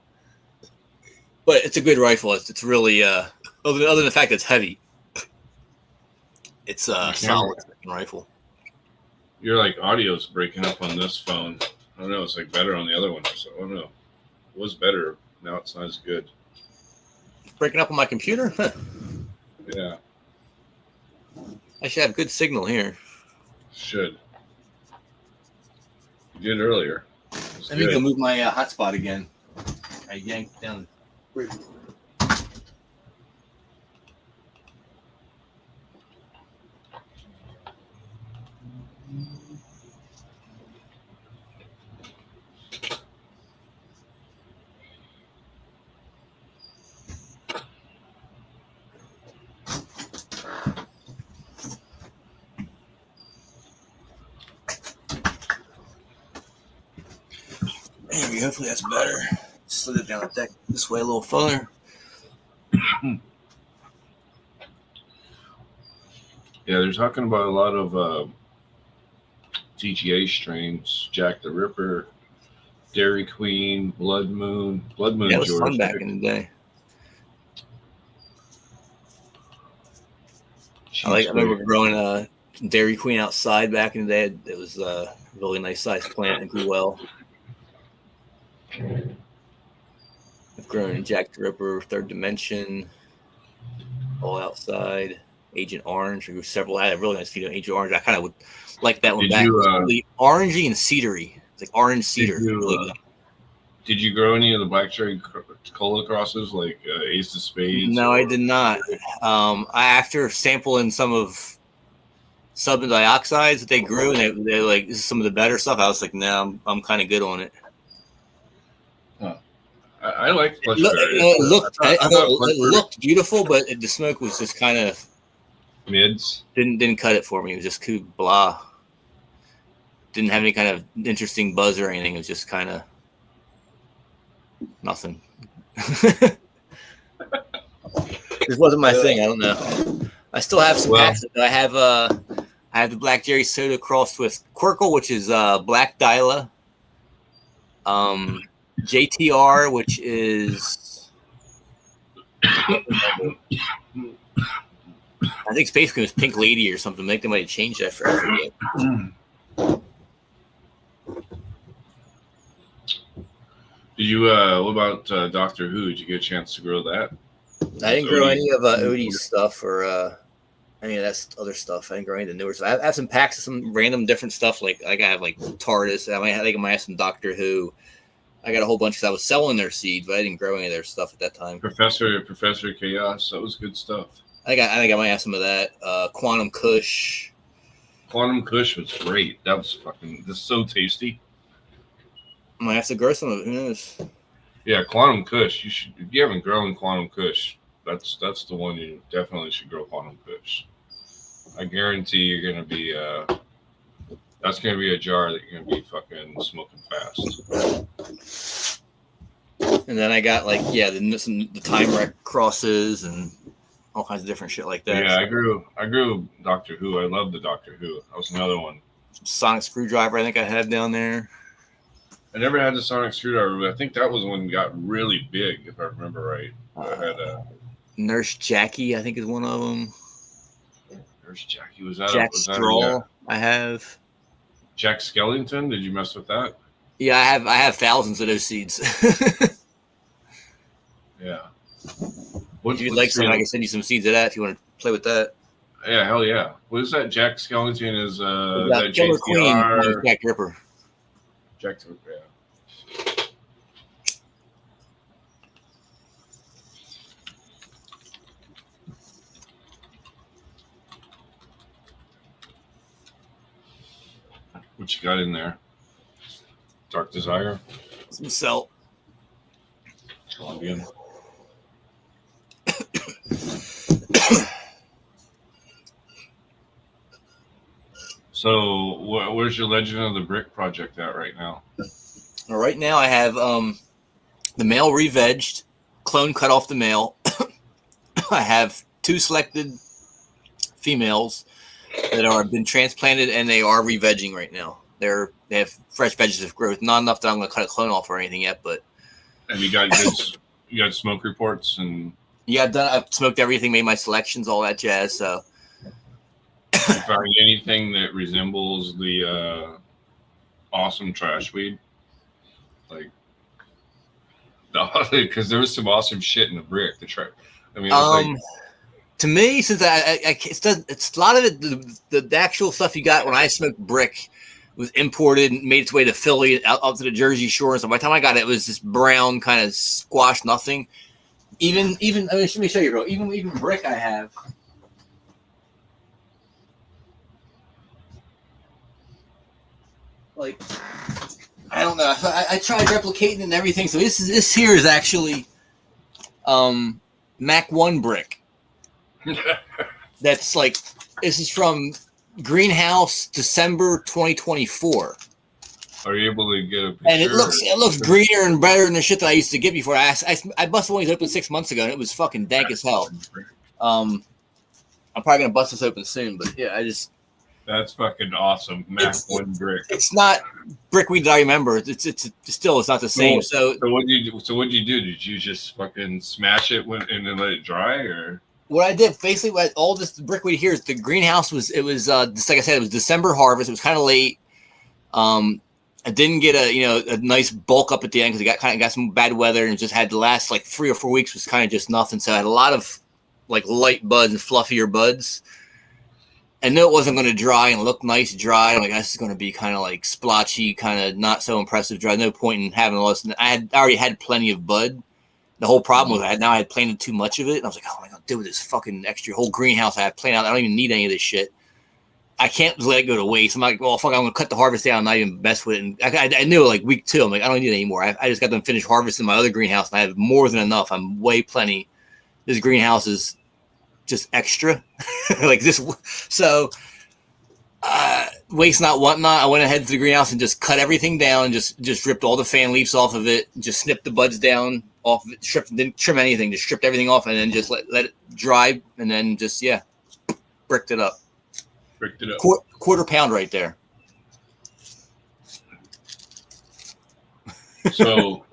But it's a good rifle. It's really other than the fact that it's heavy, it's a solid rifle. Your audio's breaking up on this phone. I don't know. It's better on the other one. So I don't know. It was better. Now it's not as good. It's breaking up on my computer. Huh. Yeah. I should have good signal here. Should. You did earlier. Let me go move my hotspot again. I yanked down. There we go. Hopefully that's better. Slid it down the deck this way a little further. Yeah, they're talking about a lot of TGA strains: Jack the Ripper, Dairy Queen, Blood Moon. Blood Moon. That was George fun back in the day. I remember growing Dairy Queen outside back in the day. It was a really nice sized plant and grew well. I've grown Jack the Ripper, Third Dimension, all outside. Agent Orange. I grew several. I had a really nice feed on Agent Orange. I kind of would like that one back. It was really orangey and cedary. It's like orange cedar. Did you grow any of the Black Cherry Cola crosses like Ace of Spades? No, I did not. After sampling some of sub and dioxides that they grew, and they like, this is some of the better stuff, I was like, no, I'm kind of good on it. Huh. I liked Black Cherry. It looked beautiful, but the smoke was just kind of mids. Didn't cut it for me. It was just cool blah. Didn't have any kind of interesting buzz or anything. It was just kind of nothing. This wasn't my thing. I don't know. I still have some packs. I have the Black Jerry Soda crossed with Quirkle, which is Black Dyla. JTR, which is I think Space Queen was Pink Lady or something. I think they might have changed that for everything. Did you? What about Doctor Who? Did you get a chance to grow that? I didn't grow any of Odie's stuff or any of that other stuff. I didn't grow any of the newer stuff. I have some packs of some random different stuff. Like I have like TARDIS. I think I might have some Doctor Who. I got a whole bunch because I was selling their seeds, but I didn't grow any of their stuff at that time. Professor Chaos. That was good stuff. I think I might have some of that. Quantum Kush. Quantum Kush was great. That was this so tasty. I might have to grow some of it. Who knows? Yeah, Quantum Kush. You should. If you haven't grown Quantum Kush, that's the one you definitely should grow. Quantum Kush. I guarantee you're gonna be. That's gonna be a jar that you're gonna be fucking smoking fast. And then I got like the time wreck crosses and all kinds of different shit like that. Yeah, I grew Doctor Who. I love the Doctor Who. That was another one. Sonic Screwdriver, I think I had down there. I never had the Sonic Screwdriver, but I think that was when it got really big, if I remember right. I had Nurse Jackie, I think is one of them. Nurse Jackie, was that Jack Straw? I have. Jack Skellington. Did you mess with that? Yeah, I have thousands of those seeds. Yeah. If you'd like some, I can send you some seeds of that if you want to play with that. Yeah, hell yeah. What is that? Jack Skellington is that Killer JCR? Queen, Jack Ripper. Jack the Ripper, yeah. What you got in there? Dark Desire? Some Celt. Colombian. So, where's your Legend of the Brick project at right now? Well, right now, I have the male re-vegged, clone cut off the male. I have 2 selected females that have been transplanted, and they are re-vegging right now. They have fresh vegetative growth. Not enough that I'm going to cut a clone off or anything yet, but. And you got smoke reports and. Yeah, I've smoked everything, made my selections, all that jazz. So. Find anything that resembles the awesome trash weed, like because there was some awesome shit in the brick. I mean, it was to me, since it's a lot of it, the actual stuff you got when I smoked brick was imported and made its way to Philly up to the Jersey Shore. And so by the time I got it, it was this brown kind of squash nothing. Even let me show you, bro. Even brick I have. Like, I don't know. I tried replicating and everything. So this here is actually Mac 1 brick. That's like, this is from Greenhouse December 2024. Are you able to get a picture? And it looks greener and better than the shit that I used to get before. I busted one of these open 6 months ago, and it was fucking dank as hell. I'm probably gonna bust this open soon, but yeah, That's fucking awesome. Mac 1 brick. It's not brickweed that I remember. It's not the same. So what'd you do? Did you just fucking smash it and then let it dry, or? What I did basically, all this brickweed here is the greenhouse was just like I said, it was December harvest. It was kind of late. I didn't get a nice bulk up at the end because it got some bad weather and just had the last like 3 or 4 weeks was kind of just nothing. So I had a lot of like light buds and fluffier buds. I knew it wasn't going to dry and look nice dry. I'm like, this is going to be kind of like splotchy, kind of not so impressive dry. No point in having all this. I already had plenty of bud. The whole problem was I had planted too much of it. And I was like, oh, what am I going to do with this fucking extra whole greenhouse I have planted out? I don't even need any of this shit. I can't let it go to waste. I'm like, well, fuck, I'm going to cut the harvest down and not even mess with it. And I knew it like week 2. I'm like, I don't need it anymore. I just got them finished harvesting my other greenhouse, and I have more than enough. I'm way plenty. This greenhouse is just extra. Like this. So, waste not, want not. I went ahead to the greenhouse and just cut everything down, just ripped all the fan leaves off of it, just snipped the buds down off of it, didn't trim anything, just stripped everything off, and then just let it dry, and then just, bricked it up. Quarter pound right there. So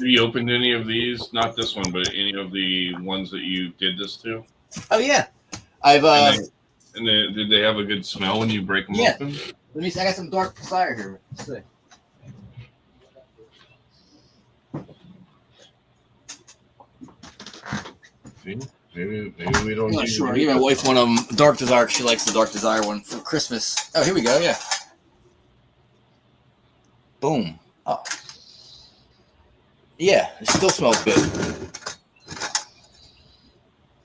you opened any of these? Not this one, but any of the ones that you did this to? Oh yeah, I've Did they have a good smell when you break them yeah. open? Let me see. I got some dark desire here. Let's see. See? Maybe we don't I'm not need sure. I to gave my do wife one of them, Dark Desire. She likes the Dark Desire one for Christmas. Oh, here we go. Yeah. Boom. Oh. Yeah, it still smells good.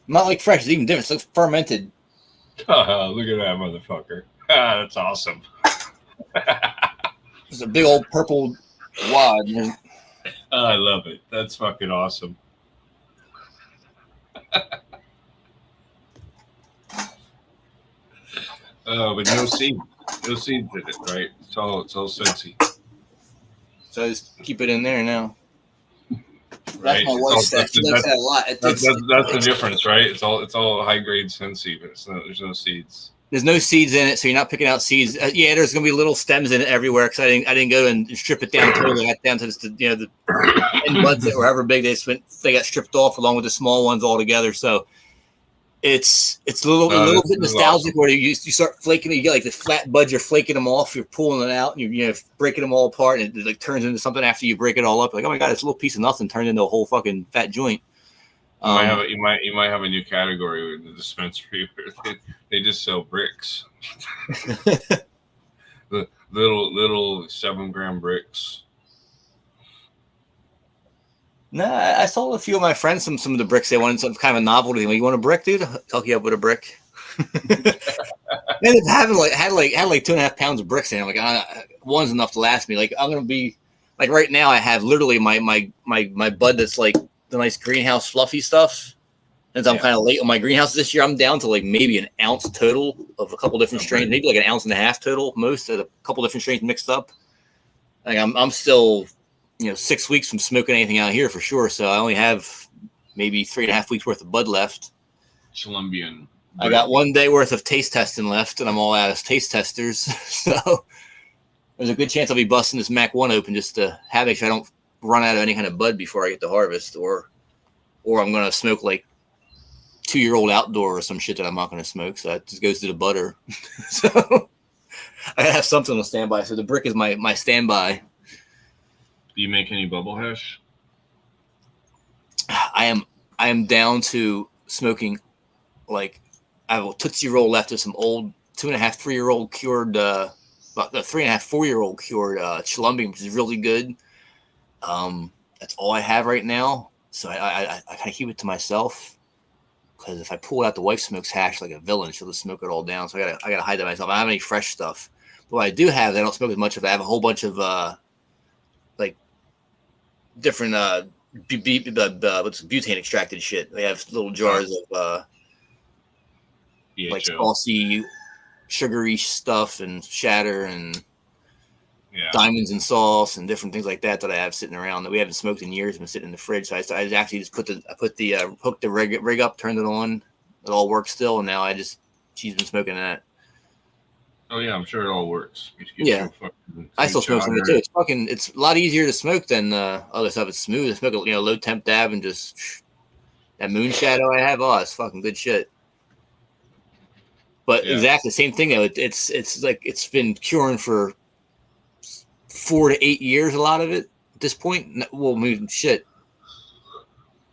Not like fresh. It's even different. It looks fermented. Oh, look at that motherfucker. Ah, that's awesome. It's a big old purple wad. I love it. That's fucking awesome. But no seed. No seeds in it, right? It's all sensey. So I just keep it in there now. Right? That's my wife's stuff. She likes that a lot. That's the difference, right? It's all high grade sensei, but there's no seeds. There's no seeds in it, so you're not picking out seeds. Yeah, there's gonna be little stems in it everywhere because I didn't go and strip it down totally. I got down to just the end buds that were however big they got stripped off along with the small ones all together. So it's a little bit nostalgic awesome. Where you start flaking it. You get like the flat buds, you're flaking them off, you're pulling it out, and you're breaking them all apart, and it like turns into something after you break it all up. Like, oh my god, it's a little piece of nothing turned into a whole fucking fat joint. You might have a new category in the dispensary where they just sell bricks. The little 7-gram bricks. No, I sold a few of my friends some of the bricks. They wanted some kind of a novelty. You want a brick, dude? I'll hook you up with a brick. And had like 2.5 pounds of bricks in it. Like one's enough to last me. Like I'm gonna be like right now. I have literally my bud that's like the nice greenhouse fluffy stuff. Since I'm kind of late on my greenhouse this year, I'm down to like maybe an ounce total of a couple different strains, maybe like 1.5 ounces total, most of a couple different strains mixed up. Like I'm still 6 weeks from smoking anything out here for sure. So I only have maybe 3.5 weeks worth of bud left. Colombian. I got 1 day worth of taste testing left, and I'm all out of taste testers. So there's a good chance I'll be busting this Mac 1 open just to make sure I don't run out of any kind of bud before I get to harvest, or I'm going to smoke like 2-year-old outdoor or some shit that I'm not going to smoke. So that just goes to the butter. So I gotta have something on standby. So the brick is my standby. Do you make any bubble hash? I am down to smoking. Like I have a Tootsie Roll left of some old 2.5, 3-year-old cured, about the 3.5, 4-year-old cured Chilumbian, which is really good. That's all I have right now. So I kind of keep it to myself. Because if I pull out the wife smokes hash like a villain, she'll just smoke it all down. So I gotta hide that myself. I don't have any fresh stuff. But what I do have, I don't smoke as much of it. I have a whole bunch of like different what's butane extracted shit. They have little jars of like saucy, sugary stuff and shatter and diamonds and sauce and different things like that I have sitting around that we haven't smoked in years. Been sitting in the fridge. So I actually just hooked the rig up, turned it on. It all works still, and now she's been smoking that. Oh yeah, I'm sure it all works. Yeah, I still smoke some of it too. It's a lot easier to smoke than other stuff. It's smooth. I smoke low temp dab and just that moon shadow I have. Oh, it's fucking good shit. But exactly the same thing though. It's like it's been curing for 4 to 8 years, a lot of it at this point. Well, I mean, shit,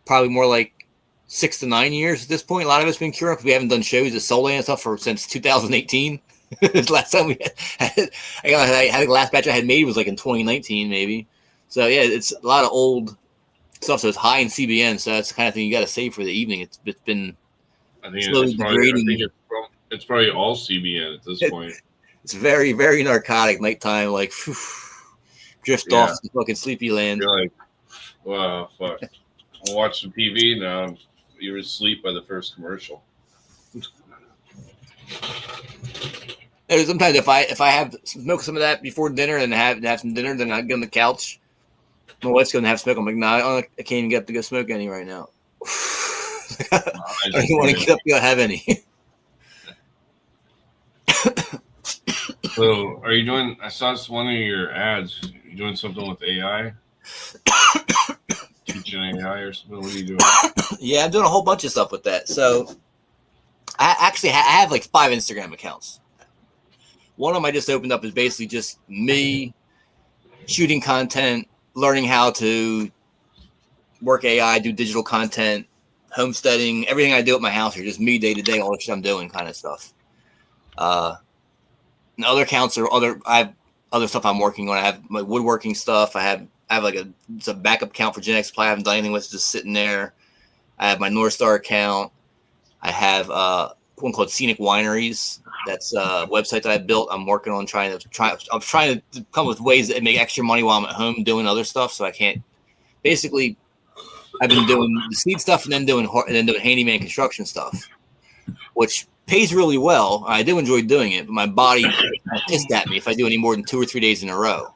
probably more like 6 to 9 years at this point. A lot of it's been cured because we haven't done shows of solo and stuff since 2018. Last time we had the last batch I had made was like in 2019, maybe. So yeah, it's a lot of old stuff. So it's high in CBN. So that's the kind of thing you got to save for the evening. It's been slowly degrading. It's probably all CBN at this point. It's very, very narcotic. Nighttime, like. Whew, drift off to fucking sleepy land. You're like, wow, fuck. I'm watching TV now. You're asleep by the first commercial. Sometimes if I have smoke some of that before dinner and have some dinner, then I get on the couch. My wife's gonna have smoke. I'm like, nah, I can't even get up to go smoke any right now. I don't even want to get up to go have any. So, are you doing? I saw one of your ads. You doing something with AI? teaching AI or something? What are you doing? Yeah, I'm doing a whole bunch of stuff with that. So I actually I have like 5 Instagram accounts. One of them I just opened up is basically just me shooting content, learning how to work AI, do digital content, homesteading, everything I do at my house here, just me day to day, all the shit I'm doing kind of stuff. And other accounts are I have other stuff I'm working on. I have my woodworking stuff. I have like it's a backup account for Gen X Play. I haven't done anything with it, just sitting there. I have my NorStar account. I have one called Scenic Wineries. That's a website that I built. I'm working on I'm trying to come with ways that make extra money while I'm at home doing other stuff. So I can't basically. I've been doing the seed stuff and then doing handyman construction stuff, which pays really well. I do enjoy doing it, but my body pissed at me if I do any more than 2 or 3 days in a row.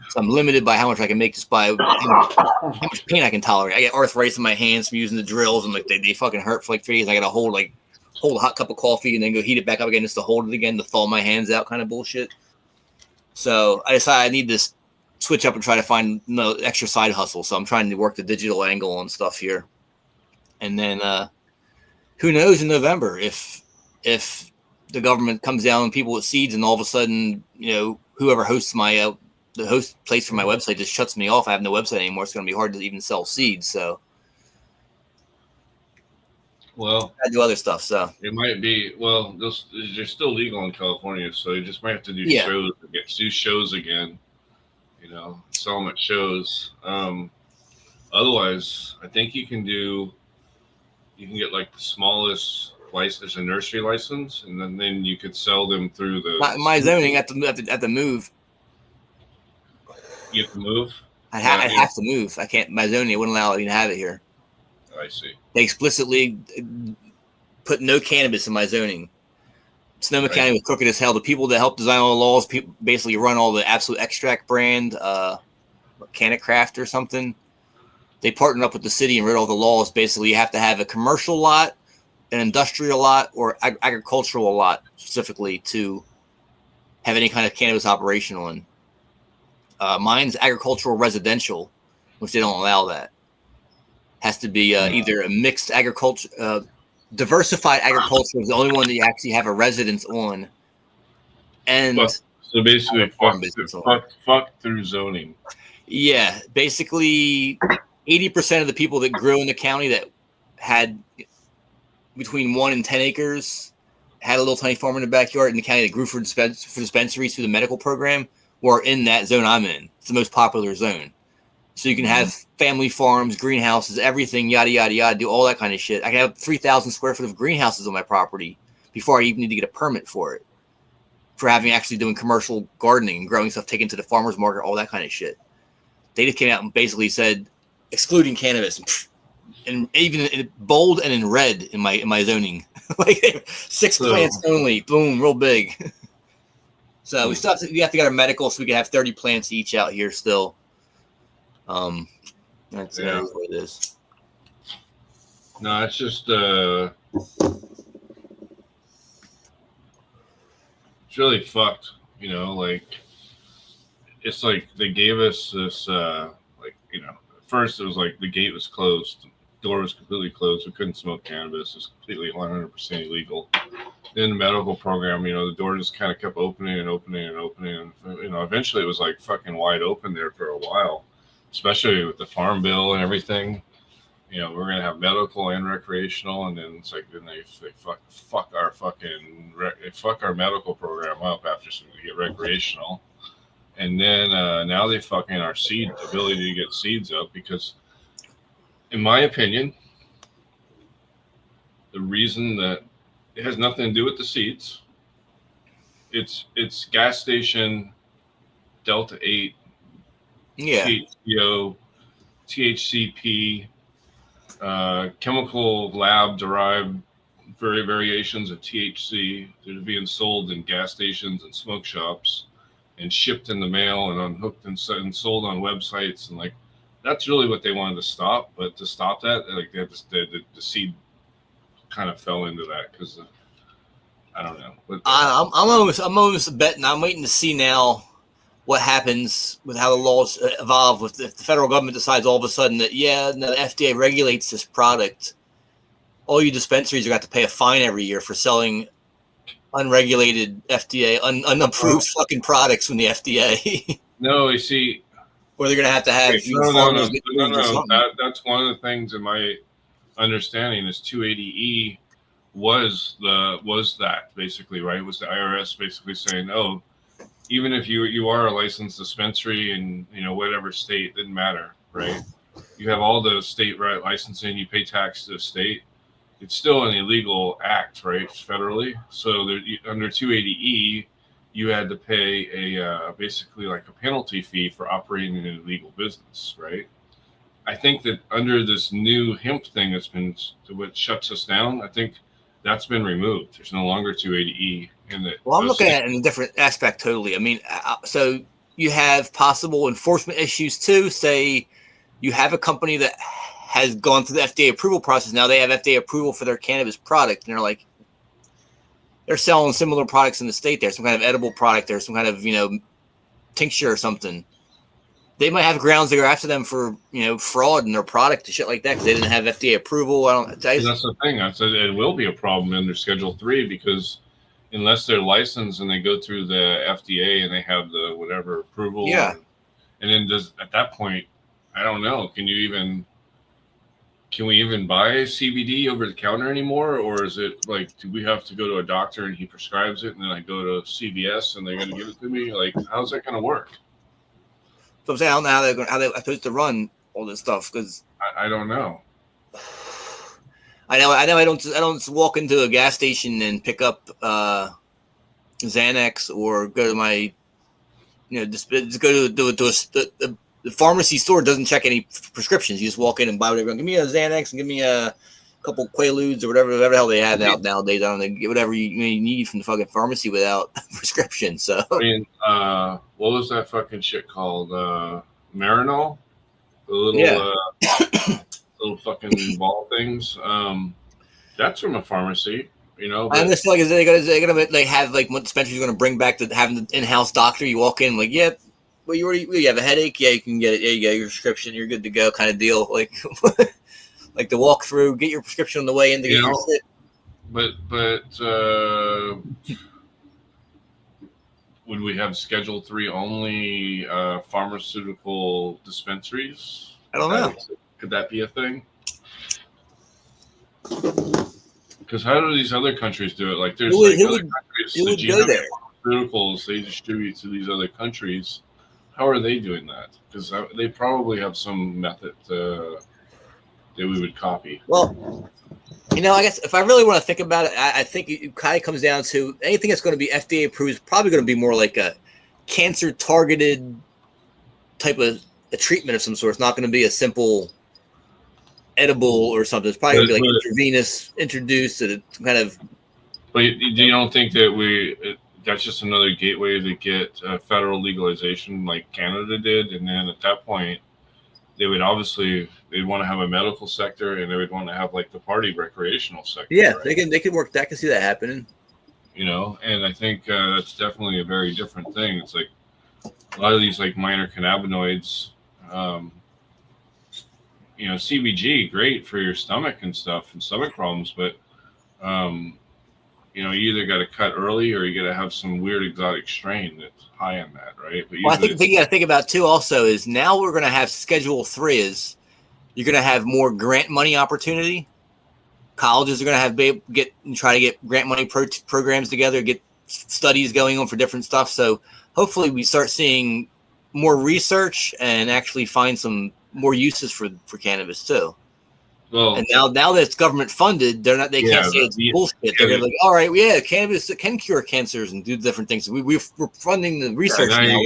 So I'm limited by how much I can make just by how much pain I can tolerate. I get arthritis in my hands from using the drills, and like they fucking hurt for like 3 days. I got to hold a hot cup of coffee and then go heat it back up again just to hold it again to thaw my hands out, kind of bullshit. So I decided I need to switch up and try to find extra side hustle. So I'm trying to work the digital angle and stuff here, and then who knows in November if the government comes down on people with seeds and all of a sudden whoever hosts my the host place for my website just shuts me off. I have no website anymore. It's going to be hard to even sell seeds. So, well, I do other stuff. So it might be. Well, they're still legal in California, so you just might have to do shows again. Sell them at shows. Otherwise, I think you can get like the smallest license, a nursery license, and then you could sell them through my zoning have to move. You have to move? I have to move. I can't. My zoning wouldn't allow me to have it here. I see. They explicitly put no cannabis in my zoning. Sonoma County was crooked as hell. The people that help design all the laws basically run all the Absolute Extract brand, Canacraft or something. They partnered up with the city and wrote all the laws. Basically, you have to have a commercial lot, an industrial lot, or agricultural lot specifically to have any kind of cannabis operational in. Mine's agricultural residential, which they don't allow that. Has to be either a mixed agriculture, diversified agriculture is the only one that you actually have a residence on. And so basically, fuck through zoning. Yeah, basically 80% of the people that grew in the county that had between 1 and 10 acres had a little tiny farm in the backyard in the county that grew for dispensaries through the medical program were in that zone I'm in. It's the most popular zone. So you can have family farms, greenhouses, everything, yada, yada, yada, do all that kind of shit. I can have 3,000 square foot of greenhouses on my property before I even need to get a permit for it, for actually doing commercial gardening, growing stuff, taken to the farmer's market, all that kind of shit. They just came out and basically said, excluding cannabis, and even in bold and in red in my zoning. Like 6 plants only, boom, real big. So we have to get our medical so we can have 30 plants each out here still. That's what it is. No, it's just it's really fucked, it's like they gave us this at first it was like the gate was closed, the door was completely closed, we couldn't smoke cannabis, it's completely 100% illegal. In the medical program, the door just kind of kept opening and opening and opening, and eventually it was like fucking wide open there for a while, especially with the farm bill and everything. We're gonna have medical and recreational, and then it's like then they fuck our medical program up after we get recreational, and then now they fucking our seed ability to get seeds up, because in my opinion the reason that it has nothing to do with the seeds, it's gas station Delta 8, THCO, THCP, chemical lab derived variations of THC that are being sold in gas stations and smoke shops and shipped in the mail and unhooked and sold on websites, and that's really what they wanted to stop. But to stop that, the seed kind of fell into that because I don't know. But I'm almost betting. I'm waiting to see now what happens with how the laws evolve. If the federal government decides all of a sudden that, no, the FDA regulates this product, all you dispensaries are going to have to pay a fine every year for selling unregulated FDA, unapproved fucking products from the FDA. No, you see, Or they're going to have farmers get approved or something. That's one of the things in my understanding is 280E was that basically, right? Was the IRS basically saying, oh, even if you are a licensed dispensary in whatever state, didn't matter, right? You have all the state right licensing, you pay tax to the state. It's still an illegal act, right, federally. So there, under 280E, you had to pay a basically like a penalty fee for operating an illegal business, right? I think that under this new hemp thing that's been what shuts us down, I think that's been removed. There's no longer 280E in it. Well, I'm looking at it in a different aspect totally. I mean, so you have possible enforcement issues too. Say you have a company that has gone through the FDA approval process. Now they have FDA approval for their cannabis product, and they're selling similar products in the state. There's some kind of edible product. There's some kind of tincture or something. They might have grounds to go after them for fraud in their product and shit like that because they didn't have FDA approval. That's the thing. I said it will be a problem under Schedule 3 because unless they're licensed and they go through the FDA and they have the whatever approval, and then at that point, I don't know. Can we even buy CBD over the counter anymore, or is it like do we have to go to a doctor and he prescribes it, and then I go to CVS and they're going to give it to me? Like, how's that going to work? So I'm saying I don't know how they're supposed to run all this stuff because I don't know. I know. I don't walk into a gas station and pick up Xanax or go to my just go to the pharmacy store doesn't check any prescriptions. You just walk in and buy whatever. Give me a Xanax and give me a couple Quaaludes or whatever the hell they have out nowadays. I don't know, get whatever you need from the fucking pharmacy without prescription. So I mean, what was that fucking shit called? Marinol, the little little fucking ball things. That's from a pharmacy, But I just feel like they're gonna have what dispensaries are gonna bring back to having the in-house doctor. You walk in yep. Well, you have a headache? Yeah, you can get it. Yeah, you get your prescription. You're good to go, kind of deal. Like the walk through, get your prescription on the way in to get your shit. But would we have Schedule 3 only pharmaceutical dispensaries? I don't know. Could that be a thing? Because how do these other countries do it? Like, there's other countries. It would go there. Pharmaceuticals they distribute to these other countries. How are they doing that? Because they probably have some method that we would copy. Well, I guess if I really want to think about it, I think it kind of comes down to anything that's going to be FDA approved is probably going to be more like a cancer-targeted type of a treatment of some sort. It's not going to be a simple edible or something. It's probably going to be like intravenous, introduced at kind of. But you don't think that that's just another gateway to get federal legalization like Canada did, and then at that point they'd want to have a medical sector and they would want to have like the party recreational sector. Yeah, right? they can work that. I can see that happening. And I think that's definitely a very different thing. It's like a lot of these like minor cannabinoids, CBG, great for your stomach and stuff and stomach problems, but you either got to cut early or you got to have some weird exotic strain that's high on that, right? But I think the thing you got to think about too also is now we're going to have Schedule 3 is you're going to have more grant money opportunity. Colleges are going to have try to get grant money programs together, get studies going on for different stuff. So hopefully we start seeing more research and actually find some more uses for cannabis too. Well, and now that it's government funded, they can't say it's bullshit. They're like, all right, cannabis can cure cancers and do different things. We're funding the research now.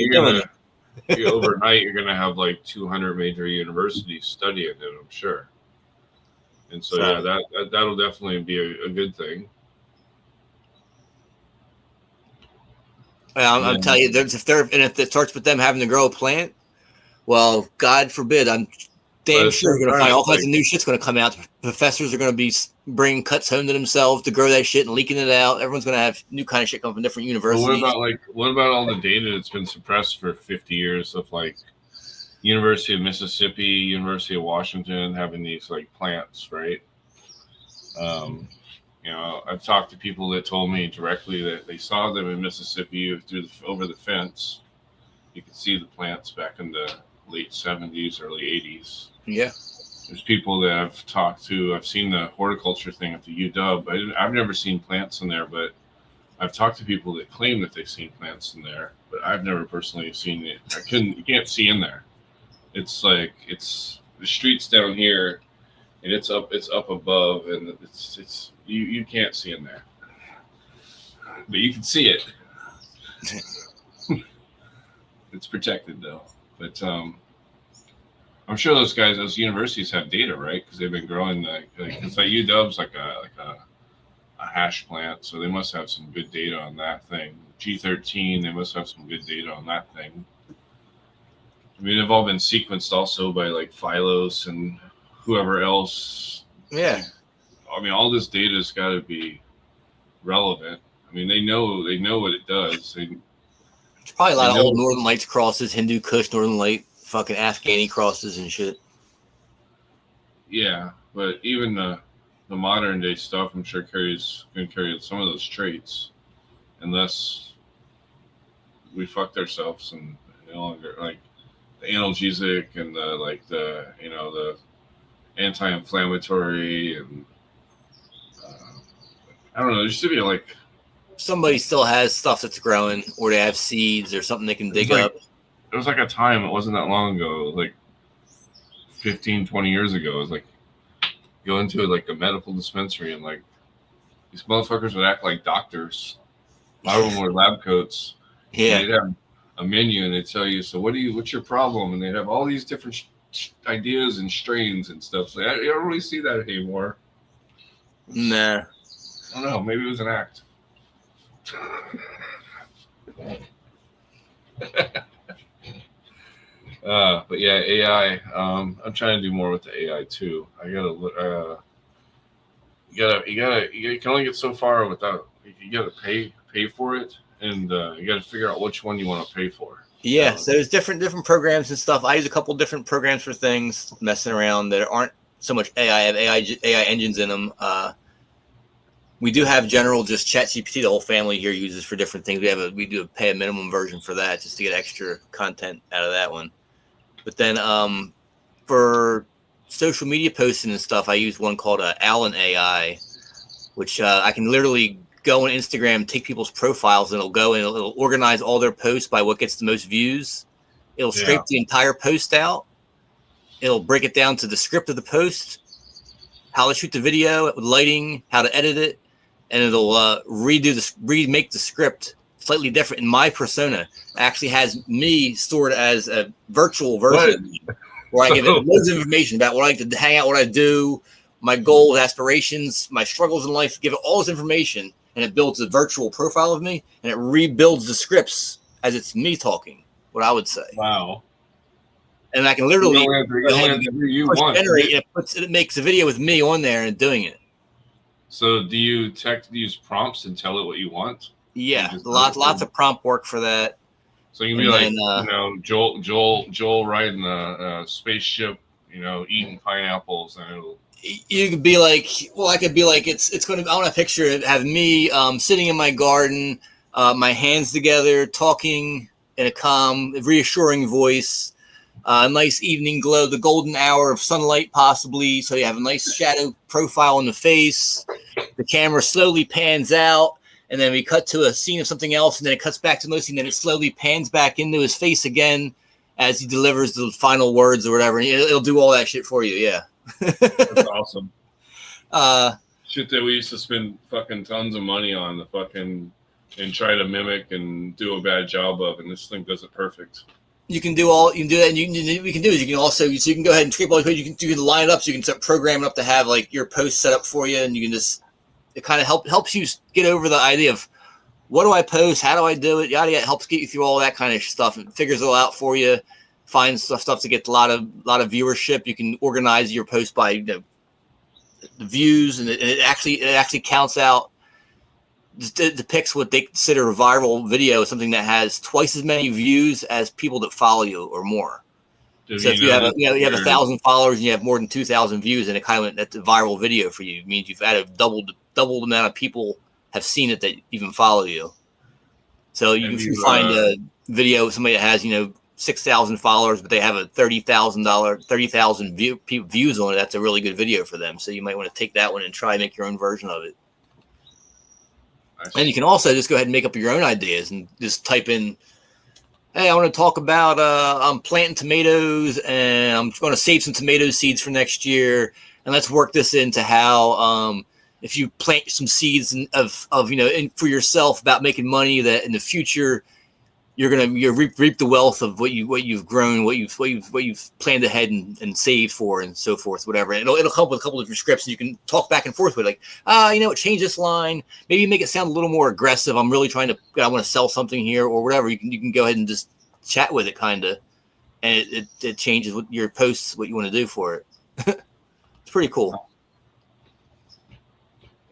Overnight, you're going to have like 200 major universities studying it, I'm sure. And so that'll definitely be a good thing. I'll tell you, if it starts with them having to grow a plant, well, God forbid, I'm damn sure you're going to find all kinds of new shit's going to come out. Professors are going to be, bring cuts home to themselves to grow that shit and leaking it out. Everyone's gonna have new kind of shit come from different But universities. what about all the data that's been suppressed for 50 years of like University of Mississippi, University of Washington having these like plants, right? You know, I've talked to people that told me directly that they saw them in Mississippi over the fence. You could see the plants back in the late 70s, early 80s. Yeah. There's people that I've talked to. I've seen the horticulture thing at the UW. I've never seen plants in there, but I've talked to people that claim that they've seen plants in there, but I've never personally seen it. You can't see in there. It's like, it's the streets down here, and it's up above, and you can't see in there, but you can see it. It's protected though, but I'm sure those universities have data, right? Because they've been growing it's like UW's like a hash plant, so they must have some good data on that thing. G13, they must have some good data on that thing. I mean, they've all been sequenced also by like Phylos and whoever else. Yeah. I mean, all this data's got to be relevant. I mean, they know what it does. There's probably a lot of old Northern Lights crosses, Hindu Kush, Northern Light, fucking Afghani crosses and shit. Yeah, but even the modern day stuff, I'm sure can carry some of those traits, unless we fucked ourselves and no longer like the analgesic and the anti-inflammatory and I don't know. There should be like somebody still has stuff that's growing, or they have seeds or something they can dig up. It was like a time, it wasn't that long ago, like 15, 20 years ago. It was like go into like a medical dispensary and like these motherfuckers would act like doctors. A lot of them wore lab coats. Yeah. They'd have a menu and they'd tell you, so what's your problem? And they'd have all these different ideas and strains and stuff. So I don't really see that anymore. Nah. I don't know. Maybe it was an act. But yeah, AI. I'm trying to do more with the AI too. I gotta. You can only get so far without. You gotta pay for it, and you gotta figure out which one you want to pay for. Yeah, so there's different programs and stuff. I use a couple different programs for things, messing around that aren't so much AI. I have AI engines in them. We do have general just ChatGPT. The whole family here uses for different things. We do pay a minimum version for that just to get extra content out of that one. But then for social media posting and stuff, I use one called Allen AI, which I can literally go on Instagram, take people's profiles, and it'll go and it'll organize all their posts by what gets the most views. It'll scrape the entire post out. It'll break it down to the script of the post, how to shoot the video, lighting, how to edit it, and it'll remake the script slightly different in my persona. It actually has me stored as a virtual version where I give it loads of information about what I like to hang out, what I do, my goals, aspirations, my struggles in life. Give it all this information, and it builds a virtual profile of me, and it rebuilds the scripts as it's me talking, what I would say. Wow. And I can literally generate it. It makes a video with me on there and doing it. So do you use prompts and tell it what you want? Yeah, lots of prompt work for that. So you can be like, Joel riding a spaceship, eating pineapples, and it'll. You could be like, I could be like, it's going to. I want to picture it have me sitting in my garden, my hands together, talking in a calm, reassuring voice. A nice evening glow, the golden hour of sunlight, possibly. So you have a nice shadow profile in the face. The camera slowly pans out, and then we cut to a scene of something else, and then it cuts back to another scene, and then it slowly pans back into his face again as he delivers the final words or whatever. And it'll do all that shit for you. Yeah. That's awesome. Shit that we used to spend fucking tons of money on and try to mimic and do a bad job of, and this thing does it perfect. You can do that, and we can do is you can also so you can go ahead and scrape all the code. You can line it up, so you can start programming up to have like your post set up for you, and you can just it kind of helps you get over the idea of what do I post, how do I do it, yada yada. Helps get you through all that kind of stuff. It figures it all out for you. Finds stuff to get a lot of viewership. You can organize your post by the views, and it actually counts out. It depicts what they consider a viral video, something that has twice as many views as people that follow you or more. So if you have you have 1,000 followers and you have more than 2,000 views, and that's a viral video for you. It means you've added double the amount of people have seen it that even follow you. So if you find a video of somebody that has 6,000 followers, but they have a $30,000 views on it, that's a really good video for them. So you might want to take that one and try and make your own version of it. And you can also just go ahead and make up your own ideas and just type in, hey, I want to talk about I'm planting tomatoes and I'm going to save some tomato seeds for next year. And let's work this into how if you plant some seeds for yourself about making money, that in the future you're reap the wealth of what you've grown, what you've planned ahead and saved for, and so forth, whatever. And it'll come with a couple of different scripts, and you can talk back and forth with, like, change this line, maybe make it sound a little more aggressive. I'm really I want to sell something here, or whatever. You can go ahead and just chat with it, kind of, and it changes with your posts what you want to do for it. It's pretty cool.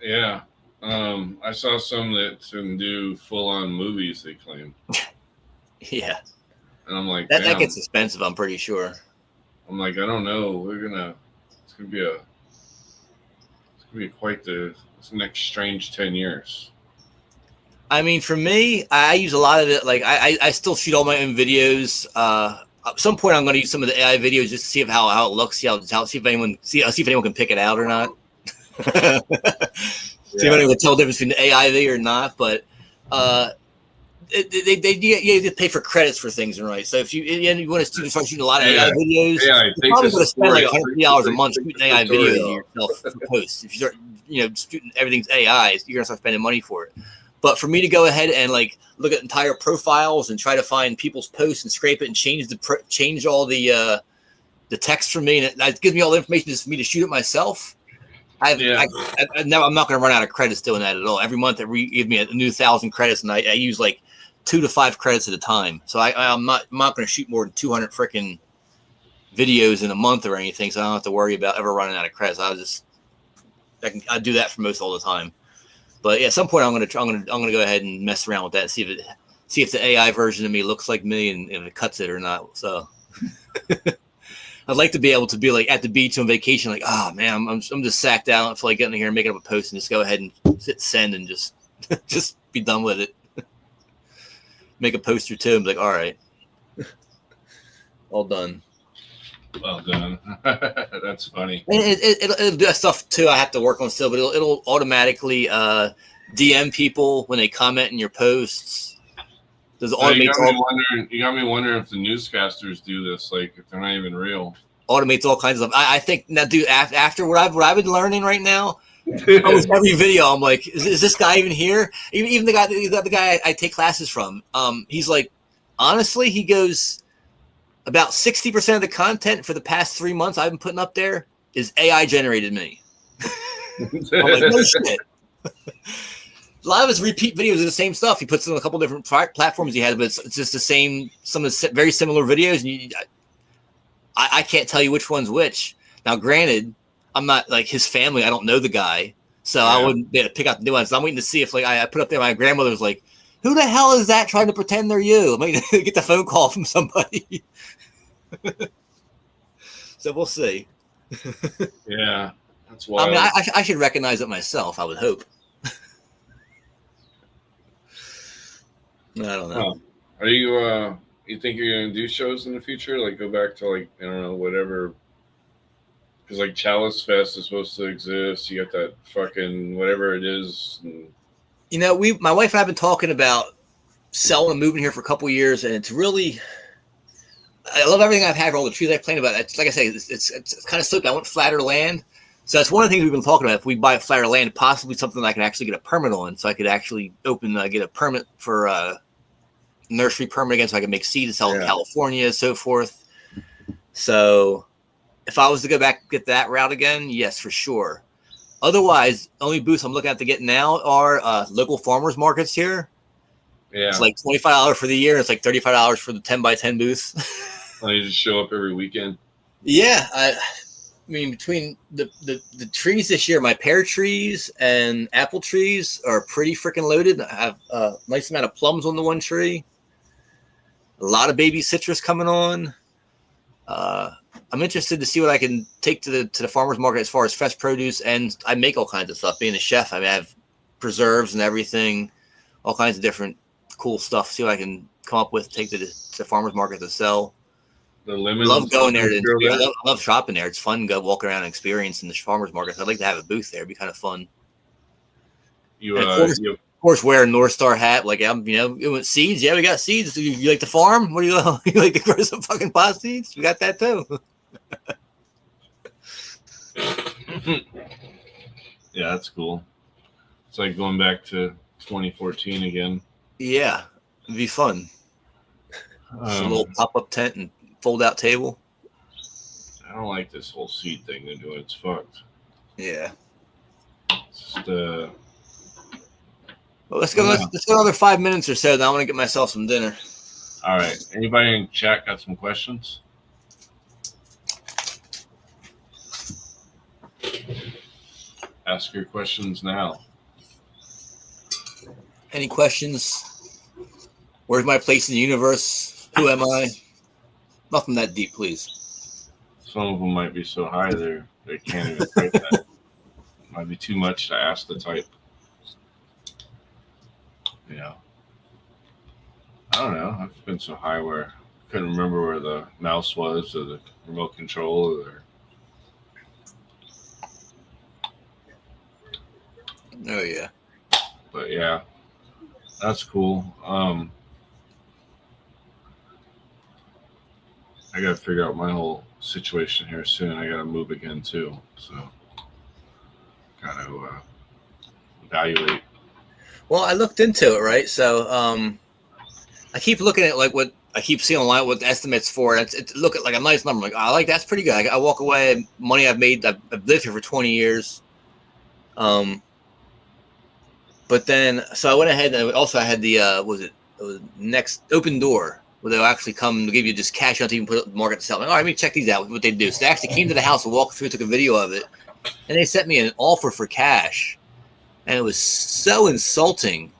Yeah, I saw some that can do full-on movies, they claim. Yeah, and I'm like, that gets expensive, I'm pretty sure. I'm like, I don't know. It's gonna be quite the next strange 10 years. I mean, for me, I use a lot of it. Like I still shoot all my own videos. At some point, I'm going to use some of the AI videos just to see how it looks. See if anyone can pick it out or not. See if anyone can tell the difference between the AI video or not. But you have to pay for credits for things, right? So if you want to start shooting a lot of AI videos, you're probably going to spend like $150 a month shooting AI videos yourself for posts. If you start, shooting everything's AI, you're going to start spending money for it. But for me to go ahead and like look at entire profiles and try to find people's posts and scrape it and change all the text for me, and that gives me all the information just for me to shoot it myself. I'm not going to run out of credits doing that at all. Every month they give me a new 1,000 credits, and I use like 2 to 5 credits at a time. So I'm not going to shoot more than 200 freaking videos in a month or anything. So I don't have to worry about ever running out of credits. I do that for most all the time. But yeah, at some point I'm gonna go ahead and mess around with that and see if the AI version of me looks like me and if it cuts it or not. So I'd like to be able to be like at the beach on vacation, like, oh man, I'm just sacked out. I feel like getting in here and making up a post and just go ahead and hit send and just be done with it. Make a post or two and be like, all right, all done. Well done. That's funny. And it'll do that stuff too. I have to work on still, but it'll automatically DM people when they comment in your posts. Does it automate? You got me wondering if the newscasters do this, like if they're not even real. Automates all kinds of stuff. I think now, dude. After what I've been learning right now, almost every video, I'm like, is this guy even here? Even the guy I take classes from. He's like, honestly, he goes, about 60% of the content for the past 3 months I've been putting up there is AI generated me. I'm like, no shit. A lot of his repeat videos are the same stuff. He puts it on a couple different platforms he has, but it's just the same, some of the very similar videos. And I can't tell you which one's which. Now, granted, I'm not like his family. I don't know the guy. So I wouldn't be able to pick out the new ones. So I'm waiting to see if like I put up there, my grandmother was like, who the hell is that trying to pretend they're you? I'm going to get the phone call from somebody. So we'll see. Yeah, that's wild. I mean, I should recognize it myself, I would hope. I don't know. Are you think you're gonna do shows in the future? Like go back to like, I don't know, whatever. Because like Chalice Fest is supposed to exist. You got that fucking whatever it is. And... my wife and I have been talking about selling and moving here for a couple of years, and it's really, I love everything I've had, all the trees I planted, but it's, like I say, it's kind of slipped. I want flatter land. So that's one of the things we've been talking about. If we buy flatter land, possibly something I can actually get a permit on, so I could actually get a permit for nursery permit again, so I can make seed and sell in California, so forth. So if I was to go back get that route again, yes, for sure. Otherwise, only booths I'm looking at to get now are local farmers markets here. Yeah, it's like $25 for the year. It's like $35 for the 10x10 booth. Oh, you just show up every weekend. Yeah, mean, between the trees this year, my pear trees and apple trees are pretty freaking loaded. I have a nice amount of plums on the one tree. A lot of baby citrus coming on. I'm interested to see what I can take to the farmer's market as far as fresh produce, and I make all kinds of stuff. Being a chef, I mean, I have preserves and everything, all kinds of different cool stuff. See what I can come up with, take to the farmer's market to sell. The I lemon. love going there. I love shopping there. It's fun to go walk around and experience in the farmer's market. So I'd like to have a booth there. It'd be kind of fun. Of course, wear a NorStar hat. Like you want seeds? Yeah, we got seeds. You like to farm? What do you you like to grow some fucking pot seeds? We got that too. Yeah, that's cool. It's like going back to 2014 again. Yeah, it'd be fun. Just a little pop-up tent and fold-out table. I don't like this whole seat thing they're doing. It's fucked. Yeah. It's just, well, let's go another 5 minutes or so. Then I want to get myself some dinner. All right. Anybody in chat got some questions? Ask your questions now. Any questions? Where's my place in the universe? Who am I? Nothing that deep, please. Some of them might be so high they can't even type that. Might be too much to ask to type. Yeah. I don't know. I've been so high where I couldn't remember where the mouse was or the remote control or. Oh yeah. But yeah, that's cool. I gotta figure out my whole situation here soon. I gotta move again too, so gotta evaluate. Well, I looked into it, right? So I keep looking at like what I keep seeing online what the estimates for it. It's look at like a nice number. I'm like, I like that's pretty good. I walk away, money I've made. I've lived here for 20 years. But then, so I went ahead and also I had the it was next Open Door, where they'll actually come to give you just cash out to even put it on the market to sell. Like, all right, let me check these out, what they do. So they actually came to the house and walked through, took a video of it, and they sent me an offer for cash. And it was so insulting.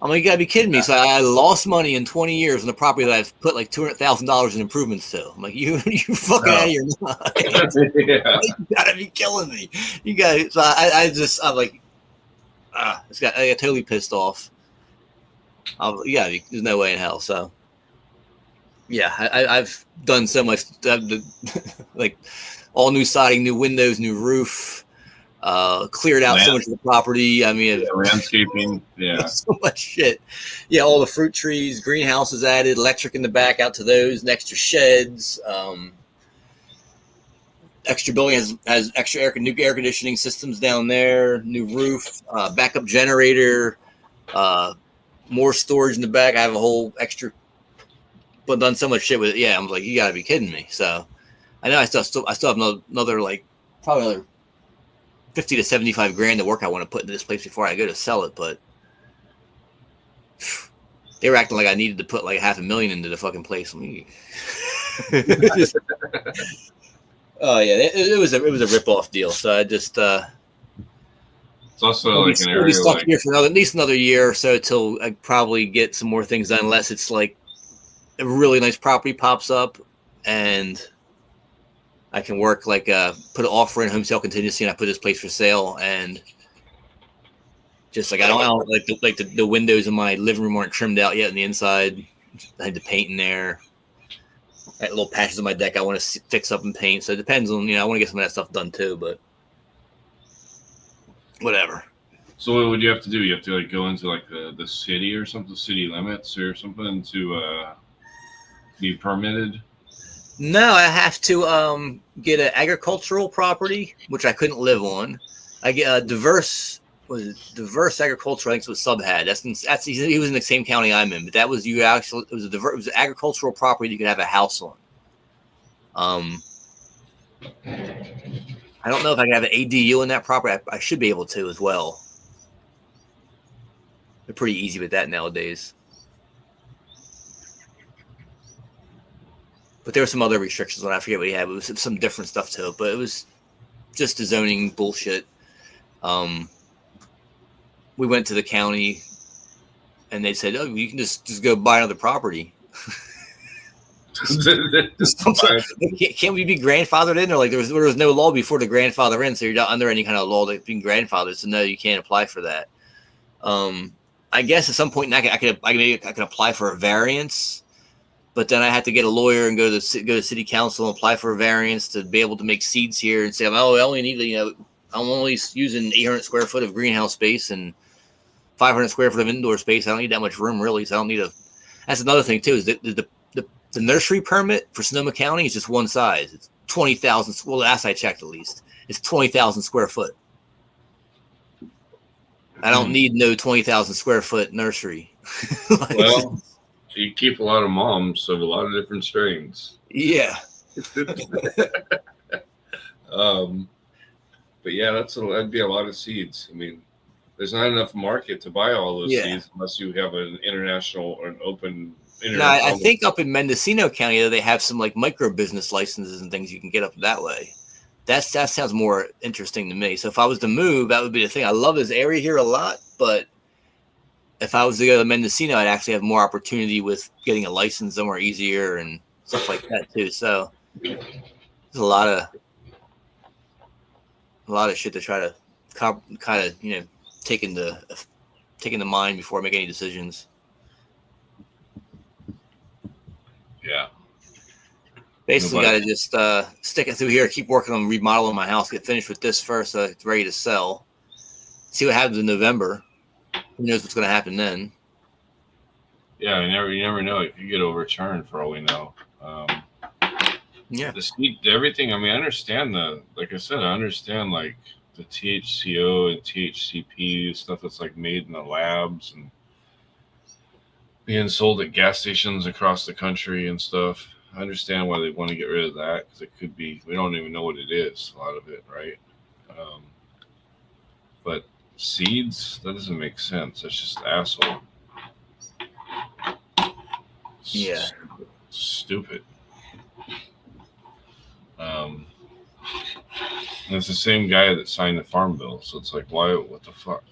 I'm like, you gotta be kidding me. So I lost money in 20 years on the property that I've put like $200,000 in improvements to. I'm like, you fucking out of your mind. Yeah. You gotta be killing me. You guys, so I'm like, I got totally pissed off. Yeah, there's no way in hell. So, yeah, I've done so much, like all new siding, new windows, new roof, cleared out so much of the property. I mean, landscaping, yeah, so much shit. Yeah, all the fruit trees, greenhouses added, electric in the back out to those, and extra sheds. Extra building has extra new air conditioning systems down there, new roof, backup generator, more storage in the back. I have a whole extra, but done so much shit with it. Yeah, I'm like, you gotta be kidding me. So I know I still have another like probably another 50 to 75 grand of work I want to put into this place before I go to sell it, but they were acting like I needed to put like $500,000 into the fucking place. Oh yeah, it was a rip-off deal. So I just it's also like an area stuck like here for at least another year or so till I probably get some more things done. Unless it's like a really nice property pops up and I can work like put an offer in home sale contingency and I put this place for sale and just like I don't like the windows in my living room aren't trimmed out yet on the inside. I had the paint in there. I had little patches on my deck I want to fix up and paint. So it depends on, I want to get some of that stuff done too, but whatever. So what would you have to do? You have to like go into like the city or something, city limits or something to be permitted? No, I have to get an agricultural property, which I couldn't live on. I get a diverse agricultural. I think it was Subhad. That's he was in the same county I'm in, but that was it was an agricultural property you could have a house on. I don't know if I can have an ADU in that property. I should be able to as well. They're pretty easy with that nowadays. But there were some other restrictions on. I forget what he had. It was some different stuff to it, but it was just the zoning bullshit. We went to the county, and they said, "Oh, you can just go buy another property." Can't we be grandfathered in? Or like there was no law before the grandfather in, so you're not under any kind of law that being grandfathered. So no, you can't apply for that. I guess at some point I could apply for a variance, but then I had to get a lawyer and go to city council and apply for a variance to be able to make seeds here and say, oh, I only need, I'm only using 800 square foot of greenhouse space and 500 square foot of indoor space. I don't need that much room really, so I don't need a. That's another thing too. Is the nursery permit for Sonoma County is just one size. It's 20,000. Well, last I checked, at least, it's 20,000 square foot. I don't need no 20,000 square foot nursery. Well, you keep a lot of moms of a lot of different strains. Yeah. But yeah, that'd be a lot of seeds. I mean, there's not enough market to buy all those seeds unless you have an international or an open. Now, I think up in Mendocino County, though, they have some like micro business licenses and things you can get up that way. That sounds more interesting to me. So if I was to move, that would be the thing. I love this area here a lot, but if I was to go to Mendocino, I'd actually have more opportunity with getting a license somewhere easier and stuff like that too. So there's a lot of shit to try to kind of take into mind before I make any decisions. Yeah. Basically, got to just stick it through here, keep working on remodeling my house, get finished with this first so it's ready to sell. See what happens in November. Who knows what's going to happen then? Yeah, you never know. If you get overturned, for all we know. Yeah. Everything. I mean, I understand like I said, I understand like the THCO and THCP stuff that's like made in the labs and being sold at gas stations across the country and stuff. I understand why they want to get rid of that because it could be, we don't even know what it is, a lot of it, right? But seeds, that doesn't make sense. That's just asshole. Yeah. Stupid. And it's the same guy that signed the farm bill, so it's like, why? What the fuck?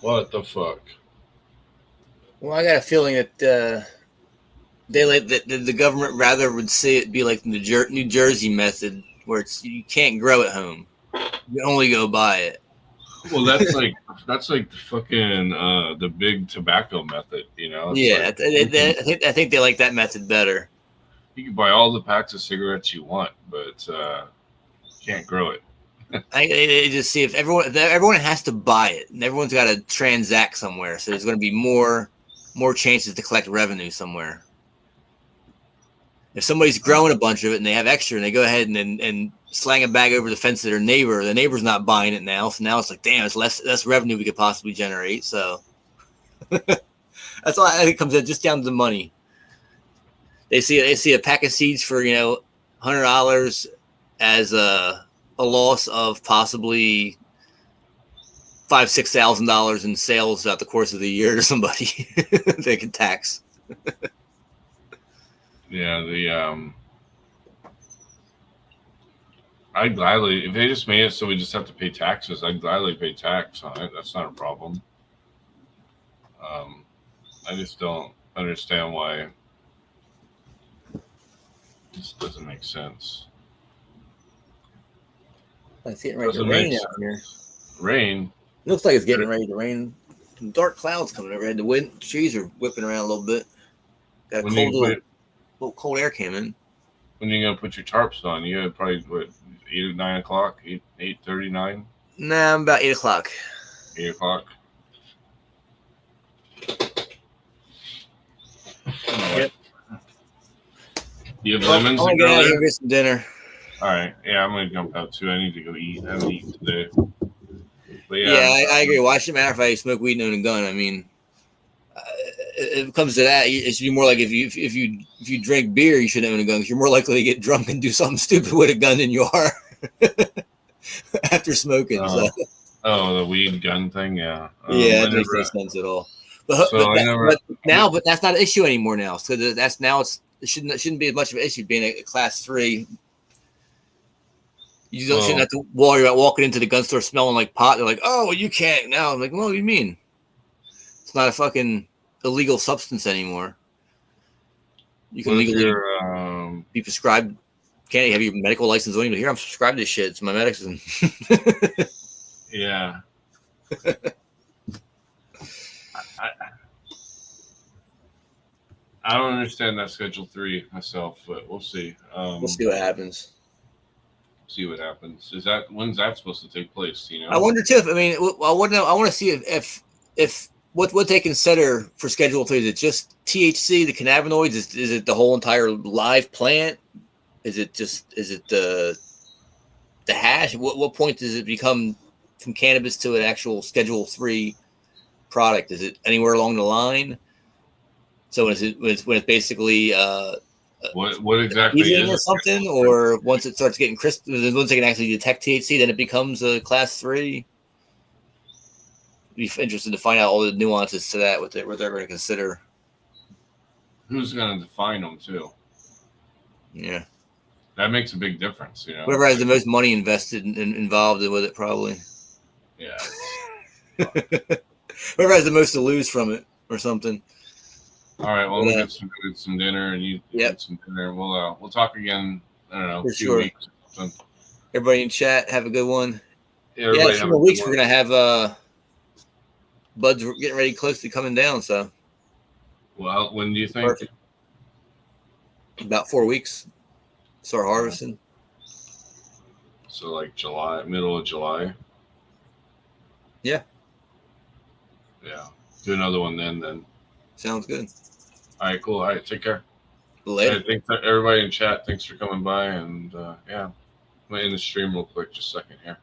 What the fuck? Well, I got a feeling that the government rather would see it be like the New Jersey method, where you can't grow at home, you only go buy it. Well, that's like the fucking the big tobacco method, Yeah, like, I think they like that method better. You can buy all the packs of cigarettes you want, but can't grow it. I just see if everyone has to buy it, and everyone's got to transact somewhere, so there's going to be more chances to collect revenue somewhere. If somebody's growing a bunch of it and they have extra, and they go ahead and slang a bag over the fence to their neighbor, the neighbor's not buying it now, so now it's like, damn, it's less revenue we could possibly generate. So that's all I think comes in, just down to the money. They see a pack of seeds for $100 as a loss of possibly $5,000-$6,000 in sales throughout the course of the year to somebody they can tax. Yeah, I'd gladly, if they just made it so we just have to pay taxes, I'd gladly pay tax on it. That's not a problem. I just don't understand why this doesn't make sense. It's getting ready to rain out here. Rain? Looks like it's getting ready to rain. Some dark clouds coming overhead. The wind, trees are whipping around a little bit. Got a little cold air came in. When are you gonna put your tarps on? You got probably 8 or 9 o'clock, 8:39. Nah, I'm about 8 o'clock. 8 o'clock. Yep. You have lemons? I'm gonna go get some dinner. All right. Yeah, I'm gonna jump out too. I need to go eat. I haven't eaten today. But yeah, I agree. Why should it matter if I smoke weed and own a gun? I mean, if it comes to that, it should be more like if you drink beer, you should own a gun because you're more likely to get drunk and do something stupid with a gun than you are after smoking. Oh, the weed gun thing, yeah. Yeah, that makes no sense at all. So I never. But that's not an issue anymore now. So that's now it shouldn't be as much of an issue being a class 3. You shouldn't have to worry about walking into the gun store smelling like pot. They're like, oh, well, you can't now. I'm like, well, what do you mean? It's not a fucking illegal substance anymore. You can legally be prescribed. Can't have your medical license on you? Here, I'm subscribed to this shit. It's my medicine. Yeah. I don't understand that Schedule 3 myself, but we'll see. We'll see what happens. See what happens. When's that supposed to take place? You know, I wonder too. I want to see if what they consider for Schedule 3. Is it just THC, the cannabinoids? Is it the whole entire live plant? Is it the hash? What point does it become from cannabis to an actual Schedule 3 product? Is it anywhere along the line? So when it's basically what exactly is or something, or once it starts getting crisp, once they can actually detect THC, then it becomes a class 3. Be interested to find out all the nuances to that, what they're going to consider. Who's going to define them too? Yeah, that makes a big difference. You know, whoever has the most money invested involved with it, probably. Yeah. Whoever has the most to lose from it, or something. All right, well, we'll get some dinner, and you get some dinner. We'll talk again. I don't know, for a few sure. weeks or something. Everybody in chat, have a good one. Yeah, in a few weeks we're gonna have buds getting ready, close to coming down. So, well, when do you think? Perfect. About 4 weeks. Start harvesting. So, like July, middle of July. Yeah. Yeah. Do another one then. Sounds good. All right, cool. All right, take care. Later. Right, thanks everybody in chat. Thanks for coming by, and yeah, I'm gonna end the stream real quick, just a second here.